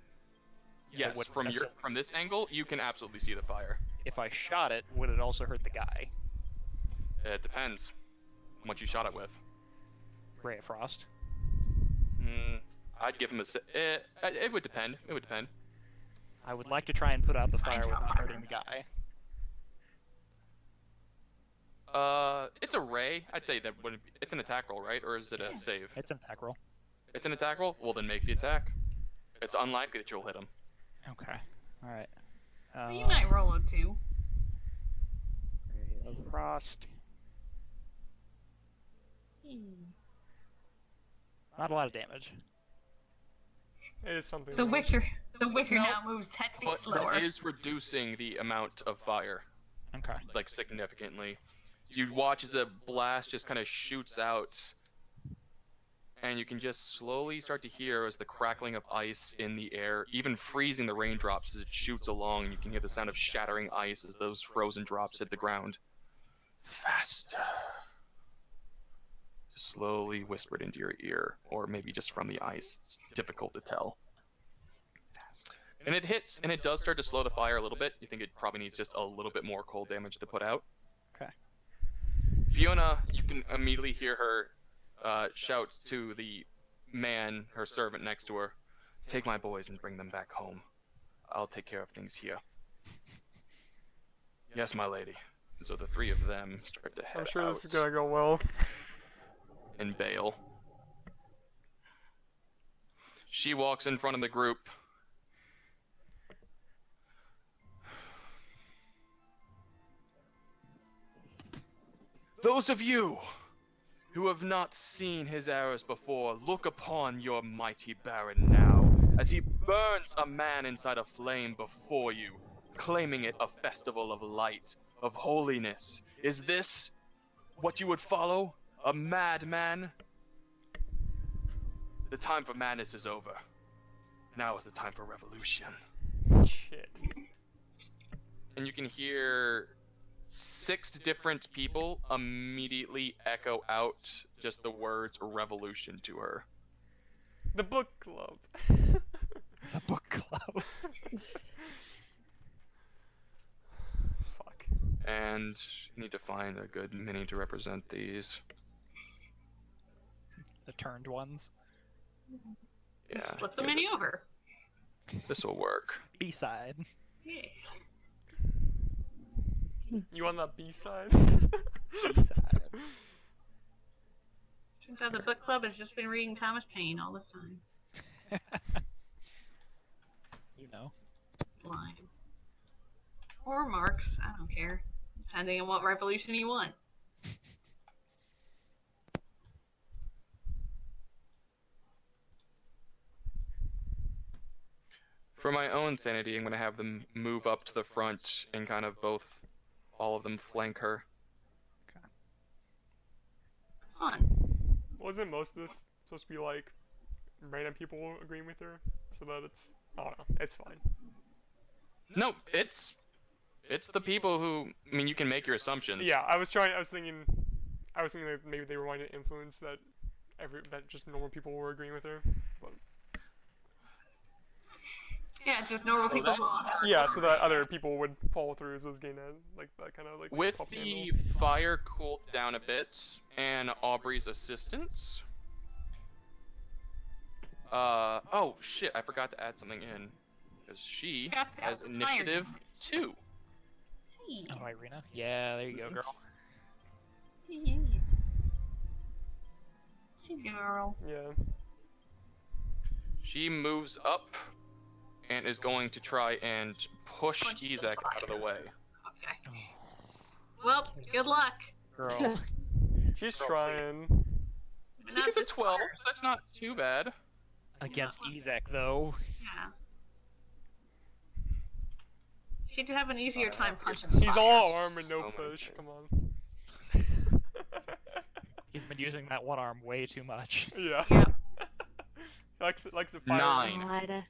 Yes, would from this angle, you can absolutely see the fire. If I shot it, would it also hurt the guy? It depends what you shot it with. Ray of Frost. I'd give him a. It would depend. It would depend. I would like to try and put out the fire drop without fire. hurting the guy. It's a ray. I'd say that wouldn't. It's an attack roll, right? Or is it a save? It's an attack roll. It's an attack roll. Well, then make the attack. It's unlikely that you'll hit him. Okay. All right. Well, you might roll a 2. Ray of Frost. Not a lot of damage. It is something. The though. wicker No. now moves 10 feet But slower. it is reducing the amount of fire, Okay. like significantly. You watch as the blast just kind of shoots out, and you can just slowly start to hear as the crackling of ice in the air, even freezing the raindrops as it shoots along, and you can hear the sound of shattering ice as those frozen drops hit the ground. Faster. Just slowly whispered into your ear, or maybe just from the ice. It's difficult to tell. And it hits, and it does start to slow the fire a little bit. You think it probably needs just a little bit more cold damage to put out. Okay. Fiona, you can immediately hear her shout to the man, her servant next to her, "Take my boys and bring them back home. I'll take care of things here." "Yes, my lady." And so the three of them start to head I'm sure out this is gonna go well. and bail. She walks in front of the group. "Those of you who have not seen his arrows before, look upon your mighty Baron now, as he burns a man inside a flame before you, claiming it a festival of light, of holiness. Is this what you would follow? A madman? The time for madness is over. Now is the time for revolution." Shit. And you can hear 6 different people immediately echo out just the words revolution to her. The book club. The book club. Fuck. And you need to find a good mini to represent these. The turned ones. Yeah, Just flip the menu over. this will work. B-side. Yeah. You on that B side? B-side. Turns out the book club has just been reading Thomas Paine all this time. You know. Line. Or Marx, I don't care. Depending on what revolution you want. For my own sanity, I'm going to have them move up to the front and kind of all of them flank her. Fun. Wasn't most of this supposed to be like random people agreeing with her? So that it's, I don't know, it's fine. No, it's the people who, I mean, you can make your assumptions. Yeah, I was thinking that maybe they were wanting to influence that that just normal people were agreeing with her. But Yeah, just normal people. that's- who want her. yeah, so that other people would follow through as was getting at, like that kind of like With pop the handle. fire cooled down a bit and Aubrey's assistance. Oh shit, I forgot to add something in. Because she Forgot to has add the fire initiative damage. 2. Hey. Oh, Irina? Yeah, there you go, girl. Hey. She girl. Yeah. She moves up and is going to try and push Punch the Ezek out of the fire. way. Okay. Well, good luck. Girl. She's trying. But He not gets a just 12, fire. so that's not too bad. Against Ezek, though. Yeah. She'd have an easier time punching. He's fire. all arm and no Oh my push. God. Come on. He's been using that one arm way too much. Yeah. Yep. likes the fire. 9. God.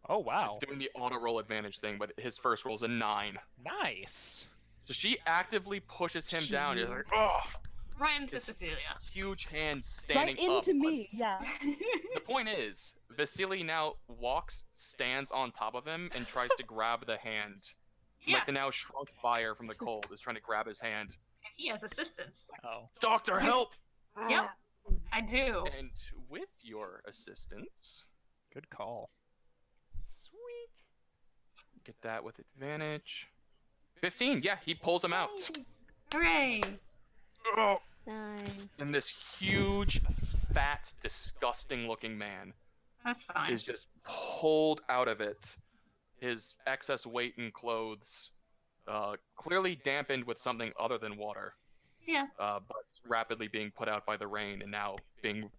Oh, wow. It's doing the auto roll advantage thing, but his first roll is a 9. Nice. So she actively pushes him down. He's like, Jeez. oh, Right into It's- Cecilia. huge hand standing Right up. into me, yeah. The point is, Vasily now stands on top of him, and tries to grab the hand. Yeah, Like the now shrunk fire from the cold is trying to grab his hand. he has assistance. Oh. Doctor, help! Yep. do. And with your assistance, Good call. Sweet. get that with advantage. 15, yeah, he pulls him out. Hooray! Oh. Nice. And this huge, fat, disgusting-looking man That's fine. is just pulled out of it. His excess weight and clothes, clearly dampened with something other than water, Yeah. but rapidly being put out by the rain and now being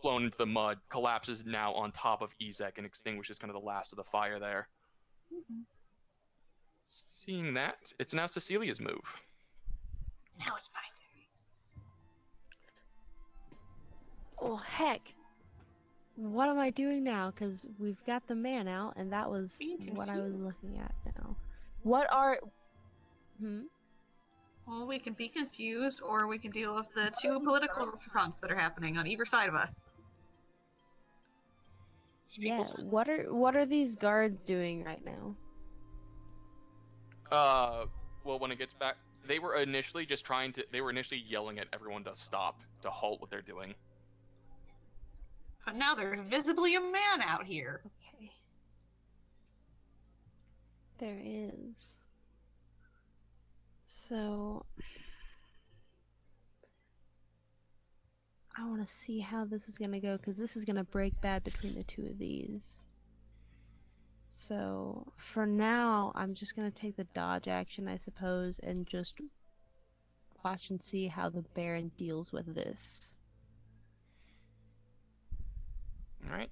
blown into the mud, collapses now on top of Ezek and extinguishes kind of the last of the fire there. Seeing that, it's now Cecilia's move. Now it's fine. Well, heck. What am I doing now? Because we've got the man out, and that was Being what I was confused. looking at now. What are... Well, we can be confused, or we can deal with the two political fronts that are happening on either side of us. Yeah, what are these guards doing right now? Well, when it gets back, they were initially yelling at everyone to stop, to halt what they're doing. But now there's visibly a man out here. Okay. There is. So... I want to see how this is going to go, because this is going to break bad between the two of these. So, for now, I'm just going to take the dodge action, I suppose, and just watch and see how the Baron deals with this. Alright.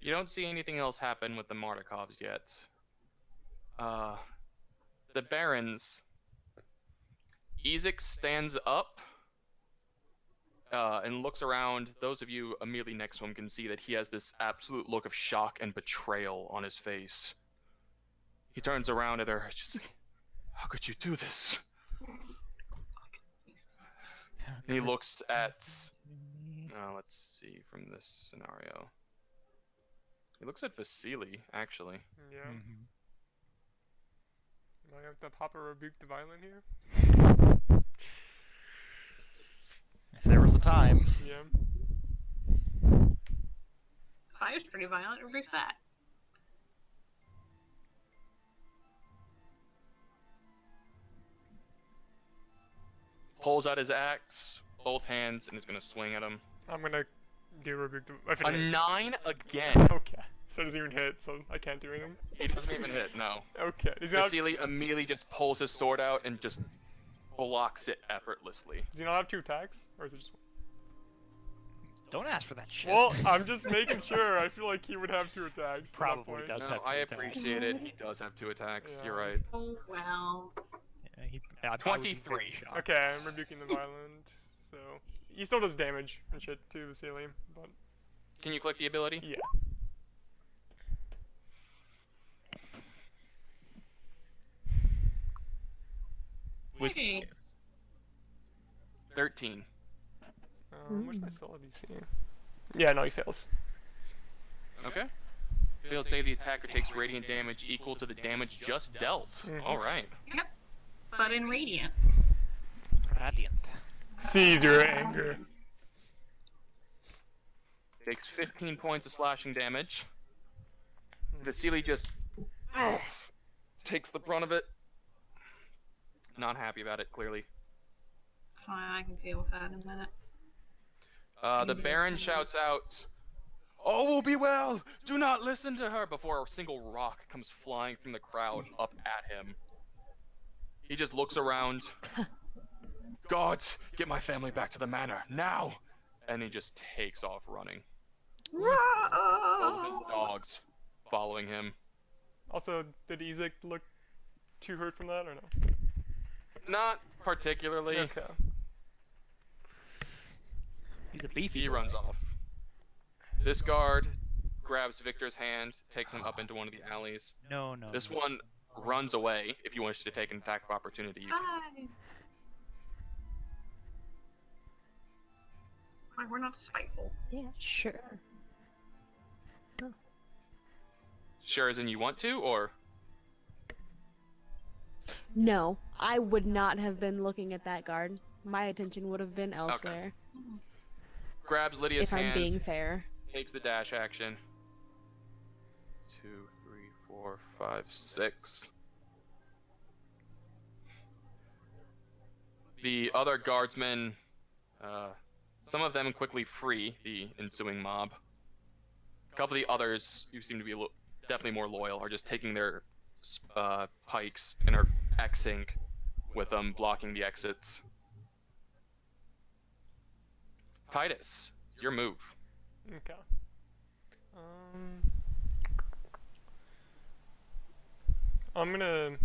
You don't see anything else happen with the Martikovs yet. The Barons... Ezek stands up and looks around. Those of you immediately next to him can see that he has this absolute look of shock and betrayal on his face. He turns around at her, just like, how could you do this? And he looks at, let's see, from this scenario. He looks at Vasily, actually. Yeah. Mm-hmm. Do I have to pop a rebuke the violent here? If there was a time. Yeah. Fire's pretty violent. Rebuke that. Pulls out his axe, both hands, and is going to swing at him. I'm gonna do rebuke the. If it A hits. 9 again. Okay. So it doesn't even hit, so I can't do anything. He doesn't even hit, no. Okay. Does he, not, Vasily immediately just pulls his sword out and just blocks it effortlessly. does he not have 2 attacks? Or is it just one? Don't ask for that shit. Well, I'm just making sure. I feel like he would have 2 attacks. at that Probably point. does. No, have I 2 attacks. appreciate it. He does have 2 attacks. Yeah. You're right. Oh, well. Yeah, I probably would be 23. very shocked. Okay, I'm rebuking the violent. So he still does damage and shit to Vasily, but Can you click the ability? yeah. With Hey. 13. Where's my solo DC? Yeah, no, he fails. Okay. Failed save, the attacker takes radiant damage equal to the damage just dealt. Mhm. Alright. Yep. But in Radiant. Radiant. Seize your anger. Takes 15 points of slashing damage. Vasily just takes the brunt of it. Not happy about it, clearly. Fine, I can deal with that in a minute. The Baron shouts out, "All will be well! Do not listen to her!" before a single rock comes flying from the crowd up at him. He just looks around. "Gods, get my family back to the manor, now!" And he just takes off running. All of his dogs following him. Also, did Ezek look too hurt from that or no? Not particularly. Okay. He's a beefy He boy. runs off. This guard grabs Victor's hand, takes him up into one of the alleys. No, no. This no. one runs away. If you wish to take an attack of opportunity, you can. Hi. Like, we're not spiteful. Yeah, sure. Sure as in you want to, or? No, I would not have been looking at that guard. My attention would have been elsewhere. Grabs Lydia's If I'm hand, being fair. takes the dash action. 2, 3, 4, 5, 6. The other guardsmen, some of them quickly free the ensuing mob. A couple of the others, who seem to be definitely more loyal, are just taking their pikes and are Xing with them, blocking the exits. Titus, it's your move. Okay. I'm gonna.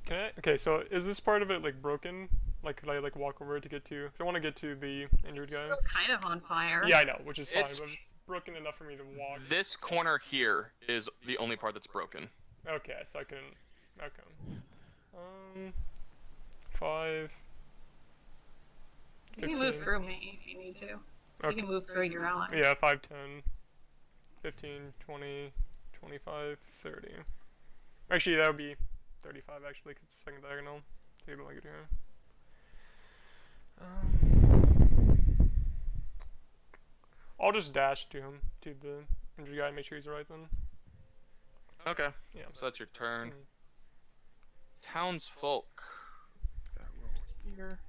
Can I? Okay, so is this part of it like broken? Like, could I like walk over to get to? Cause I want to get to the injured guy. Still kind of on fire. Yeah, I know, which is fine, It's- but it's broken enough for me to walk. This corner here is the only part that's broken. Okay, so I can. Okay. 5. You can move through me if you need to. You Okay. can move through your allies. Yeah, 5, 10, 15, 20, 25, 30. Actually, that would be 35 actually, because it's second diagonal. Take a look at here. I'll just dash to him, to the injured guy, and make sure he's alright then. Okay, Yeah. so that's your turn. Mm. Townsfolk. That roll here.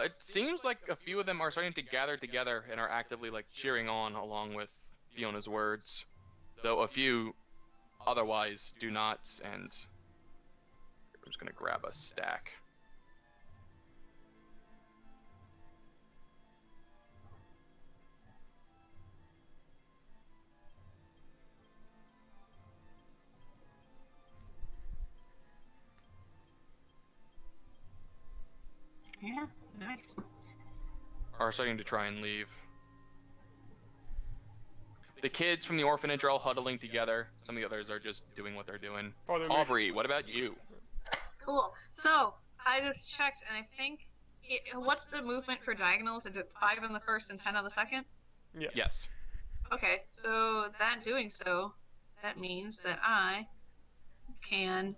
It seems like a few of them are starting to gather together and are actively like cheering on along with Fiona's words, though a few otherwise do not. And I'm just gonna grab a stack. Yeah, nice. Are starting to try and leave. The kids from the orphanage are all huddling together. Some of the others are just doing what they're doing. Oh, they're Aubrey, what about you? Cool. So, I just checked, and I think... what's the movement for diagonals? Is it 5 on the first and 10 on the second? Yeah. Yes. Okay, so that doing so, that means that I can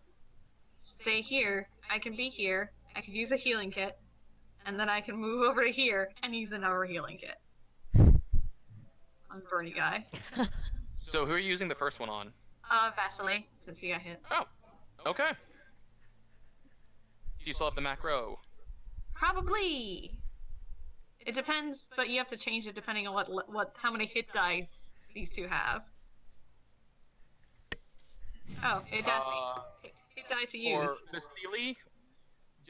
stay here, I can be here, I can use a healing kit, and then I can move over to here and use another healing kit. On Bernie guy. So who are you using the first one on? Vasily, since he got hit. Oh, okay. Do you still have the macro? Probably! It depends, but you have to change it depending on how many hit dice these two have. Oh, it does. Hit die to use. For Vasily,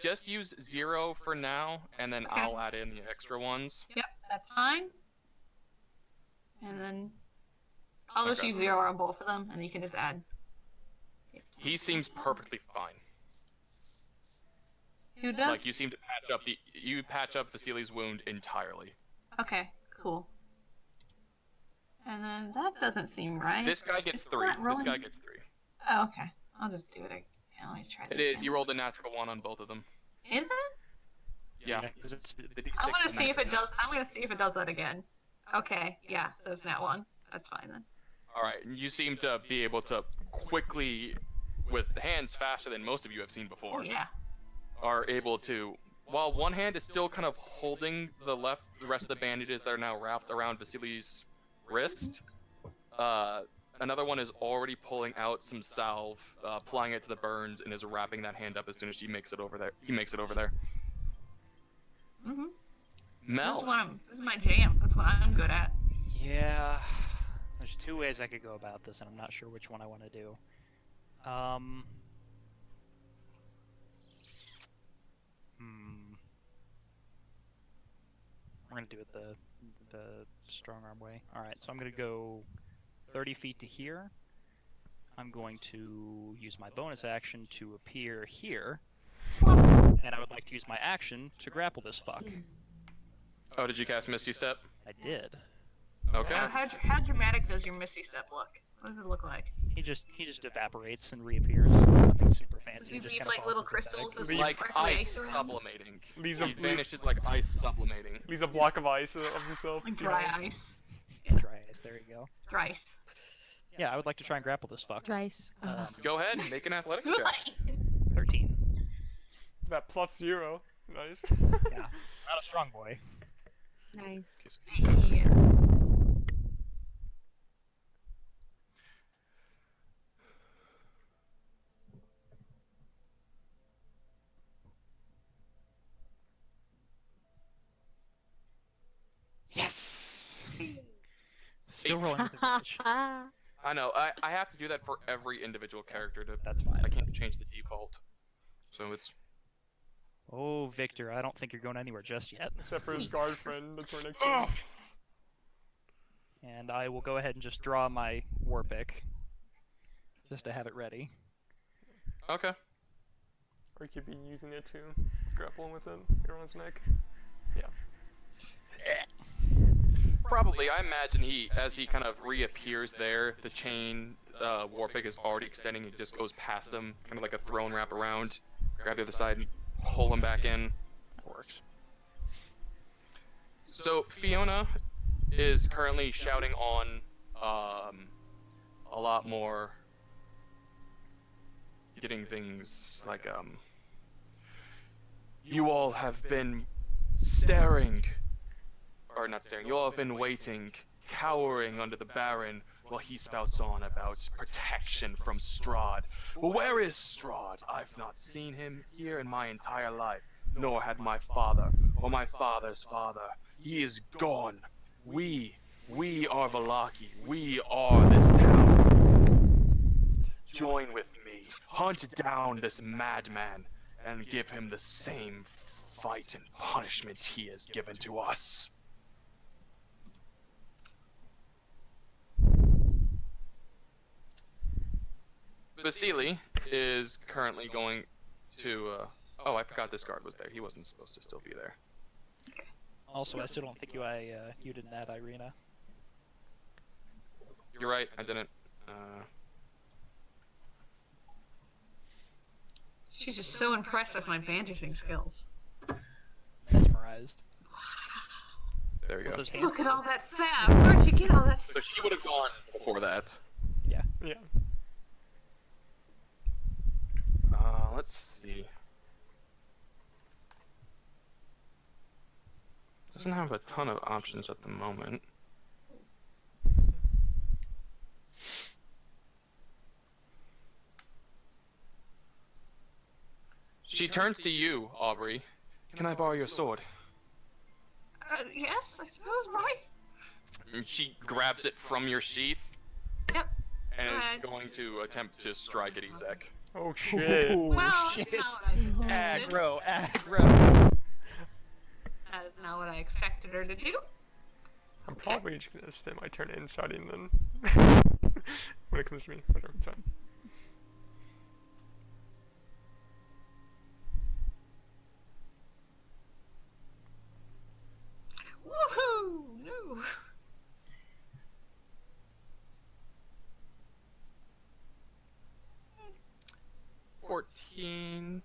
just use 0 for now, and then Okay. I'll add in the extra ones. Yep, that's fine. And then I'll just Okay. use 0 on both of them, and you can just add. He seems perfectly fine. Who does? Like you seem to patch up Vasily's wound entirely. Okay, cool. And then that doesn't seem right. This guy gets Is 3. that This rolling? guy gets 3. Oh, okay. I'll just do it again. Let me try It this is. again. You rolled a natural 1 on both of them. Is it? Yeah. Because it's The D6 I'm gonna is see if it natural. does. I'm gonna see if it does that again. Okay, yeah. So it's that one. That's fine then. All right. You seem to be able to quickly, with hands faster than most of you have seen before, Oh yeah. are able to. While one hand is still kind of holding the rest of the bandages that are now wrapped around Vasily's wrist, another one is already pulling out some salve, applying it to the burns, and is wrapping that hand up as soon as he makes it over there. Mhm. Mel. This is my jam. That's what I'm good at. Yeah. There's 2 ways I could go about this, and I'm not sure which one I want to do. We're gonna do it the strong arm way. All right, so I'm gonna go 30 feet to here. I'm going to use my bonus action to appear here, and I would like to use my action to grapple this fuck. Oh, did you cast Misty Step? I did. Okay. How dramatic does your Misty Step look? What does it look like? He just evaporates and reappears. Nothing nothing super fancy. You Just leave kind of like little crystals as Leaves- Like ice around. sublimating. Leaves He a vanishes like ice sublimating. leaves a block of ice of himself. Like dry behind. ice. dry ice. There you go. Dry ice. Yeah, I would like to try and grapple this fuck. Rice. Go ahead, make an athletics check. 13. That +0. Nice. Yeah, not a strong boy. Nice. Yeah. Yes. Still rolling with advantage. I know, I have to do that for every individual character to That's fine. I can't change the default. So it's Oh, Victor, I don't think you're going anywhere just yet. Except for his guard friend that's right next to him. And I will go ahead and just draw my war pick. Just to have it ready. okay. Or he could be using it to grapple him with it. Around his neck. Probably, I imagine as he kind of reappears there, the chain warpick is already extending. He just goes past him, kind of like a throne wrap around, grab the other side, and pull him back in. That works. So Fiona is currently shouting on a lot more, getting things like you all have been staring. Or not staring, you all have been waiting, cowering under the Baron, while he spouts on about protection from Strahd. Well, where is Strahd? I've not seen him here in my entire life, nor had my father, or my father's father. He is gone. We are Valaki. We are this town. Join with me. Hunt down this madman, and give him the same fight and punishment he has given to us. Vasily is currently going to, oh, I forgot this guard was there. He wasn't supposed to still be there. Also, I still don't think you did that, Irina. You're right, I didn't. She's just so impressed with my bandaging skills. Mesmerized. There we go. Well, those hands- Look at all that sap! Where'd you get all that So sap? she would have gone before that. Yeah. Let's see. Doesn't have a ton of options at the moment. She turns to you, Aubrey. Can I borrow your sword? Yes, I suppose, right? And she grabs it from your sheath Yep. and Alright. is going to attempt to strike at Ezek. Oh shit. Well, shit. that's not what I expected. Aggro. That is not what I expected her to do. I'm probably just gonna spend my turn inciting then. When it comes to me. Whatever, it's fine. Woohoo! No. 14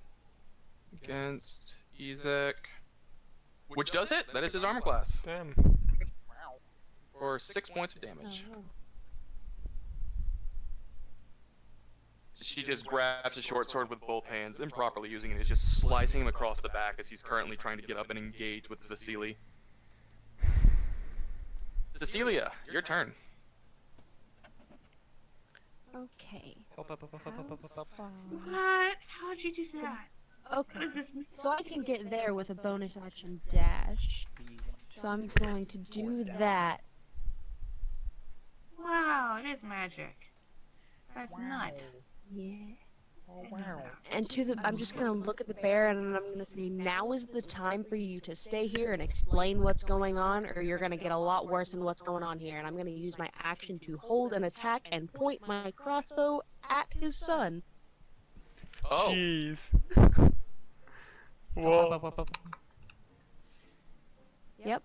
against Ezek, which does hit. That is his armor class. Damn. For 6 points of damage. She just grabs a short sword with both hands, improperly using it. Is just slicing him across the back as he's currently trying to get up and engage with Vasily. Cecilia, your turn. Okay. Up. What? How'd you do that? Okay. What is this? So I can get there with a bonus action dash. So I'm going to do that. Wow, it is magic. That's nuts. Yeah. Oh wow. And I'm just gonna look at the bear and I'm gonna say, now is the time for you to stay here and explain what's going on, or you're gonna get a lot worse in what's going on here. And I'm gonna use my action to hold an attack and point my crossbow at his son. Oh, Jeez. Whoa. Yep.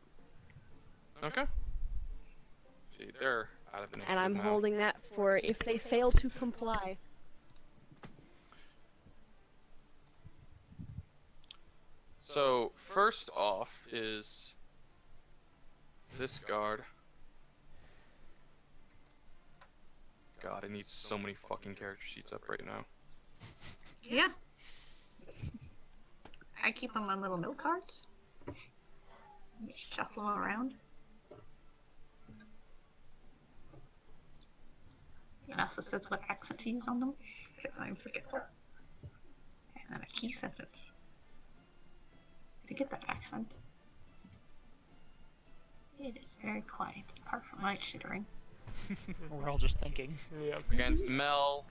okay. See, they're out of the And I'm now. holding that for if they fail to comply. So first off is this guard. God, I need so many fucking character sheets up right now. Yeah. I keep them on little note cards. Just shuffle them around. It also says what accent to use on them, because I'm forgetful. And then a key sentence to get that accent. It is very quiet, apart from my chittering. We're all just thinking. Yeah. Against Mel,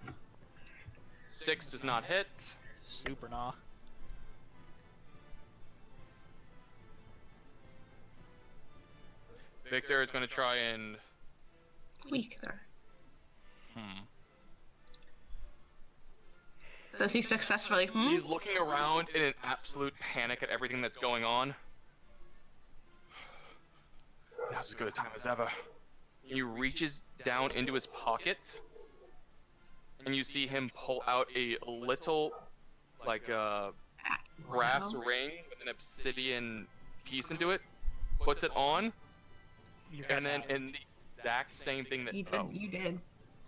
6 does not hit. Super nah. Victor is going to try and... Weak there. Hmm. Does he successfully? He's looking around in an absolute panic at everything that's going on. Now's as good a time as ever. He reaches down into his pocket, and you see him pull out a little, like, brass ring with an obsidian piece into it, puts it on, and then in the exact same thing that... You did.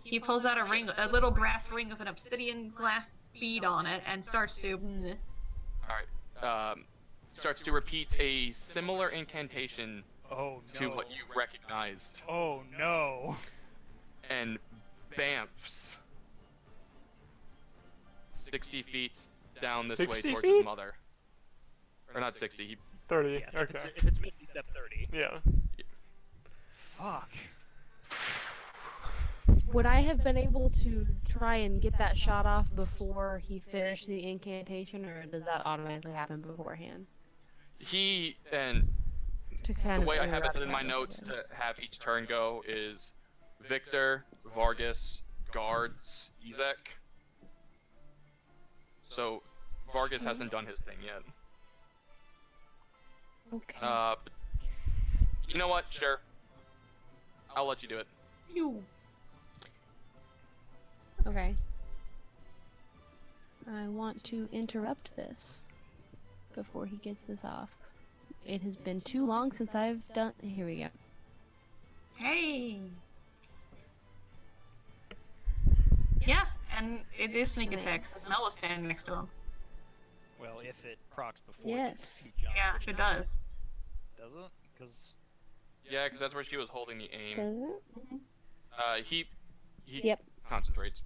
He pulls out a ring, a little brass ring with an obsidian glass bead on it, and starts to... Alright, starts to repeat a similar incantation Oh no. to what you recognized, Oh no. and bamfs 60 feet down this way 60 towards feet? his mother. Or not 60, he 30. Yeah, Okay. if it's Misty Step 30. Yeah. Fuck. Would I have been able to try and get that shot off before he finished the incantation, or does that automatically happen beforehand? He, and To kind the way I have it interrupt set in my that notes again. to have each turn go is Victor, Vargas, guards, Ezek. So Vargas hasn't done his thing yet. Okay. You know what? Sure. I'll let you do it. You. Okay. I want to interrupt this before he gets this off. It has been too long since I've done. Here we go. Hey. Yeah, and it is sneak attack. Mel was standing next to him. Well, if it procs before Yes. he jumps, Yeah, which it does. does it? Because Yeah, because that's where she was holding the aim. Does it? He Yep. concentrates.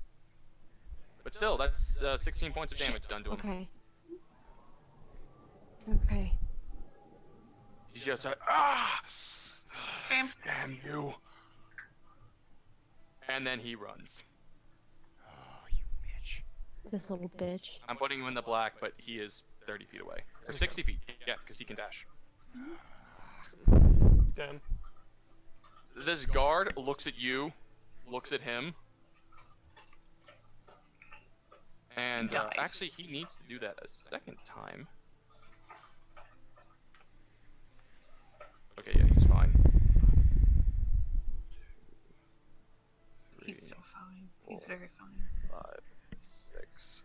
But still, that's 16 points of damage done to him. Okay. Okay. He's just like, ah! Bam. Damn you. And then he runs. oh, you bitch. This little bitch. I'm putting him in the black, but he is 30 feet away. Or 60 feet. Yeah, because he can dash. Damn. This guard looks at you, looks at him, and Dies. actually he needs to do that a second time. Okay, yeah, he's fine. He's so fine. He's very fine. 5, 6,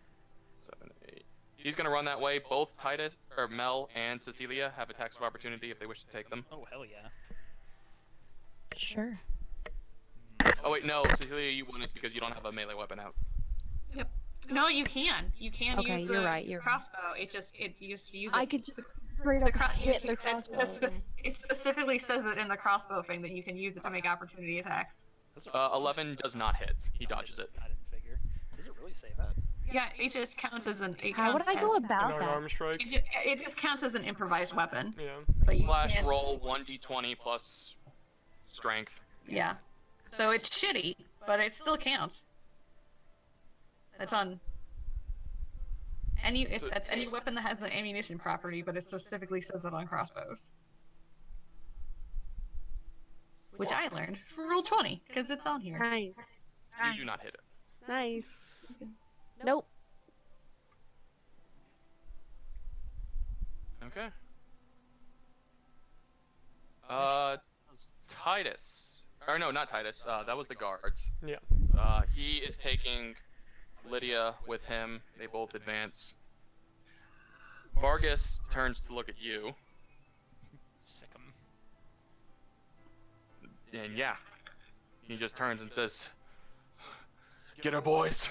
7, 8. He's gonna run that way. Both Titus, or Mel, and Cecilia have attacks of opportunity if they wish to take them. Oh hell yeah. Sure. Oh wait, no, Cecilia, you wouldn't because you don't have a melee weapon out. No, you can. You can Okay, use the you're right, you're right. crossbow. You just use I it. could just straight up hit the That's- crossbow. it specifically says it in the crossbow thing that you can use it to make opportunity attacks. 11 does not hit. He dodges it. I didn't figure. Does it really say that? Yeah, it just counts as an. It How would counts I go as- about An that? arm strike. It just counts as an improvised weapon. Yeah. But you Slash can't- roll 1d20 plus strength. Yeah. So it's shitty, but it still counts. That's on. If that's any weapon that has an ammunition property, but it specifically says it on crossbows. Which I learned for Rule 20, because it's on here. Nice. You do not hit it. Nice. Nope. Okay. Titus. Or no, not Titus. That was the guards. Yeah. He is taking Lydia with him. They both advance. Vargas turns to look at you, Sick 'em. and yeah, he just turns and says, "Get her, boys."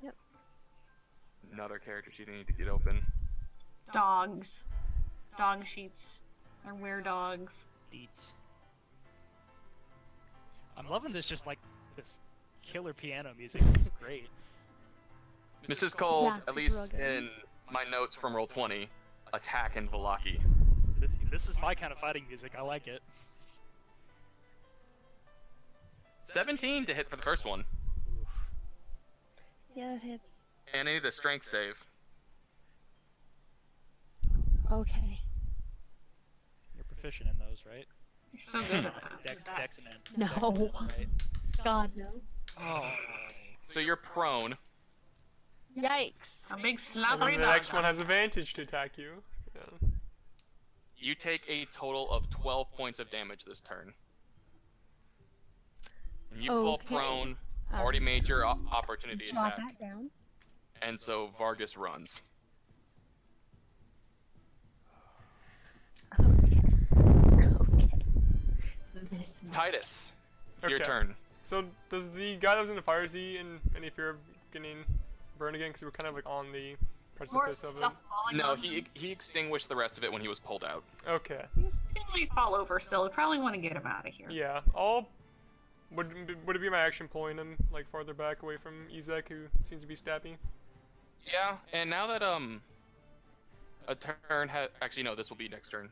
Yep. Another character sheet I need to get open. Dogs. Dog sheets. Or were-dogs. Deets. I'm loving this, just like this killer piano music. This is great. This is called, Yeah, at it's real least good. in my notes from Roll20, Attack in Velaki. This is my kind of fighting music. I like it. 17 to hit for the first one. Oof. Yeah, that hits. And I need a strength save. Okay. You're proficient in those, right? You're so good at that. Dex and No. right? God, no. Oh. So you're prone. Yikes. A big And slobbery then the dog. next one has advantage to attack you. Yeah. You take a total of 12 points of damage this turn. And you fall Okay. prone, already made your opportunity Jot attack, that down. and so Vargas runs. Okay. Okay. This Titus, it's your Okay. turn. So does the guy that was in the fire, is he in any fear of getting burned again? Because we're kind of like on the More precipice of it. stuff falling No, on he extinguished the rest of it when he was pulled out. Okay. He's gonna fall over still. We probably want to get him out of here. Yeah. Would it be my action pulling him like farther back away from Ezek, who seems to be stabby? Yeah, and now that a turn actually no, this will be next turn.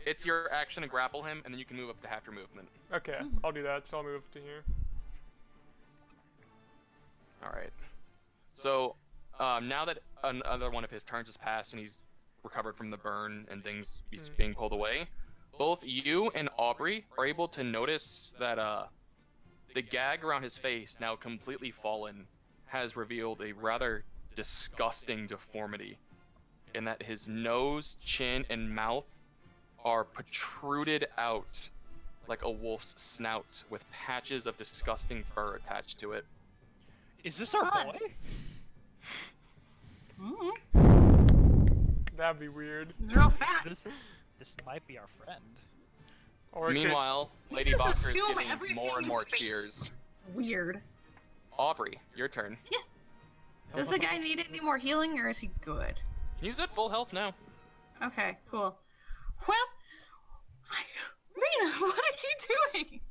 It's your action to grapple him, and then you can move up to half your movement. Okay, I'll do that. So I'll move to here. All right. So now that another one of his turns has passed and he's recovered from the burn and things being pulled away, both you and Aubrey are able to notice that the gag around his face, now completely fallen, has revealed a rather disgusting deformity in that his nose, chin, and mouth are protruded out like a wolf's snout with patches of disgusting fur attached to it. Is this our Fun. boy? That'd be weird. He's real fat. This might be our friend. Or it could- Meanwhile, Lady just Boxer is assume getting everything more and is more fake. cheers. It's weird. Aubrey, your turn. Does the guy need any more healing, or is he good? He's at full health now. Okay, cool. Well, Rena, what are you doing?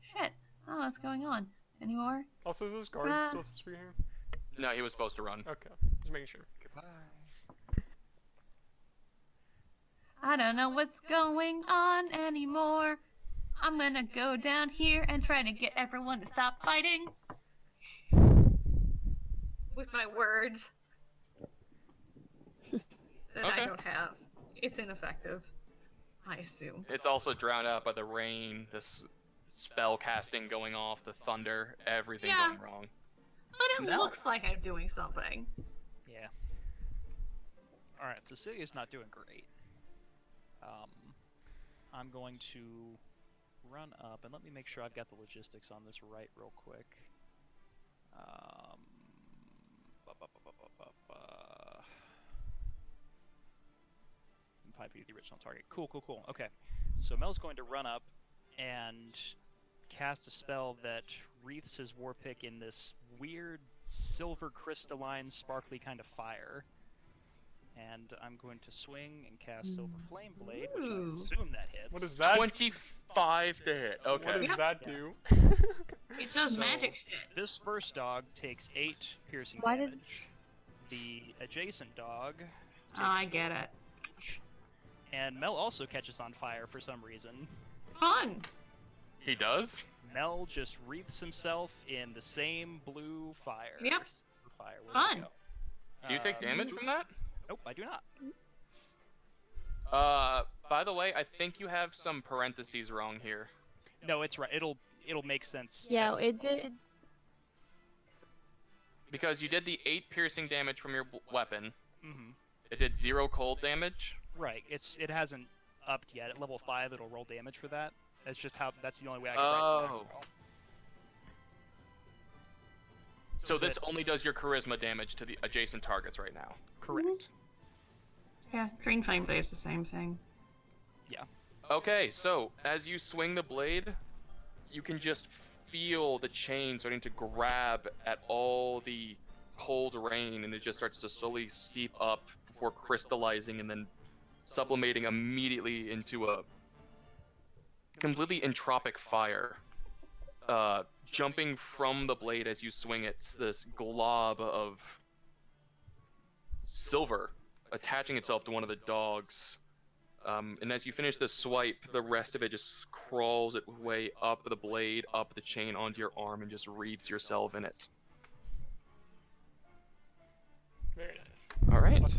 Shit. I don't know what's going on. Any more? Also, is this guard still supposed to be here? No, he was supposed to run. Okay, just making sure. I don't know what's going on anymore. I'm gonna go down here and try to get everyone to stop fighting. With my words. That I Okay. don't have. It's ineffective. I assume. It's also drowned out by the rain, this spell casting going off, the thunder, everything Yeah. going wrong. But it No. looks like I'm doing something. Yeah. Alright, so Celia's not doing great. I'm going to run up, and let me make sure I've got the logistics on this right real quick. Five feet of the original target. Cool. Okay. So Mel's going to run up and cast a spell that wreaths his war pick in this weird silver crystalline sparkly kind of fire. And I'm going to swing and cast Silver Flame Blade, which I Ooh. assume that hits. What is that? 25 to hit. Okay. What does Yeah. that Yeah. do? It does So, magic shit. This first dog takes 8 piercing Why did- damage. The adjacent dog takes Oh, I get it. And Mel also catches on fire for some reason. Fun! He does? Mel just wreaths himself in the same blue fire. Yep. Fire. Where'd it Fun. go? Do you take damage from that? Nope, I do not. By the way, I think you have some parentheses wrong here. No, it's right. It'll make sense. Yeah, it did. Because you did the 8 piercing damage from your weapon. Mm-hmm. It did 0 cold damage. Right. It hasn't upped yet. At level 5, it'll roll damage for that. That's just how. That's the only way I can write the Oh. macro. So Is this it- only does your charisma damage to the adjacent targets right now. Correct. Yeah, green flame blade is the same thing. Okay, so as you swing the blade, you can just feel the chain starting to grab at all the cold rain, and it just starts to slowly seep up before crystallizing and then sublimating immediately into a completely entropic fire. Jumping from the blade as you swing it, this glob of silver attaching itself to one of the dogs. And as you finish the swipe, the rest of it just crawls its way up the blade, up the chain onto your arm, and just wreathes yourself in it. Very nice. Alright.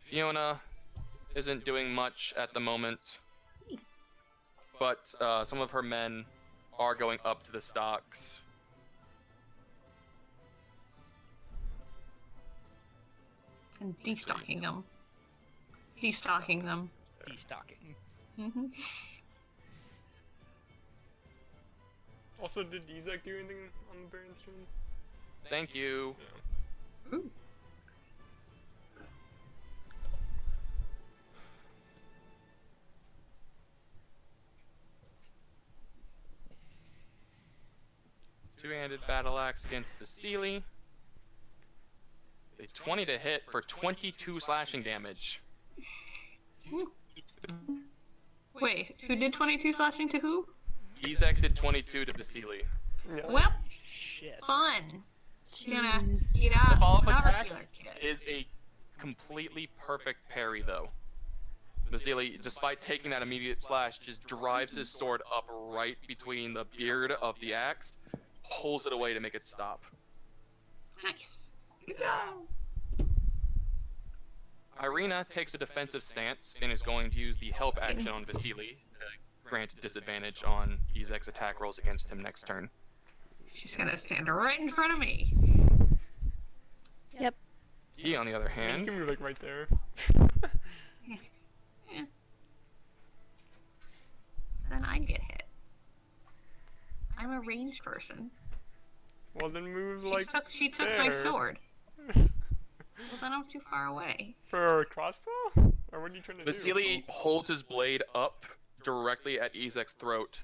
Fiona isn't doing much at the moment, but some of her men are going up to the stocks. And destocking them. Destocking them. Destocking. Mm-hmm. Also, did Izak do anything on the Baron stream? Thank you. Yeah. Ooh. Two-handed battle axe against the Sealy. A 20 to hit for 22 slashing damage. Wait, who did 22 slashing to who? Ezek did 22 to the Sealy. Yeah. Well, Shit. fun. She's gonna Jeez. get The out. follow-up Not attack regular kid. is a completely perfect parry, though. The Sealy, despite taking that immediate slash, just drives his sword up right between the beard of the axe, pulls it away to make it stop. Nice. Good job. Irina takes a defensive stance and is going to use the help action on Vasily to grant a disadvantage on Ezek's attack rolls against him next turn. She's gonna stand right in front of me. Yep. He, on the other I mean, you hand, can move like right there. Yeah. Then I get hit. I'm a ranged person. Well, then move like She took my there. sword. Well, then I'm too far away. for a crossbow? Or what are you trying to do? Vasily holds his blade up directly at Ezek's throat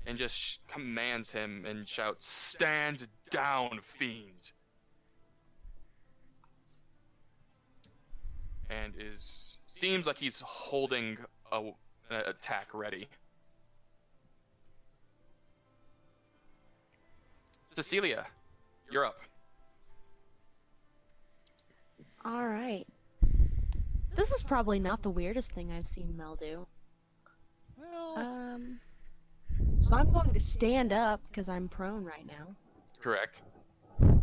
and just commands him and shouts, "Stand down, fiend!" And seems like he's holding an attack ready. Cecilia, you're up. All right. This is probably not the weirdest thing I've seen Mel do. Well, So I'm going to stand up because I'm prone right now, Correct. and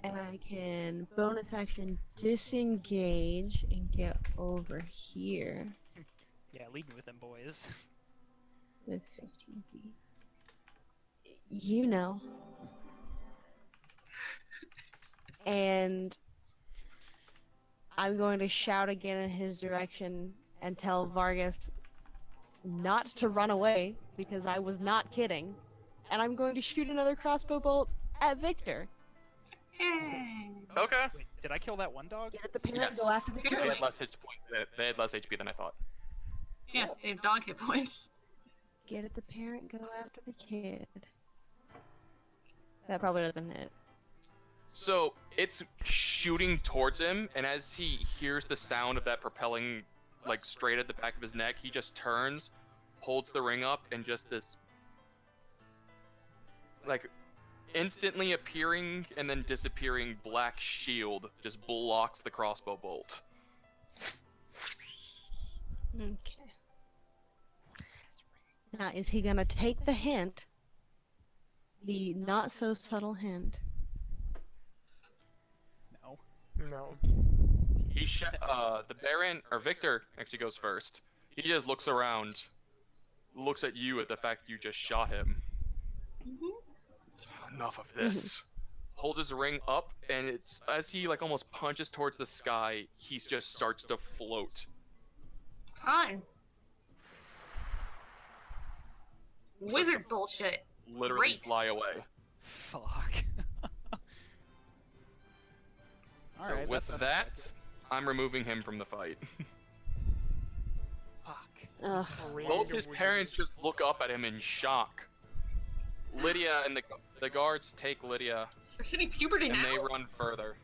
I can bonus action disengage and get over here yeah, lead me with them, boys. with 15 feet. You know. And I'm going to shout again in his direction and tell Vargas not to run away because I was not kidding. And I'm going to shoot another crossbow bolt at Victor. Yay. Okay. Wait, did I kill that one dog? Get at the parent, Yes. go after the They kid. had less hit points. They had less HP than I thought. Yeah, they have dog hit points. Get at the parent, go after the kid. That probably doesn't hit. So it's shooting towards him, and as he hears the sound of that propelling, like straight at the back of his neck, he just turns, holds the ring up, and just this, like, instantly appearing and then disappearing black shield just blocks the crossbow bolt. Okay. Now, is he gonna take the hint? The not so subtle hint. No. No. The Baron, or Victor, actually goes first. He just looks around, looks at you at the fact that you just shot him. Enough of this. Hold his ring up, and it's as he like almost punches towards the sky, he just starts to float. Fine. Wizard bullshit. Literally Great. fly away. Fuck. So Alright, with that's that, unexpected. I'm removing him from the fight. Fuck. Ugh. Both his parents just look up at him in shock. Lydia and the guards take Lydia, We're hitting puberty and now. they run further.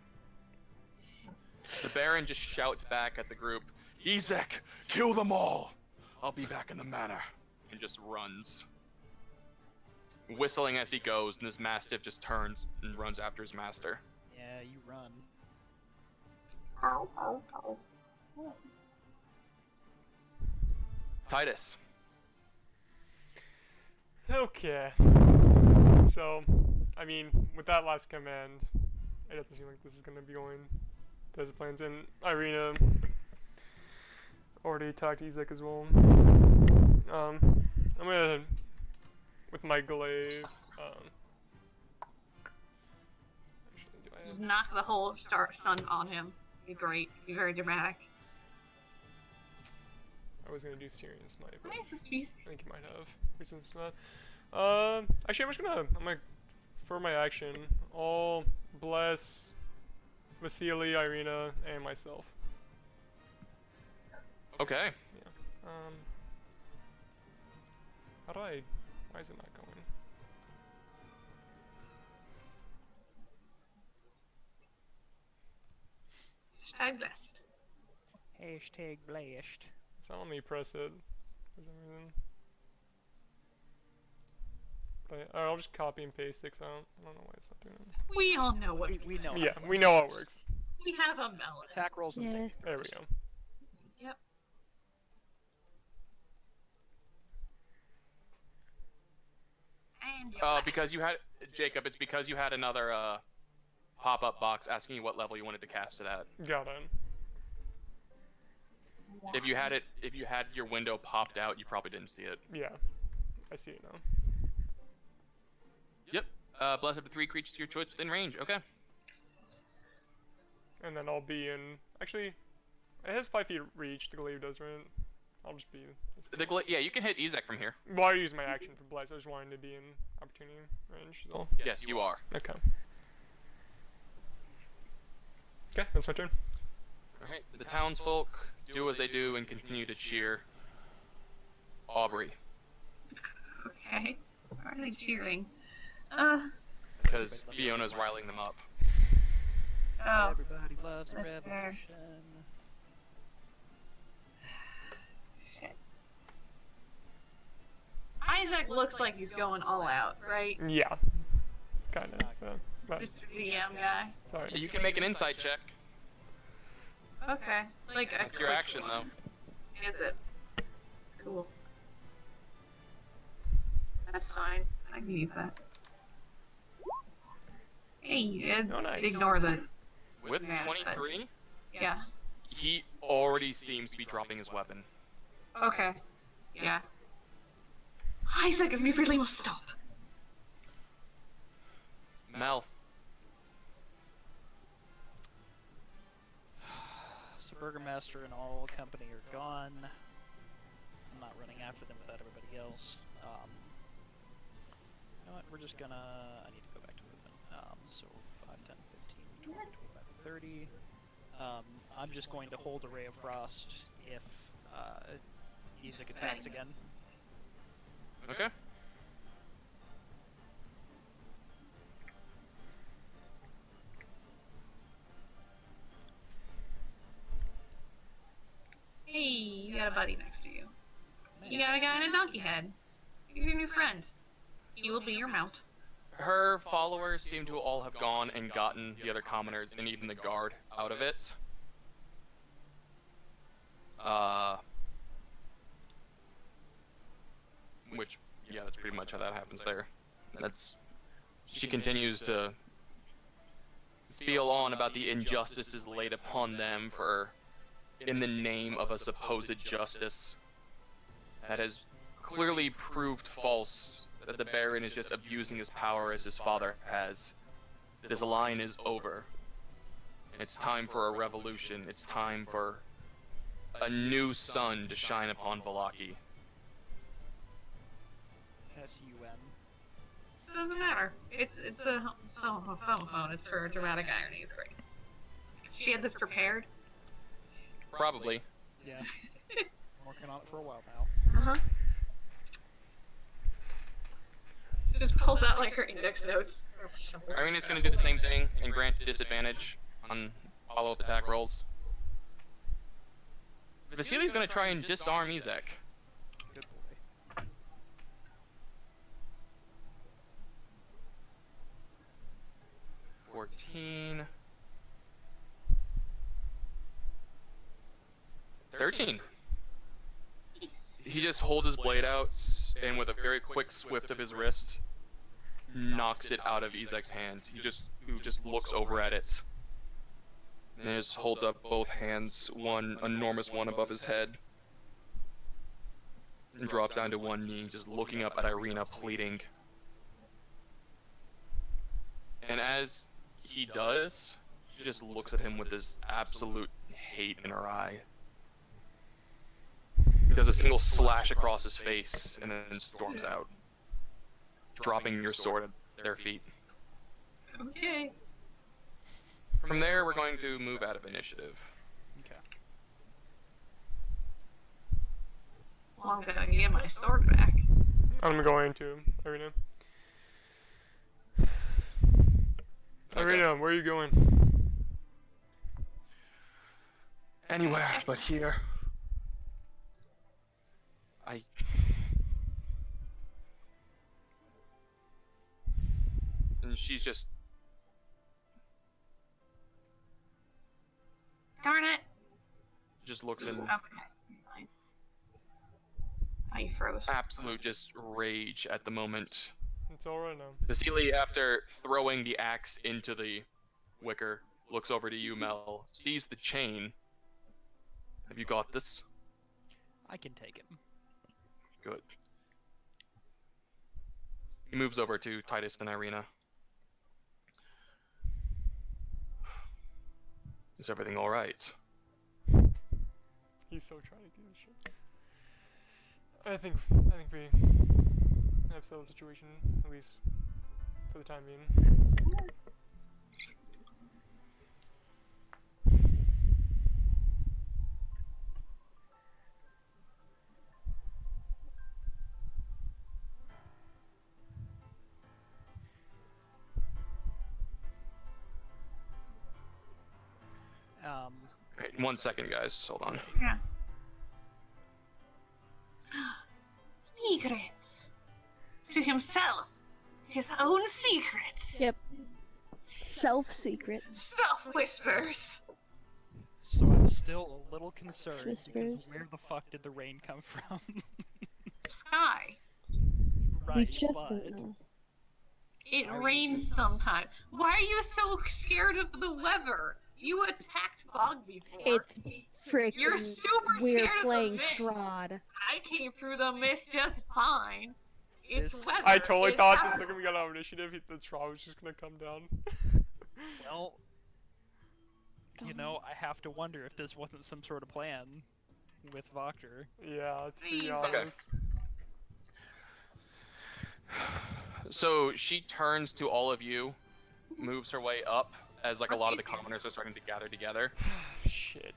The Baron just shouts back at the group, "Ezek, kill them all! I'll be back in the manor," and just runs. Whistling as he goes, and this Mastiff just turns and runs after his master. Yeah, you run. Ow, ow, ow. Titus. Okay. So, I mean, with that last command, it doesn't seem like this is gonna be going as plans. And Irina already talked to Ezek as well. I'm gonna, with my glaive, actually, do I Just have? knock the whole sun on him. Be great. Be very dramatic. I was gonna do Syrian Smite, but Nice, this piece. I think you might have reasons for that. Actually, I'm gonna, for my action, I'll bless Vasily, Irina, and myself. Okay. Yeah. Why is it not going? Hashtag blessed. Hashtag blast. It's not letting me press it for some reason. But I'll just copy and paste it 'cause I don't know why it's not doing it. We all know what. We know. Yeah, how we it know how it works. works. We have a melon. Attack rolls and Yeah. save. There we go. Yep. And you're blessed. Because you had Jacob, it's because you had another pop-up box asking you what level you wanted to cast it at. Got it. If you had your window popped out, you probably didn't see it. Yeah, I see it now. Yep. Bless up to 3 creatures of your choice within range. Okay. And then I'll be in. Actually, it has 5 feet reach. The glaive does, right? I'll just be. Yeah, you can hit Ezek from here. Well, I use my action for bless. I just wanted to be in opportunity range. Is all. Yes, you are. Okay. Okay, that's my turn. Alright, the townsfolk do as they do and continue to cheer Aubrey. Okay. Why are they cheering? Because Fiona's riling them up. Oh. Everybody loves a That's fair. revolution. Shit. Isaac looks like he's going all out, right? Yeah. Kinda. But, Just a GM guy. sorry. You can make an insight check. Okay. Like a That's your action, though. Is it? Cool. That's fine. I can use that. Hey, Oh, nice. ignore the. With Yeah, 23, Yeah. he already seems to be dropping his weapon. Okay. Yeah. Isaac, we really must stop. Mel. So Burgermaster and all company are gone. I'm not running after them without everybody else. You know what? We're just gonna. I need to go back to movement. So 5, 10, 15, 20, 25, 30. I'm just going to hold a Ray of Frost if Ezek attacks again. Okay. Hey, you got a buddy next to you. You got a guy in a donkey head. He's your new friend. He will be your mount. Her followers seem to all have gone and gotten the other commoners and even the guard out of it. Which, yeah, that's pretty much how that happens there. She continues to spiel on about the injustices laid upon them in the name of a supposed justice that has clearly proved false, that the Baron is just abusing his power as his father has. This line is over. It's time for a revolution. It's time for a new sun to shine upon Vallaki. S-U-N. Doesn't matter. It's a phone. It's for dramatic irony. It's great. She had this prepared. Probably. Yeah. Working on it for a while now. Uh huh. She just pulls out like her index notes. Irena's gonna do the same thing and grant disadvantage on follow-up attack rolls. Vasili's gonna try and disarm Ezek. Good boy. 14. 13. He just holds his blade out and with a very quick swift of his wrist knocks it out of Ezek's hand. Who just looks over at it. And just holds up both hands, one enormous one above his head. And drops down to one knee, just looking up at Irina, pleading. And as he does, she just looks at him with this absolute hate in her eye. He does a single slash across his face and then storms out, dropping your sword at their feet. Okay. From there, we're going to move out of initiative. Okay. Well, I'm gonna get my sword back. I'm going to Arena. Arena, where are you going? Anywhere but here. And she's just... Darn it. just looks in Okay. Fine. I froze. absolute just rage at the moment. It's alright now. Vasily, after throwing the axe into the wicker, looks over to you, Mel, sees the chain. Have you got this? I can take him. Good. He moves over to Titus and Irina. Is everything alright? He's so trying to do this shit. I think we have settled the situation, at least for the time being. Wait, 1 second, guys. Hold on. Yeah. Secrets. To himself. His own secrets. Yep. Self-secrets. Self-whispers. So I'm still a little concerned because Whispers. where the fuck did the rain come from? Sky. Right, We just but don't know. It rains sometime. Why are you so scared of the weather? You attacked fog before. It's You're freaking. super We're scared playing of the mist. Shroud. I came through the mist just fine. It's This- weather. I totally it's thought out. the second we got our initiative, the trial was just gonna come down. well, you know, I have to wonder if this wasn't some sort of plan with Voctor. Yeah, to be Okay. honest. So she turns to all of you, moves her way up as like a lot of the commoners are starting to gather together. Shit.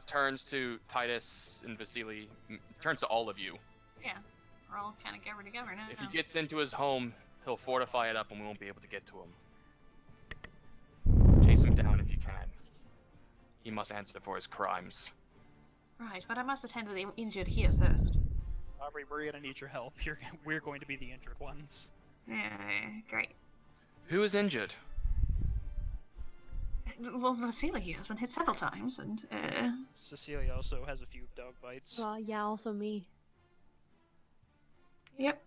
Turns to Titus and Vasily, turns to all of you. Yeah, we're all kind of gathered together now. If he gets into his home, he'll fortify it up and we won't be able to get to him. Chase him down if you can. He must answer for his crimes. Right, but I must attend to the injured here first. Aubrey, we're gonna need your help. We're going to be the injured ones. Yeah, great. Who is injured? Well, Vasily has been hit several times, and Cecilia also has a few dog bites. Well, yeah, also me. yep.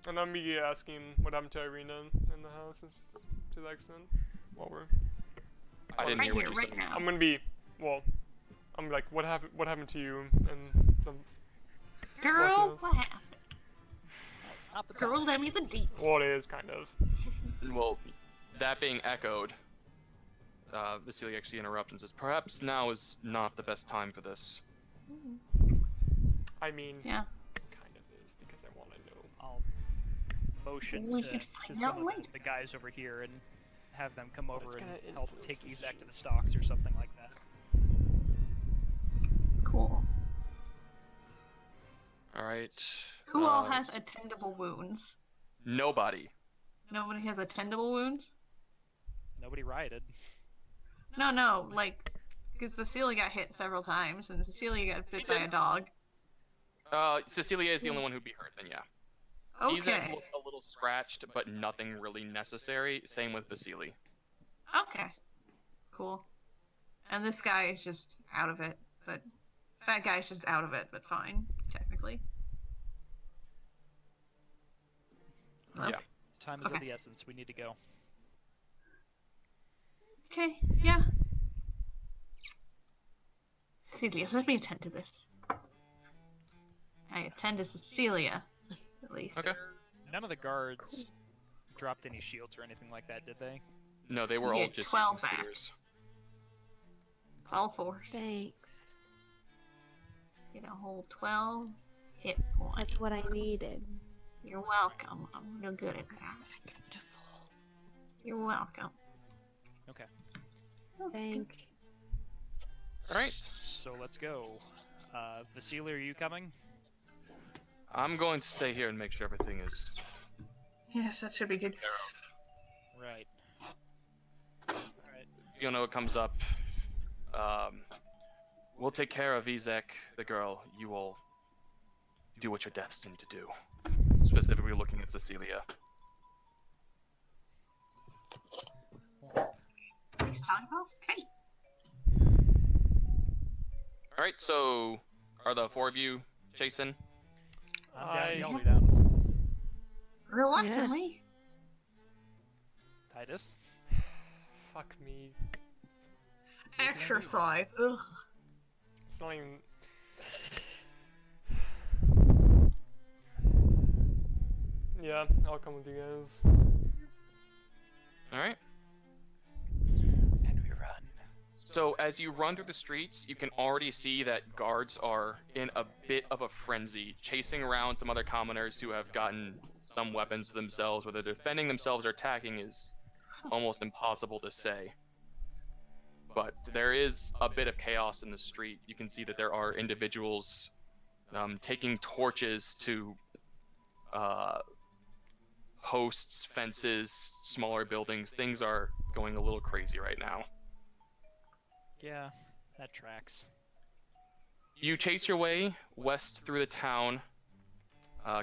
And I'm be asking what happened to Irina in the house to the accident. While we're, I didn't Right hear what here, you right said. now. I'm gonna be, well, I'm like, what happened to you and the, Girl, What what happened? That's not the Girl, time. let me the deets. well, it is kind of. Well, that being echoed, Vasily actually interrupts and says, perhaps now is not the best time for this. I mean, Yeah. kind of is because I want to know. I'll motion We to could find some out of later. the guys over here and have them come over it's and gonna help influence take the Ezak to the decisions. stocks or something like that. Cool. All right. Who all has attendable wounds? Nobody. Nobody has attendable wounds? Nobody rioted. No, like, because Cecilia got hit several times, and Cecilia got bit by a dog. Cecilia is the only one who'd be hurt, then yeah. Ezak Okay. looks a little scratched, but nothing really necessary. Same with Vasily. Okay. Cool. And this guy is just out of it, but fat guy's just out of it, but fine, technically. Hello? Yeah. Time is of Okay. the essence. We need to go. Okay, yeah. Cecilia, let me attend to this. I attend to Cecilia, at least. Okay. None of the guards dropped any shields or anything like that, did they? No, they were You all get just 12 using back. spears. It's all force. Thanks. Get a whole 12 hit points. That's what I needed. You're welcome. I'm real good at that. Beautiful. You're welcome. Okay. Thank. All right. So let's go. Vasily, are you coming? I'm going to stay here and make sure everything is. Yes, that should be good. Right. Alright. If you know what comes up, we'll take care of Ezak, the girl. You will do what you're destined to do. Specifically looking at Cecilia. He's talking about fate. Alright, so are the four of you chasing? I'm down. Y'all I- be down. Reluctantly. Titus? Fuck me. Exercise. Ugh. It's not even. Yeah, I'll come with you guys. Alright. And we run. So as you run through the streets, you can already see that guards are in a bit of a frenzy, chasing around some other commoners who have gotten some weapons themselves. Whether defending themselves or attacking is almost impossible to say. But there is a bit of chaos in the street. You can see that there are individuals taking torches to posts, fences, smaller buildings. Things are going a little crazy right now. Yeah, that tracks. You chase your way west through the town,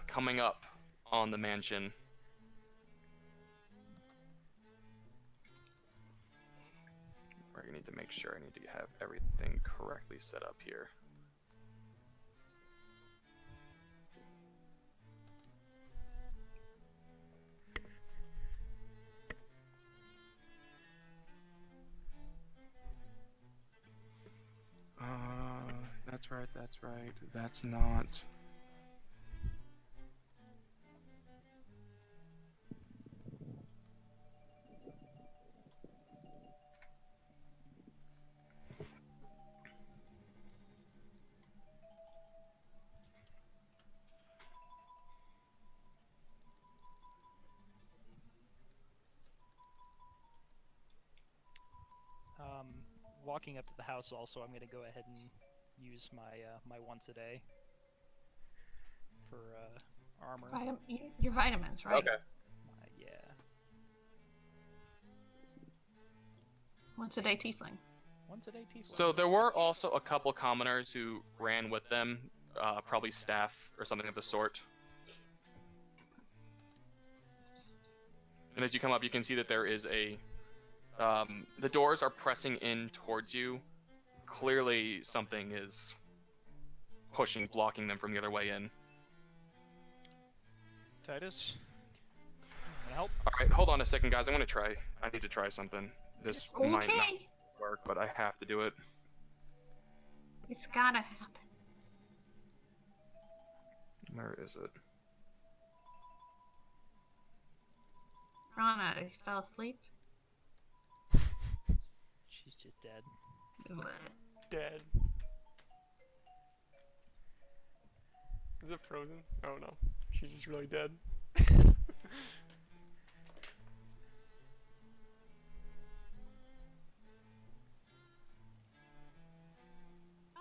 coming up on the mansion. I need to make sure I need to have everything correctly set up here. That's right, that's right. That's not. Walking up to the house also, I'm gonna go ahead and use my my once a day for armor. Your vitamins, right? Okay. Yeah. Once a day tiefling. Once a day tiefling. So there were also a couple commoners who ran with them, probably staff or something of the sort. And as you come up, you can see that there is a. The doors are pressing in towards you. Clearly, something is pushing, blocking them from the other way in. Titus, wanna help? All right, hold on a second, guys. I'm gonna try. I need to try something. This might not Okay. work, but I have to do it. It's gotta happen. Where is it? Rana, you fell asleep? She's just dead. Dead. Is it frozen? Oh no. She's just really dead.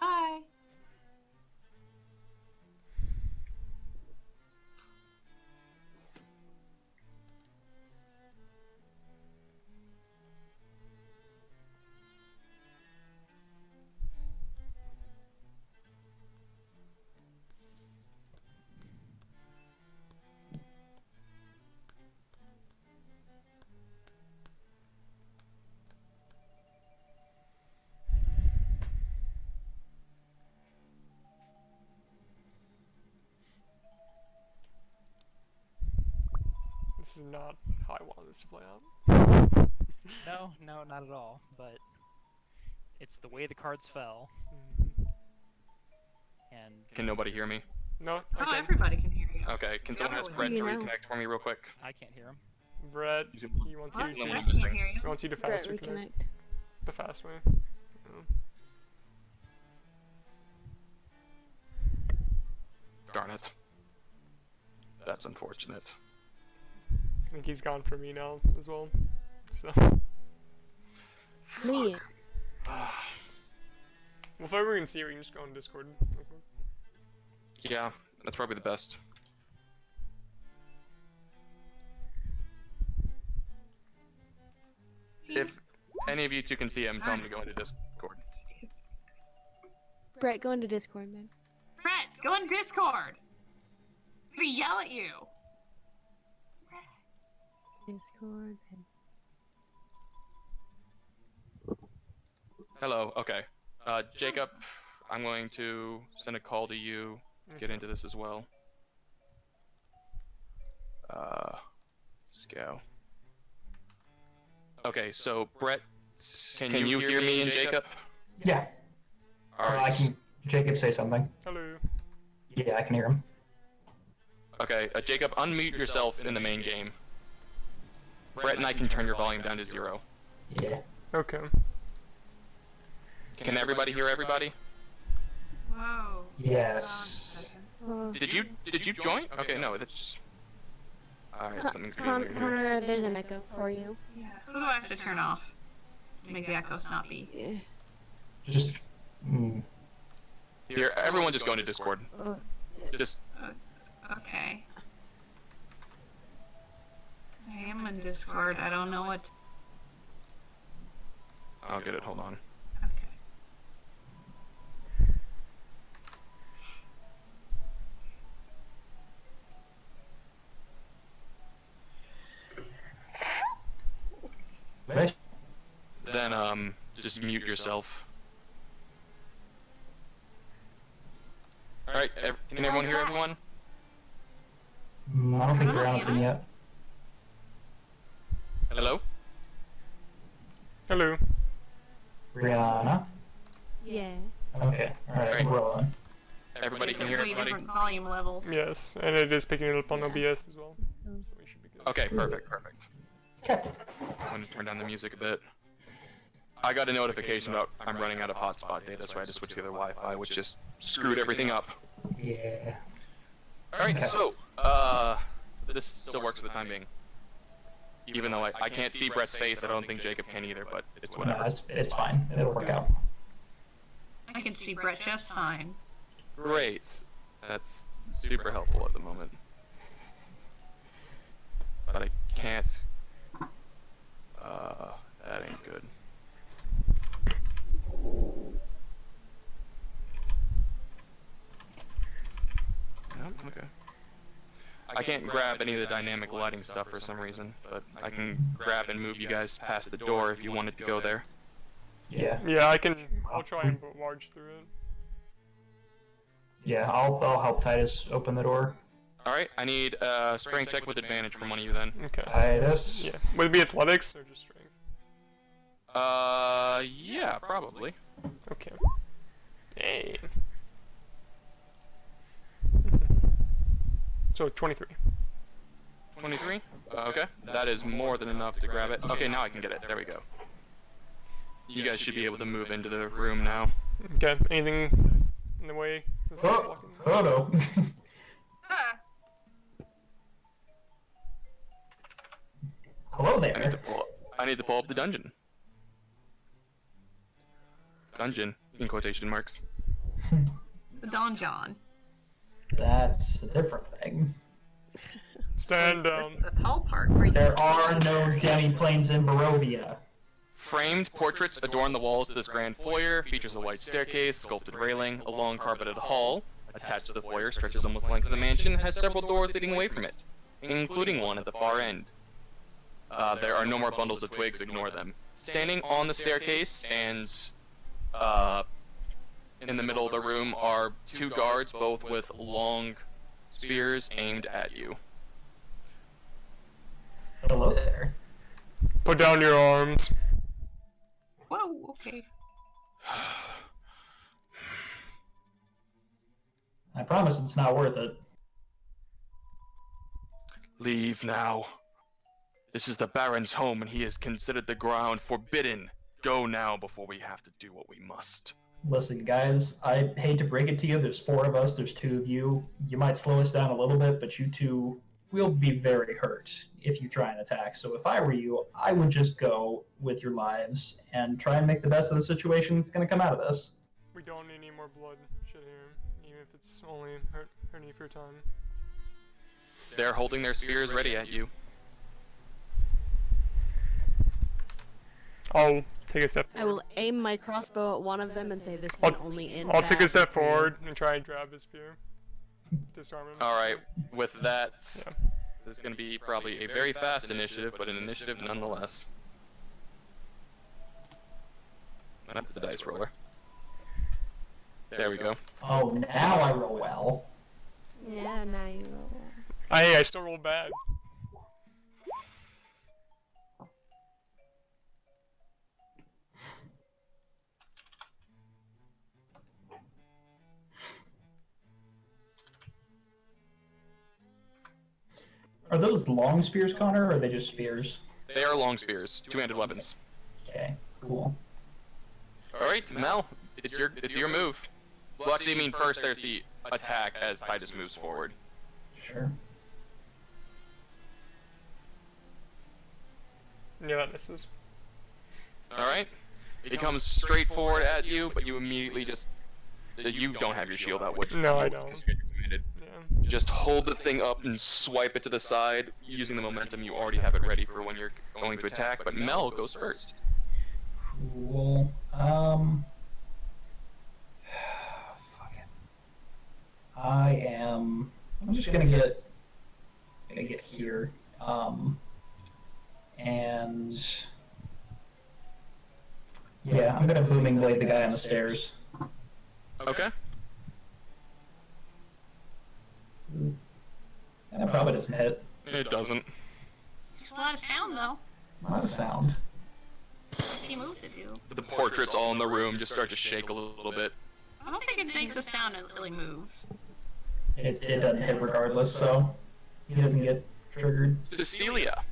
Hi. This is not how I wanted this to play out. No, not at all. But it's the way the cards fell, and Can nobody hear me? No, I Oh, can. everybody can hear you. Okay, can someone ask Yeah, Brett to you know. reconnect for me real quick? I can't hear him. Brett, he wants What? you No I one to, can't hear you. he wants you to Brett, faster connect. reconnect. The fast way. Darn it. That's unfortunate. I think he's gone for me now as well. So, Me. well, if ever we can see it, we can just go on Discord. Yeah, that's probably the best. If any of you two can see him, tell him to go into Discord. Brett, go into Discord, man. Brett, go on Discord. We yell at you. Discord. Hello, okay. Jacob, I'm going to send a call to you. Get into this as well. Let's go. Okay, so Brett, can you hear me and Jacob? Yeah. I Alright. can. Jacob, say something. Hello. Yeah, I can hear him. Okay, Jacob, unmute yourself in the main game. Brett and I can turn your volume down to 0. Yeah. Okay. Can everybody hear everybody? Whoa. Yes. Did you join? Okay, no, that's just... Alright, something's being weird here. Connor, there's an echo for you. Yeah. Who do I have to turn off to make the echoes not be? Yeah. Just. Here, everyone just go into Discord. Oh. Just, Okay. I am in Discord. I don't know what. I'll get it, hold on. Okay. What? Then, just mute yourself. Alright, can everyone hear everyone? I don't think Brianna's in yet. Hello? Hello. Brianna? Yeah. Okay. Alright, I think we're all on. Everybody can hear Three everybody? different volume levels. Yes, and it is picking it up on Yeah. OBS as well. So we should be good. Okay, perfect, perfect. Okay. I'm gonna turn down the music a bit. I got a notification about I'm running out of hotspot data, so I had to switch to the other Wi-Fi, which just screwed everything up. Yeah. Alright, Okay. so, this still works for the time being. Even though I can't see Brett's face, I don't think Jacob can either, but it's No, whatever. it's fine. It'll work out. I can see Brett just fine. Great. That's super helpful at the moment. But I can't... that ain't good. Yep, okay. I can't grab any of the dynamic lighting stuff for some reason, but I can grab and move you guys past the door if you wanted to go there. Yeah. Yeah, I'll try and barge through it. Yeah, I'll help Titus open the door. Alright, I need a strength check with advantage from one of you then. Okay. Titus. Yeah. Would it be athletics or just strength? Yeah, probably. Okay. Hey. So 23. 23? Okay, that is more than enough to grab it. Okay, now I can get it. There we go. You guys should be able to move into the room now. Okay. Anything in the way? Since I was Oh, walking? oh no. Hello I need to there. pull up the dungeon. Dungeon in quotation marks. The donjon. That's a different thing. Stand down. The tall part where you There are no demi-planes in Barovia. Framed portraits adorn the walls of this grand foyer, features a white staircase, sculpted railing, a long carpeted hall. Attached to the foyer stretches almost the length of the mansion, has several doors leading away from it, including one at the far end. There are no more bundles of twigs, ignore them. Standing on the staircase and in the middle of the room are two guards, both with long spears aimed at you. Hello there. Put down your arms. Whoa, okay. I promise it's not worth it. Leave now. This is the Baron's home and he has considered the ground forbidden. Go now before we have to do what we must. Listen, guys, I hate to break it to you. There's 4 of us, there's 2 of you. You might slow us down a little bit, but you two will be very hurt if you try and attack. So if I were you, I would just go with your lives and try and make the best of the situation that's going to come out of this. We don't need any more blood shit here, even if it's only hurting you for time. They're holding their spears ready at you. I'll take a step I forward. will aim my crossbow at one of them and say this can only end. I'll take a bad step for you." forward and try and grab his spear. Disarm him. Alright, with that, Yeah. this is going to be probably a very fast initiative, but an initiative nonetheless. Not the dice roller. There we go. Oh, now I roll well. Yeah, now you roll. Hey, I still rolled bad. Are those long spears, Connor, or are they just spears? They are long spears, two-handed weapons. Okay, cool. Alright, Mel, it's your move. Well, actually, I mean, first there's the attack as Titus moves forward. Sure. Yeah, that misses. Alright? He comes straight forward at you, but you immediately just... You don't have your shield out, which No, I don't. you're commanded. Yeah. Just hold the thing up and swipe it to the side, using the momentum you already have it ready for when you're going to attack, but Mel goes first. Cool. Fuck it. I'm just gonna get here. And yeah, I'm gonna booming blade the guy on the stairs. Okay. That probably doesn't hit. It doesn't. Makes a lot of sound though. Not a sound. He moves it do. The portraits all in the room just start to shake a little bit. I don't think it makes a sound and it really moves. It doesn't hit regardless, so he doesn't get triggered. Cecilia,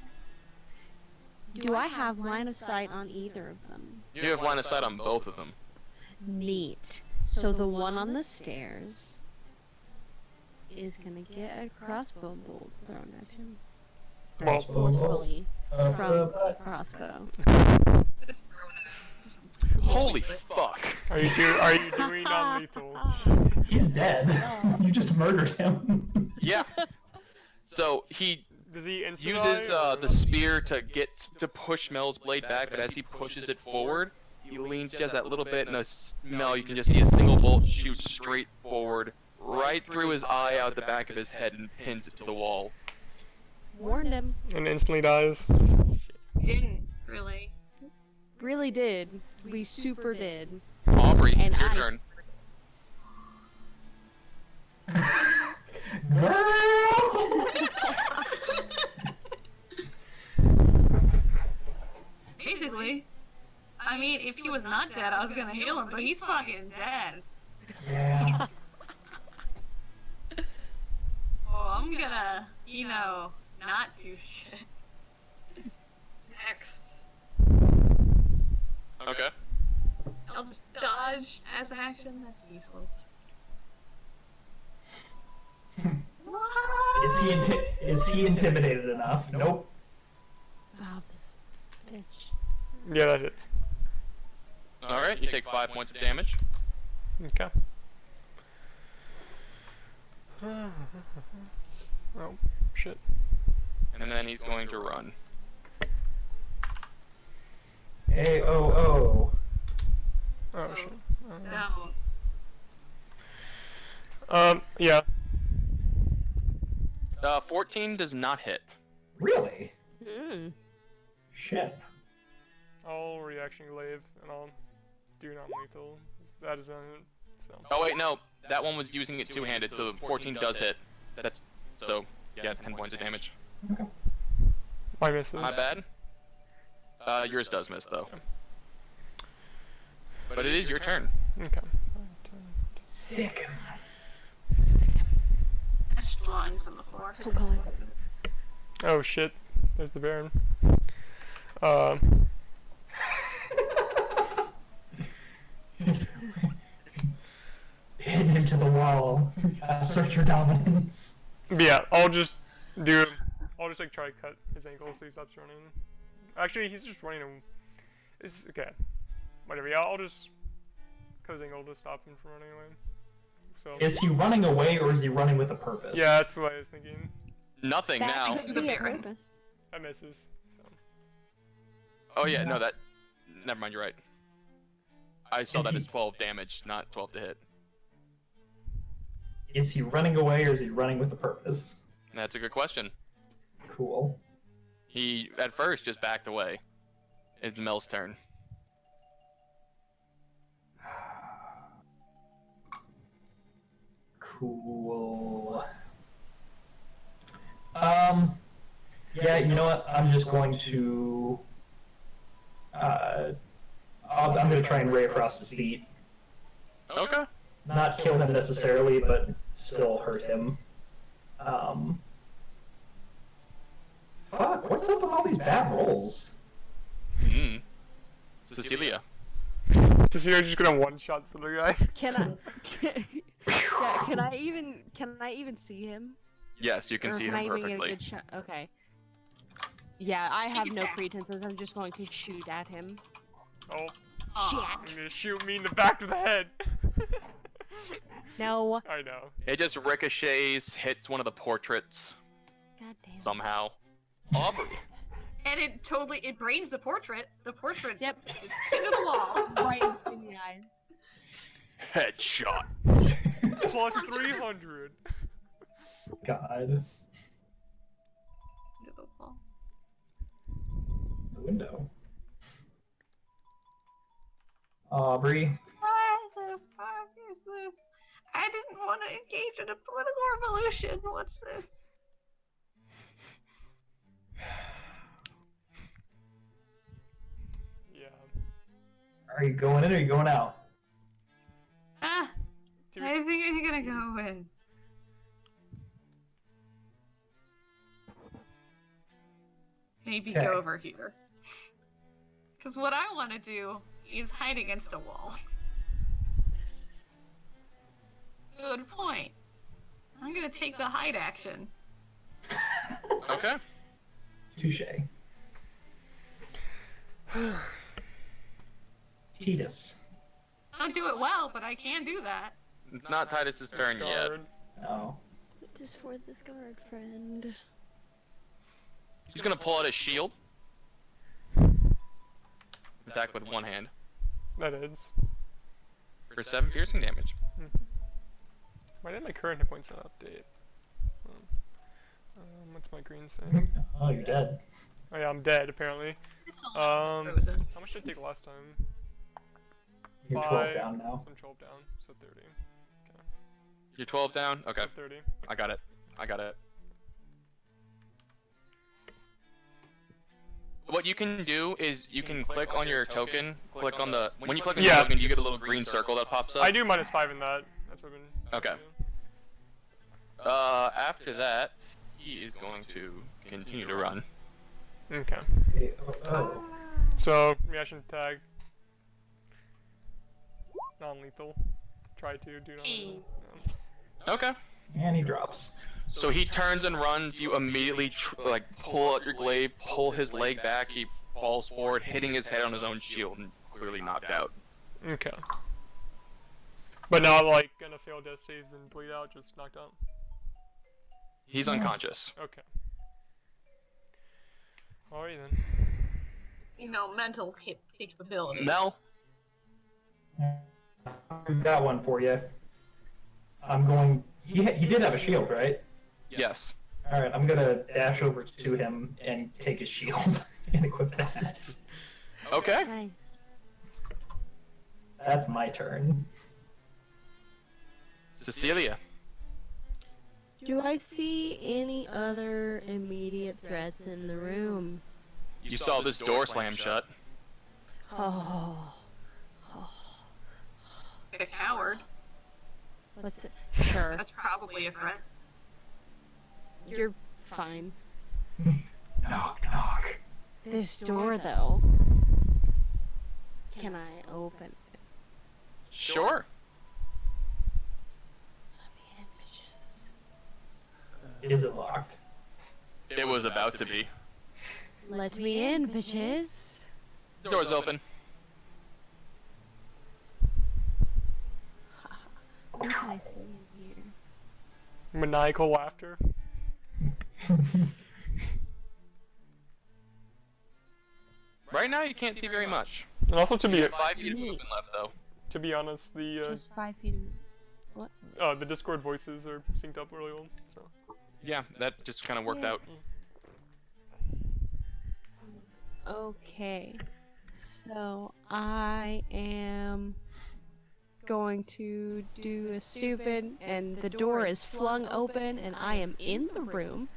Do I have line of sight on either of them? you have line of sight on both of them. Neat. So the one on the stairs is gonna get a crossbow bolt thrown at him. Well, Forcefully Uh, from a crossbow. Holy fuck. are you doing non-lethal? he's dead. You just murdered him. Yeah. So he Does he instant uses the spear to push Mel's blade back, but as he pushes it forward, he leans just that little bit, and Mel, you can just see a single bolt shoot straight forward, right through his eye, out the back of his head, and pins it to the wall. Warned him. and instantly dies? Didn't really. Really did. We super did. Aubrey, And it's your I- turn. Basically. I mean, if he was not dead, I was gonna heal him, but he's fucking dead. Yeah. Oh, I'm gonna, not do shit. Next. Okay. I'll just dodge as an action. That's useless. What? Is he intimidated enough? Nope. Oh, Bitch. Yeah, that hits. Alright, you take 5 points of damage. Okay. Oh, shit. And then he's going to run. A-O-O. Oh, shit. Yeah. 14 does not hit. Really? Mm. Shit. I'll reaction glaive and I'll do non-lethal. That is on it. So. Oh wait, no. That one was using it two-handed, so 14 does hit. That's so yeah, 10 points of damage. My misses. My bad. Yours does miss though. But it is your turn. Okay. Sick. I just drawings on the floor. Oh god. Oh shit. There's the Baron. Pin him to the wall. Assert your dominance. Yeah, I'll just like try to cut his ankle so he stops running. Actually, he's just running. It's okay. Whatever. Yeah, I'll just cut his ankle to stop him from running away. So. Is he running away or is he running with a purpose? Yeah, that's what I was thinking. Nothing now. That could be a purpose. That misses. So. Oh yeah, no that. Never mind, you're right. I saw that as 12 damage, not 12 to hit. Is he running away or is he running with a purpose? That's a good question. Cool. He at first just backed away. It's Mel's turn. Cool. Yeah, you know what? I'm just going to. I'm going to try and ray across his feet. Okay. Not kill him necessarily, but still hurt him. Fuck, what's up with all these bad rolls? Hmm. Cecilia. Cecilia's just gonna one-shot the other guy. Can I? Yeah. Can I even see him? Yes, you can Or see can I him even get a perfectly. good shot? Okay. Yeah, I have he's no back. pretenses. I'm just going to shoot at him. Oh, Aw. Shit. you're gonna shoot me in the back of the head. No. I know. It just ricochets, hits one of the portraits God damn. somehow. Aubrey. And it brains the portrait. The portrait Yep. is pinned to the wall. Right in the eyes. Headshot. Plus 300. God. Into the wall. The window. Aubrey. What the fuck is this? I didn't want to engage in a political revolution. What's this? Yeah. Are you going in or are you going out? Ah, To be I think I'm gonna go in. Maybe Okay. go over here. Because what I want to do is hide against a wall. Good point. I'm gonna take the hide action. Okay. Touche. Titus. I don't do it well, but I can do that. It's not Titus's turn yet. scarred. No. It is for the scarred friend. He's gonna pull out his shield. Attack with one hand That is. for 7 piercing damage. Why did my current hit points not update? What's my green saying? Oh, you're dead. Oh yeah, I'm dead apparently. Frozen. How much did I take last time? You're 12 down now. So I'm 12 down, so 30. You're 12 down? Okay. 30. I got it. I got it. What you can do is you can click on your token, click on the... When you click on your Yeah. token, you get a little green circle that pops up. I do -5 in that. That's what I've been. Okay. After that, he is going to continue to run. Okay. Oh. So, reaction tag. Non-lethal. Try to do non-lethal. Okay. And he drops. So he turns and runs, you immediately pull out your glaive, pull his leg back, he falls forward, hitting his head on his own shield and clearly knocked out. Okay. But not like gonna fail death saves and bleed out, just knocked out. He's unconscious. Okay. Alright then. Mental capability. Mel, I've got one for you. I'm going. He did have a shield, right? yes. All right, I'm gonna dash over to him and take his shield and equip that. Okay. Nice. That's my turn. Cecilia. Do I see any other immediate threats in the room? You saw this door slam shut. Oh. A coward. What's it? Sure. That's probably a threat. You're fine. Knock, knock. This door, though. Can I open it? Sure. Let me in, bitches. Is it locked? It was about to be. Let me in, bitches. Door's open. What can I see in here? Maniacal laughter. Right now, you can't see very much. And also to be 5 feet of movement left, though. honest, the Just 5 feet of... the Discord voices are synced up really well. So. Yeah, that just kind of worked out. Okay. So, I am going to do a stupid, and the door is flung open, and I am in the room,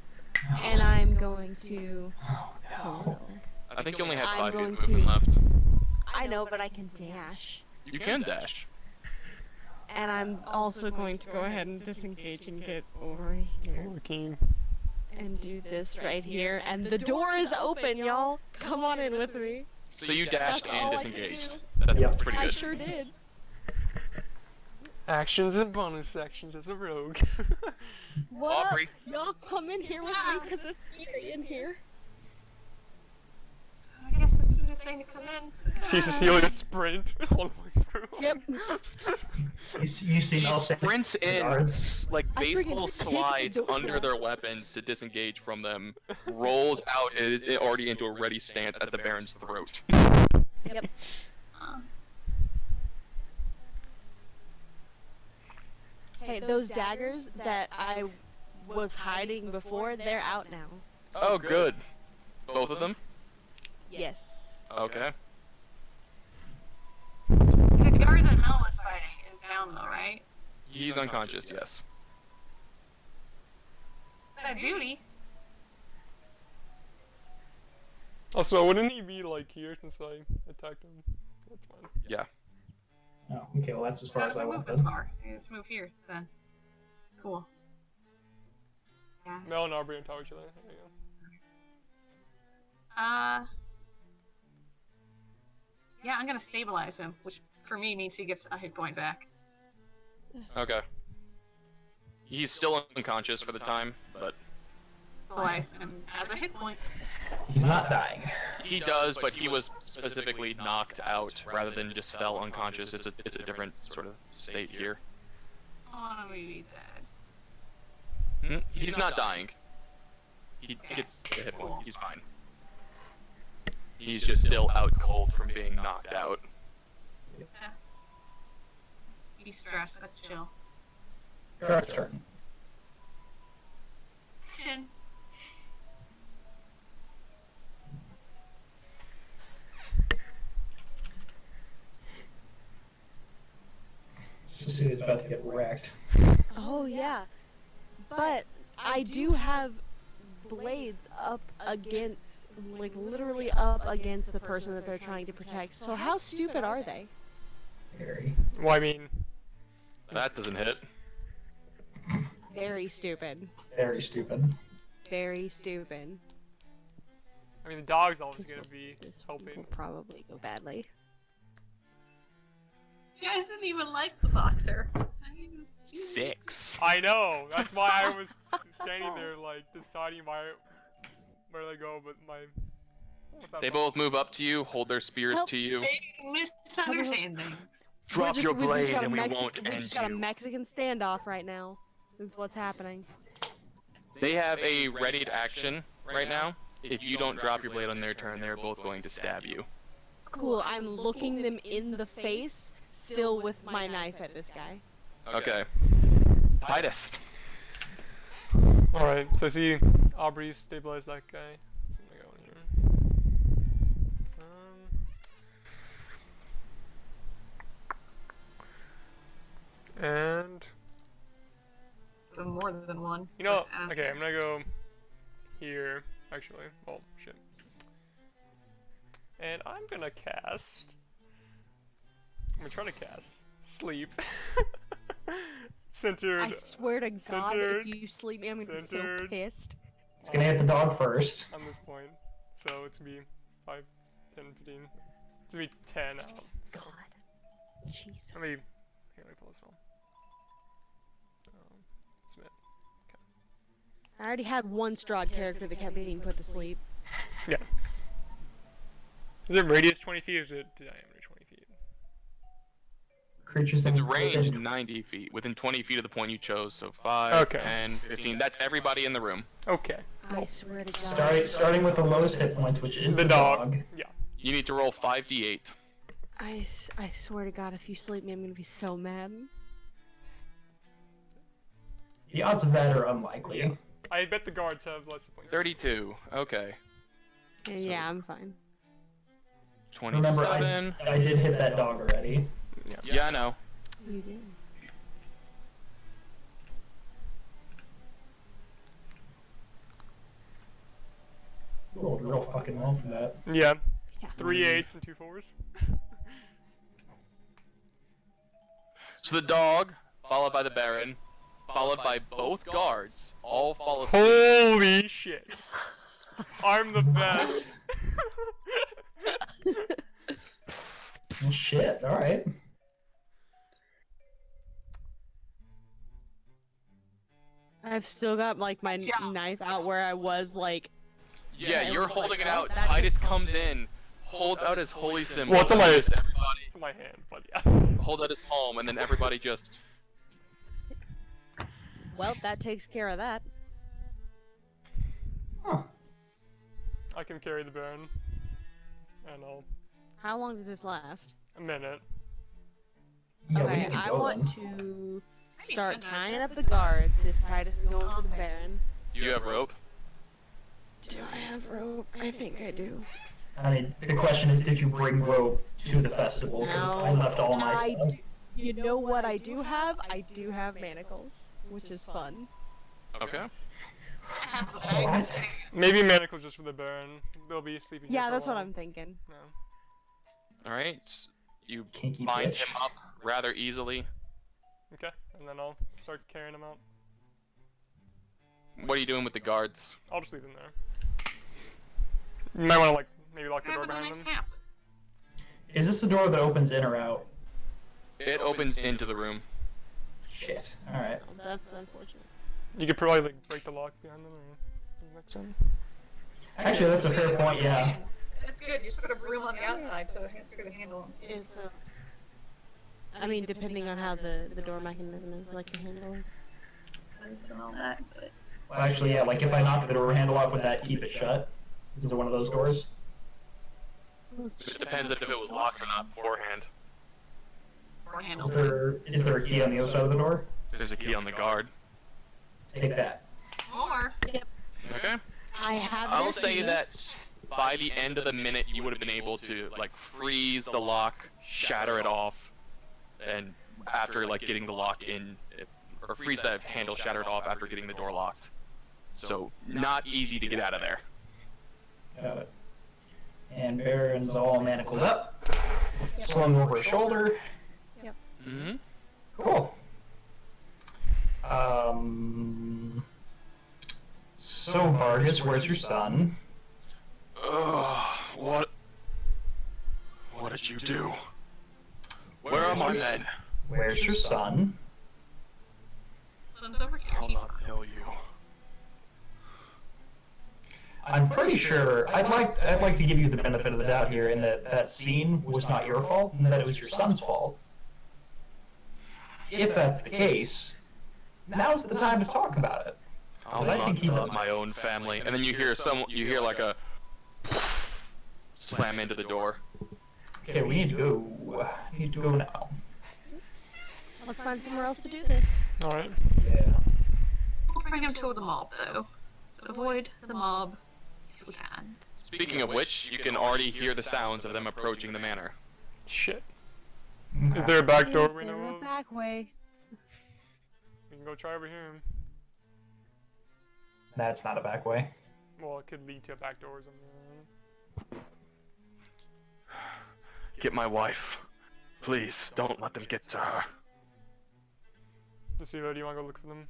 and I'm going to... Oh, no. I think you only had I'm 5 feet going of movement left. I know, but I can dash. You can dash. And I'm also going to go ahead and disengage and get over here Okay. and do this right here. And the door is open, y'all. Come on in with me. So you dashed That's and all I can disengaged. do. That's Yep. pretty I good. sure did. Actions and bonus actions as a rogue. What? Aubrey. Y'all come in here with me because it's scary in here. I guess this is just saying to come in. See Cecilia sprint all the way through. Yep. You see She all sprints in, guards? like I freaking baseball kicked the slides door under down. their weapons to disengage from them, rolls out and is already into a ready stance at the Baron's throat. Yep. Hey, those daggers that I was hiding before, they're out now. Oh, good. Both of them? Yes. Okay. The guard that Mel was fighting is down though, right? He's unconscious, yes. That duty. Also, wouldn't he be like here since I attacked him? That's fine. Yeah. Oh, okay, well that's as far How as do I we went move then. this far? Let's move here then. Cool. Yeah. Mel and Aubrey on top of each other. There you go. Yeah, I'm gonna stabilize him, which for me means he gets a hit point back. Okay. He's still unconscious for the time, but Stabilize him as a hit point. He's not dying. he does, but he was specifically knocked out rather than just fell unconscious. It's a different sort of state here. So I'm gonna be dead. He's not dying. He gets a hit point. He's fine. He's just still out cold from being knocked out. Be stressed, that's chill. Your turn. Action. Cecilia's about to get wrecked. Oh yeah. But I do have blades up against, like literally up against the person that they're trying to protect. So how stupid are they? Very. Well, I mean, That doesn't hit. Very stupid. Very stupid. Very stupid. I mean the dog's always gonna be This helping. will probably go badly. You guys didn't even like the doctor. I didn't even see it. 6. I know. That's why I was standing there like deciding where to go, but my without They both move up to you, hold their spears Help. to you. Big misunderstanding. Drop your we just blade got a and we Mex- won't we end just got a you. Mexican standoff right now. This is what's happening. They have a readied action right now. If you don't drop your blade on their turn, they're both going to stab you. Cool, I'm looking them in the face, still with my knife at this guy. Okay. Titus. Alright, so I see Aubrey stabilize that guy. I'm gonna go in here. And The more than one. you know, but, okay, I'm gonna go here. Actually, well, shit. And I'm gonna cast. I'm gonna try to cast sleep. Centered. I swear to God, centered, if you sleep me, I'm gonna be so centered. pissed. It's gonna hit the dog first. On this point. So it's gonna be 5, 10, 15. It's gonna be 10 out. So God. Jesus. let me pull this one. Submit. I already had one Strahd character that kept being put to sleep. Yeah. Is it radius 20 feet or is it diameter 20 feet? Creatures It's in range within- 90 feet, within 20 feet of the point you chose, so 5, Okay. 10, 15. That's everybody in the room. Okay. I swear to God. Starting with the lowest hit points, which is The the dog. dog. Yeah. You need to roll 5d8. I swear to God, if you sleep me, I'm gonna be so mad. The odds of that are unlikely. Yeah. I bet the guards have less hit points. 32. Okay. Yeah, I'm fine. 27. Remember, I did hit that dog already. Yeah, I know. You did. Rolled real fucking well for that. Yeah. Yeah. 3 8s and 2 4s. So the dog, followed by the Baron, followed by both guards, all fall asleep. Holy shit. I'm the best. Well, shit, alright. I've still got like my Yeah. knife out where I was like. Yeah, you're holding it out. That Titus just comes in, holds out his holy symbol. Well, it's on and my- just everybody It's in my hand, but yeah. holds out his palm, and then everybody just. Well, that takes care of that. Huh. I can carry the Baron. And I'll. How long does this last? A minute. Yeah, we Okay, can I go want then. to start tying up the guards if Titus is going for the Baron. Do you have rope? Do I have rope? I think I do. I mean, the question is, did you bring rope to the festival? Because I left all my I stuff. do, you know what I do have? I do have manacles, which is fun. Okay. What? Maybe manacles just for the Baron. They'll be sleeping here Yeah, for a that's what while. I'm thinking. No. Alright. You Kinky bind bitch. him up rather easily. Okay, and then I'll start carrying them out. What are you doing with the guards? I'll just leave them there. You might want to, like, maybe lock the door Have a behind nice them. nap. Is this the door that opens in or out? It opens into the room. Shit. Alright. That's unfortunate. You could probably, like, break the lock behind them or next time. Actually, that's a fair point, yeah. That's good. Just put a broom on the outside so it has to handle them. Is I mean, depending on how the door mechanism is, like the handle is. I don't know that, but Well, actually, yeah, like if I knocked the door handle off, would that keep it shut? Is it one of those doors? It depends if it was locked or not beforehand. or handle. Is there a key on the other side of the door? There's a key on the guard. Take that. Or Okay. I have. I'll this say key. that by the end of the minute, you would have been able to like freeze the lock, shatter it off, and after like getting the lock in, or freeze that handle, shatter it off after getting the door locked. So not easy to get out of there. Got it. And Baron's all manacled up, slung over his shoulder. Mm-hmm. Cool. So Vargas, where's your son? What? What did you do? Where are my men? Where's your son? son's over here. I'll not tell you. I'm pretty sure I'd like to give you the benefit of the doubt here in that scene was not your fault and that it was your son's fault. If that's the case, now's the time to talk about it. I'll not tell my own family. And then you hear like a slam into the door. Okay, we need to go. Need to go now. Let's find somewhere else to do this. Alright. Yeah. We'll bring him to the mob, though. Avoid the mob if we can. Speaking of which, you can already hear the sounds of them approaching the manor. Shit. Is there a back door Is we there know a of? back way? We can go try over here. That's not a back way. Well, it could lead to a back door or something. Get my wife. Please, don't let them get to her. Deceivo, do you want to go look for them?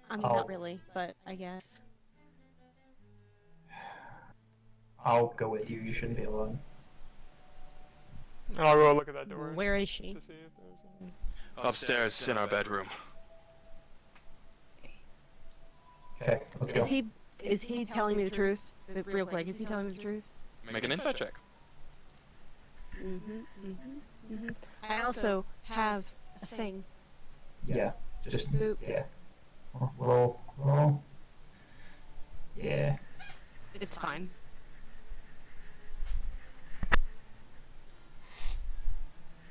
I mean, not really, but I guess. I'll go with you. You shouldn't be alone. And I'll go look at that door. Where is she? To see if there's anything. Upstairs in our bedroom. Okay, let's go. Is he telling me the truth? Real quick, is he telling me the truth? Make an insight check. I also have a thing. Yeah, just Boop. yeah. Roll. Yeah. It's fine.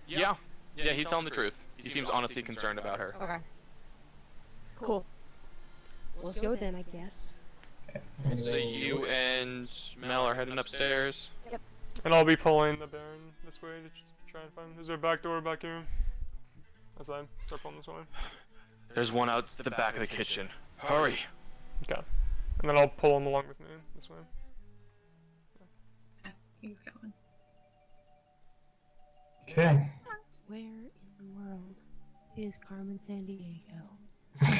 Yeah, he's telling the truth. He seems honestly concerned about her. Okay. Cool. Let's go then, I guess. So you and Mel are heading upstairs. And I'll be pulling the Baron this way to just try and find. Is there a back door back here? As I start pulling this way. There's one out the back of the kitchen. Hurry! Okay. And then I'll pull him along with me this way. You going? Okay. Where in the world is Carmen Sandiego?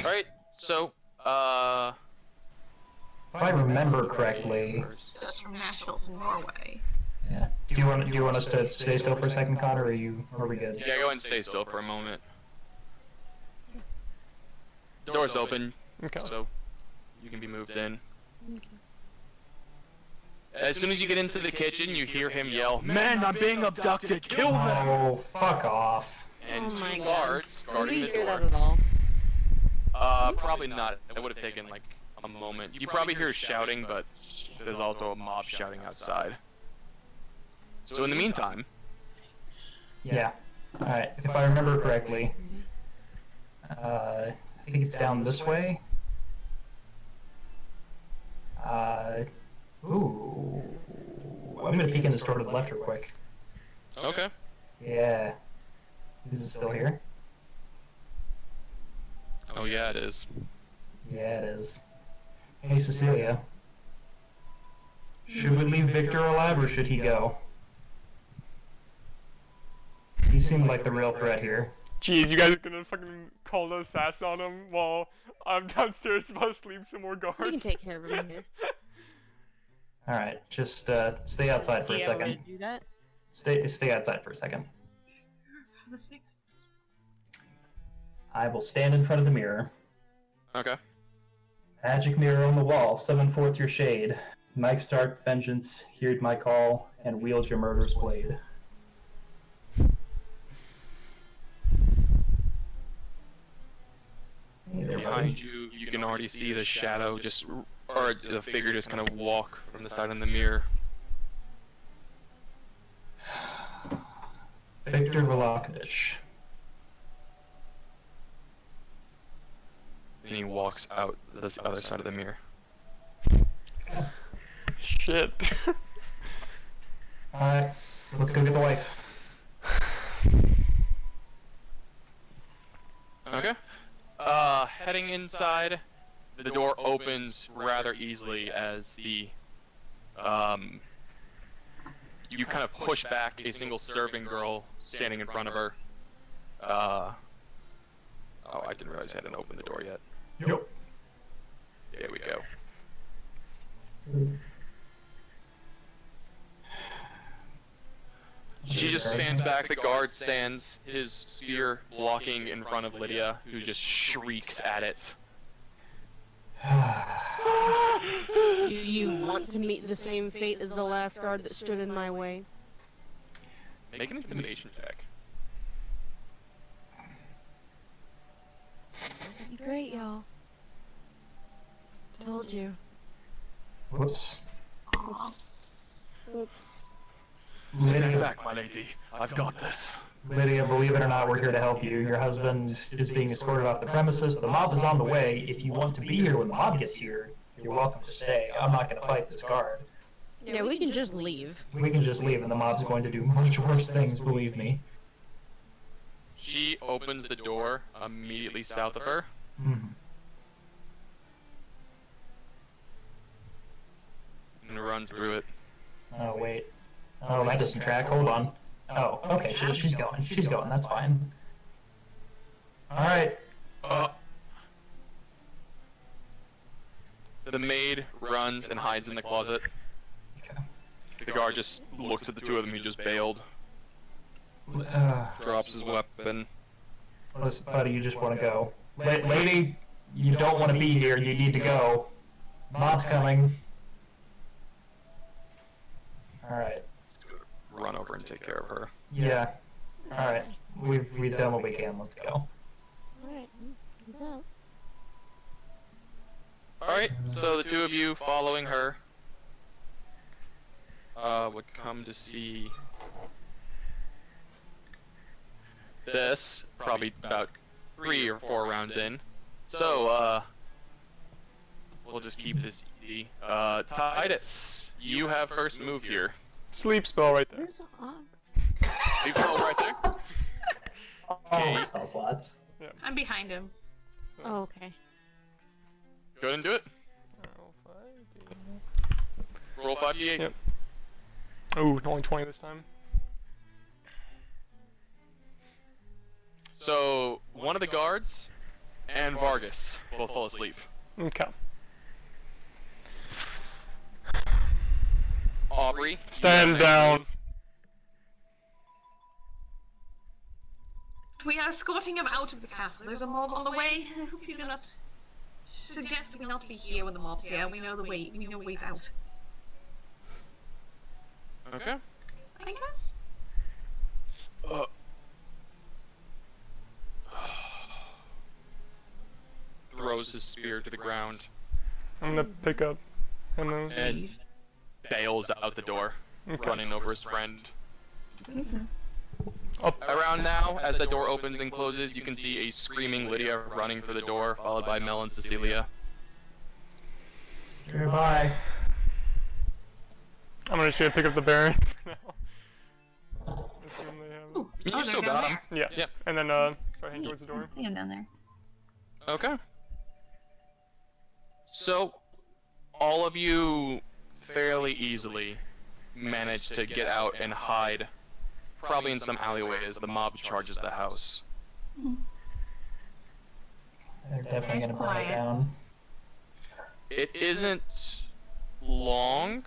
Alright, so, If I remember correctly, That's from Nashville to Norway. yeah. Do you want us to stay still for a second, Connor, or are we good? yeah, go ahead and stay still for a moment. Door's open, Okay. so you can be moved in. Okay. As soon as you get into the kitchen, you hear him yell, "Men, I'm being abducted! Kill them!" Oh, fuck off. And Oh my two God. guards Did guarding we the hear door. that at all? Probably not. It would have taken like a moment. You probably hear shouting, but there's also a mob shouting outside. So in the meantime, Yeah. Alright, if I remember correctly, I think it's down this way. Ooh. I'm gonna peek in this door to the left real quick. okay. Yeah. Is it still here? Oh yeah, it is. Yeah, it is. Hey, Cecilia. Should we leave Victor alive or should he go? He seemed like the real threat here. Jeez, you guys are gonna fucking call the sass on him while I'm downstairs about to sleep some more guards. We can take care of him here. Alright, just stay outside for a Yeah, we're second. gonna do that. Stay outside for a second. I will stand in front of the mirror. Okay. Magic mirror on the wall, summon forth your shade. Mike Stark, vengeance, hear my call, and wield your murderous blade. Hey there, buddy. Behind you, you can already see the shadow or the figure just kind of walk from the side of the mirror. Victor Velakovich. And he walks out the other side of the mirror. Shit. Alright, let's go get the wife. Okay. Heading inside, the door opens rather easily as you kind of push back a single serving girl standing in front of her. Oh, I didn't realize I hadn't opened the door yet. Yep. There we go. She just stands back, the guard stands, his spear blocking in front of Lydia, who just shrieks at it. want to meet the same fate as the last guard that stood in my way. Make an intimidation check. That'd be great, y'all. Told you. Whoops. Oops. Lydia, back, my lady. I've got this. Lydia, believe it or not, we're here to help you. Your husband is being escorted off the premises. The mob is on the way. If you want to be here when the mob gets here, you're welcome to stay. I'm not going to fight this guard. Yeah, we can just leave. We can just leave, and the mob's going to do much worse things, believe me. She opens the door immediately south of her. Mm-hmm. And runs through it. Oh, wait. Oh, that doesn't track. Hold on. Oh, okay, she's going. She's going. That's fine. Alright. The maid runs and hides in the closet. Okay. The guard just looks at the two of them. He just bailed. Drops his weapon. Listen, buddy, you just want to go. Lady, you don't want to be here. You need to go. Mob's coming. Alright. Run over and take care of her. Yeah. Alright. We've done what we can. Let's go. Alright, peace out. Alright, so the two of you following her would come to see this, probably about 3 or 4 rounds in. So, we'll just keep this easy. Titus, you have first move here. Sleep spell right there. Where's the log? Leave spell right there. Oh, spell slots. I'm behind him. Oh, okay. Go ahead and do it. Roll 5d8. Yep. Ooh, only 20 this time. So, one of the guards and Vargas both fall asleep. Okay. Aubrey, Stand down. We are escorting him out of the castle. There's a mob on the way. I hope you do not suggest we not be here when the mob's here. We know the way. We know ways out. Okay. I guess. Throws his spear to the ground I'm gonna pick up one of those. and bails out the door, Okay. running over his friend. Up. Around now, as the door opens and closes, you can see a screaming Lydia running for the door, followed by Mel and Cecilia. Goodbye. I'm gonna try to pick up the Baron. Assume they have. Ooh, You oh, still they're down got him. there. Yeah. Yep. And then try heading towards the door. I see him down there. Okay. So, all of you fairly easily manage to get out and hide, probably in some alleyway as the mob charges the house. They're definitely Nice gonna burn it quiet. down. It isn't long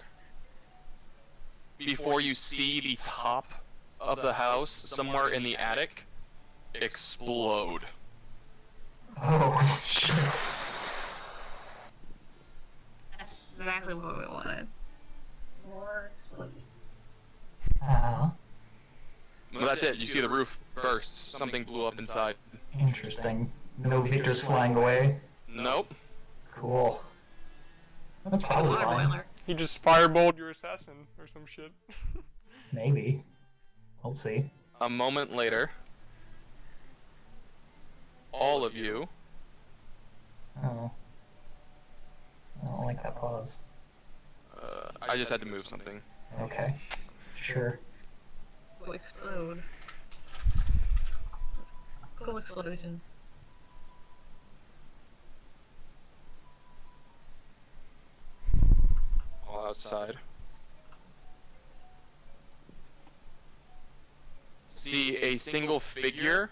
before you see the top of the house, somewhere in the attic, explode. Oh, shit. That's exactly what we wanted. More explosions. Uh-huh. Well, that's it. You see the roof burst. Something blew up inside. Interesting. No Victors flying away. Nope. Cool. That's probably Water fine. boiler. He just fireballed your assassin or some shit. Maybe. We'll see. A moment later, all of you Oh. I don't like that pause. I just had to move something. Okay. Sure. Go explode. Go explosion. All outside. See a single figure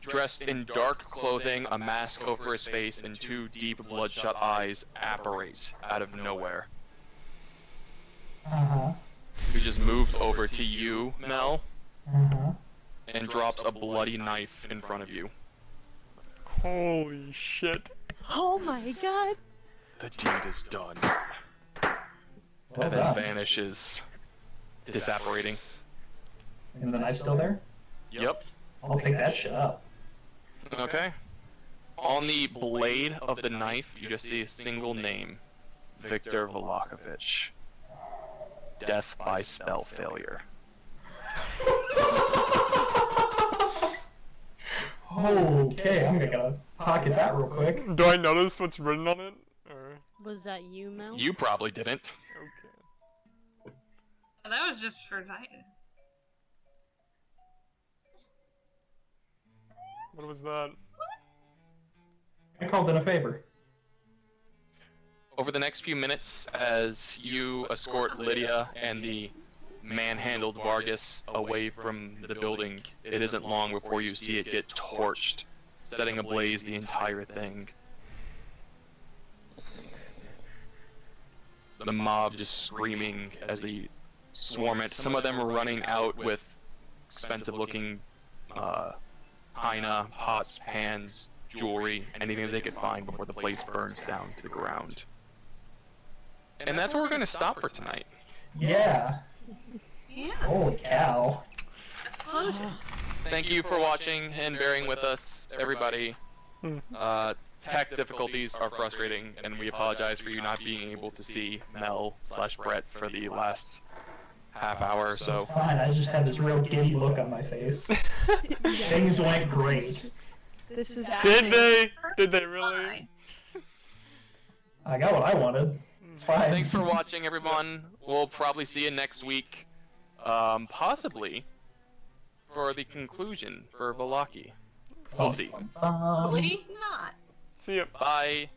dressed in dark clothing, a mask over his face, and 2 deep bloodshot eyes apparate out of nowhere. Uh-huh. Who just moved over to you, Mel, Uh-huh. and drops a bloody knife in front of you. Holy shit. Oh my god! The deed is done. Well and then done. vanishes, disapparating. And the knife's still there? Yep. I'll pick that shit up. Okay. On the blade of the knife, you just see a single name. Victor Volakovich. Death by spell failure. Okay, I'm gonna pocket that real quick. Do I notice what's written on it? Or Was that you, Mel? You probably didn't. okay. That was just for that. What was that? I called in a favor. Over the next few minutes, as you escort Lydia and the manhandled Vargas away from the building, it isn't long before you see it get torched, setting ablaze the entire thing. The mob just screaming as they swarm it. Some of them are running out with expensive-looking china, pots, pans, jewelry, anything they could find before the place burns down to the ground. And that's where we're going to stop for tonight. Yeah. Yeah. Holy cow. Thank you for watching and bearing with us, everybody. Tech difficulties are frustrating, and we apologize for you not being able to see Mel/Brett for the last half hour or so. It's fine, I just had this real giddy look on my face. Things went great. This is Did they? Did they really? I got what I wanted. It's fine. Thanks for watching, everyone. We'll probably see you next week, possibly for the conclusion for Velaki. We'll see. Hopefully not. See ya. Bye.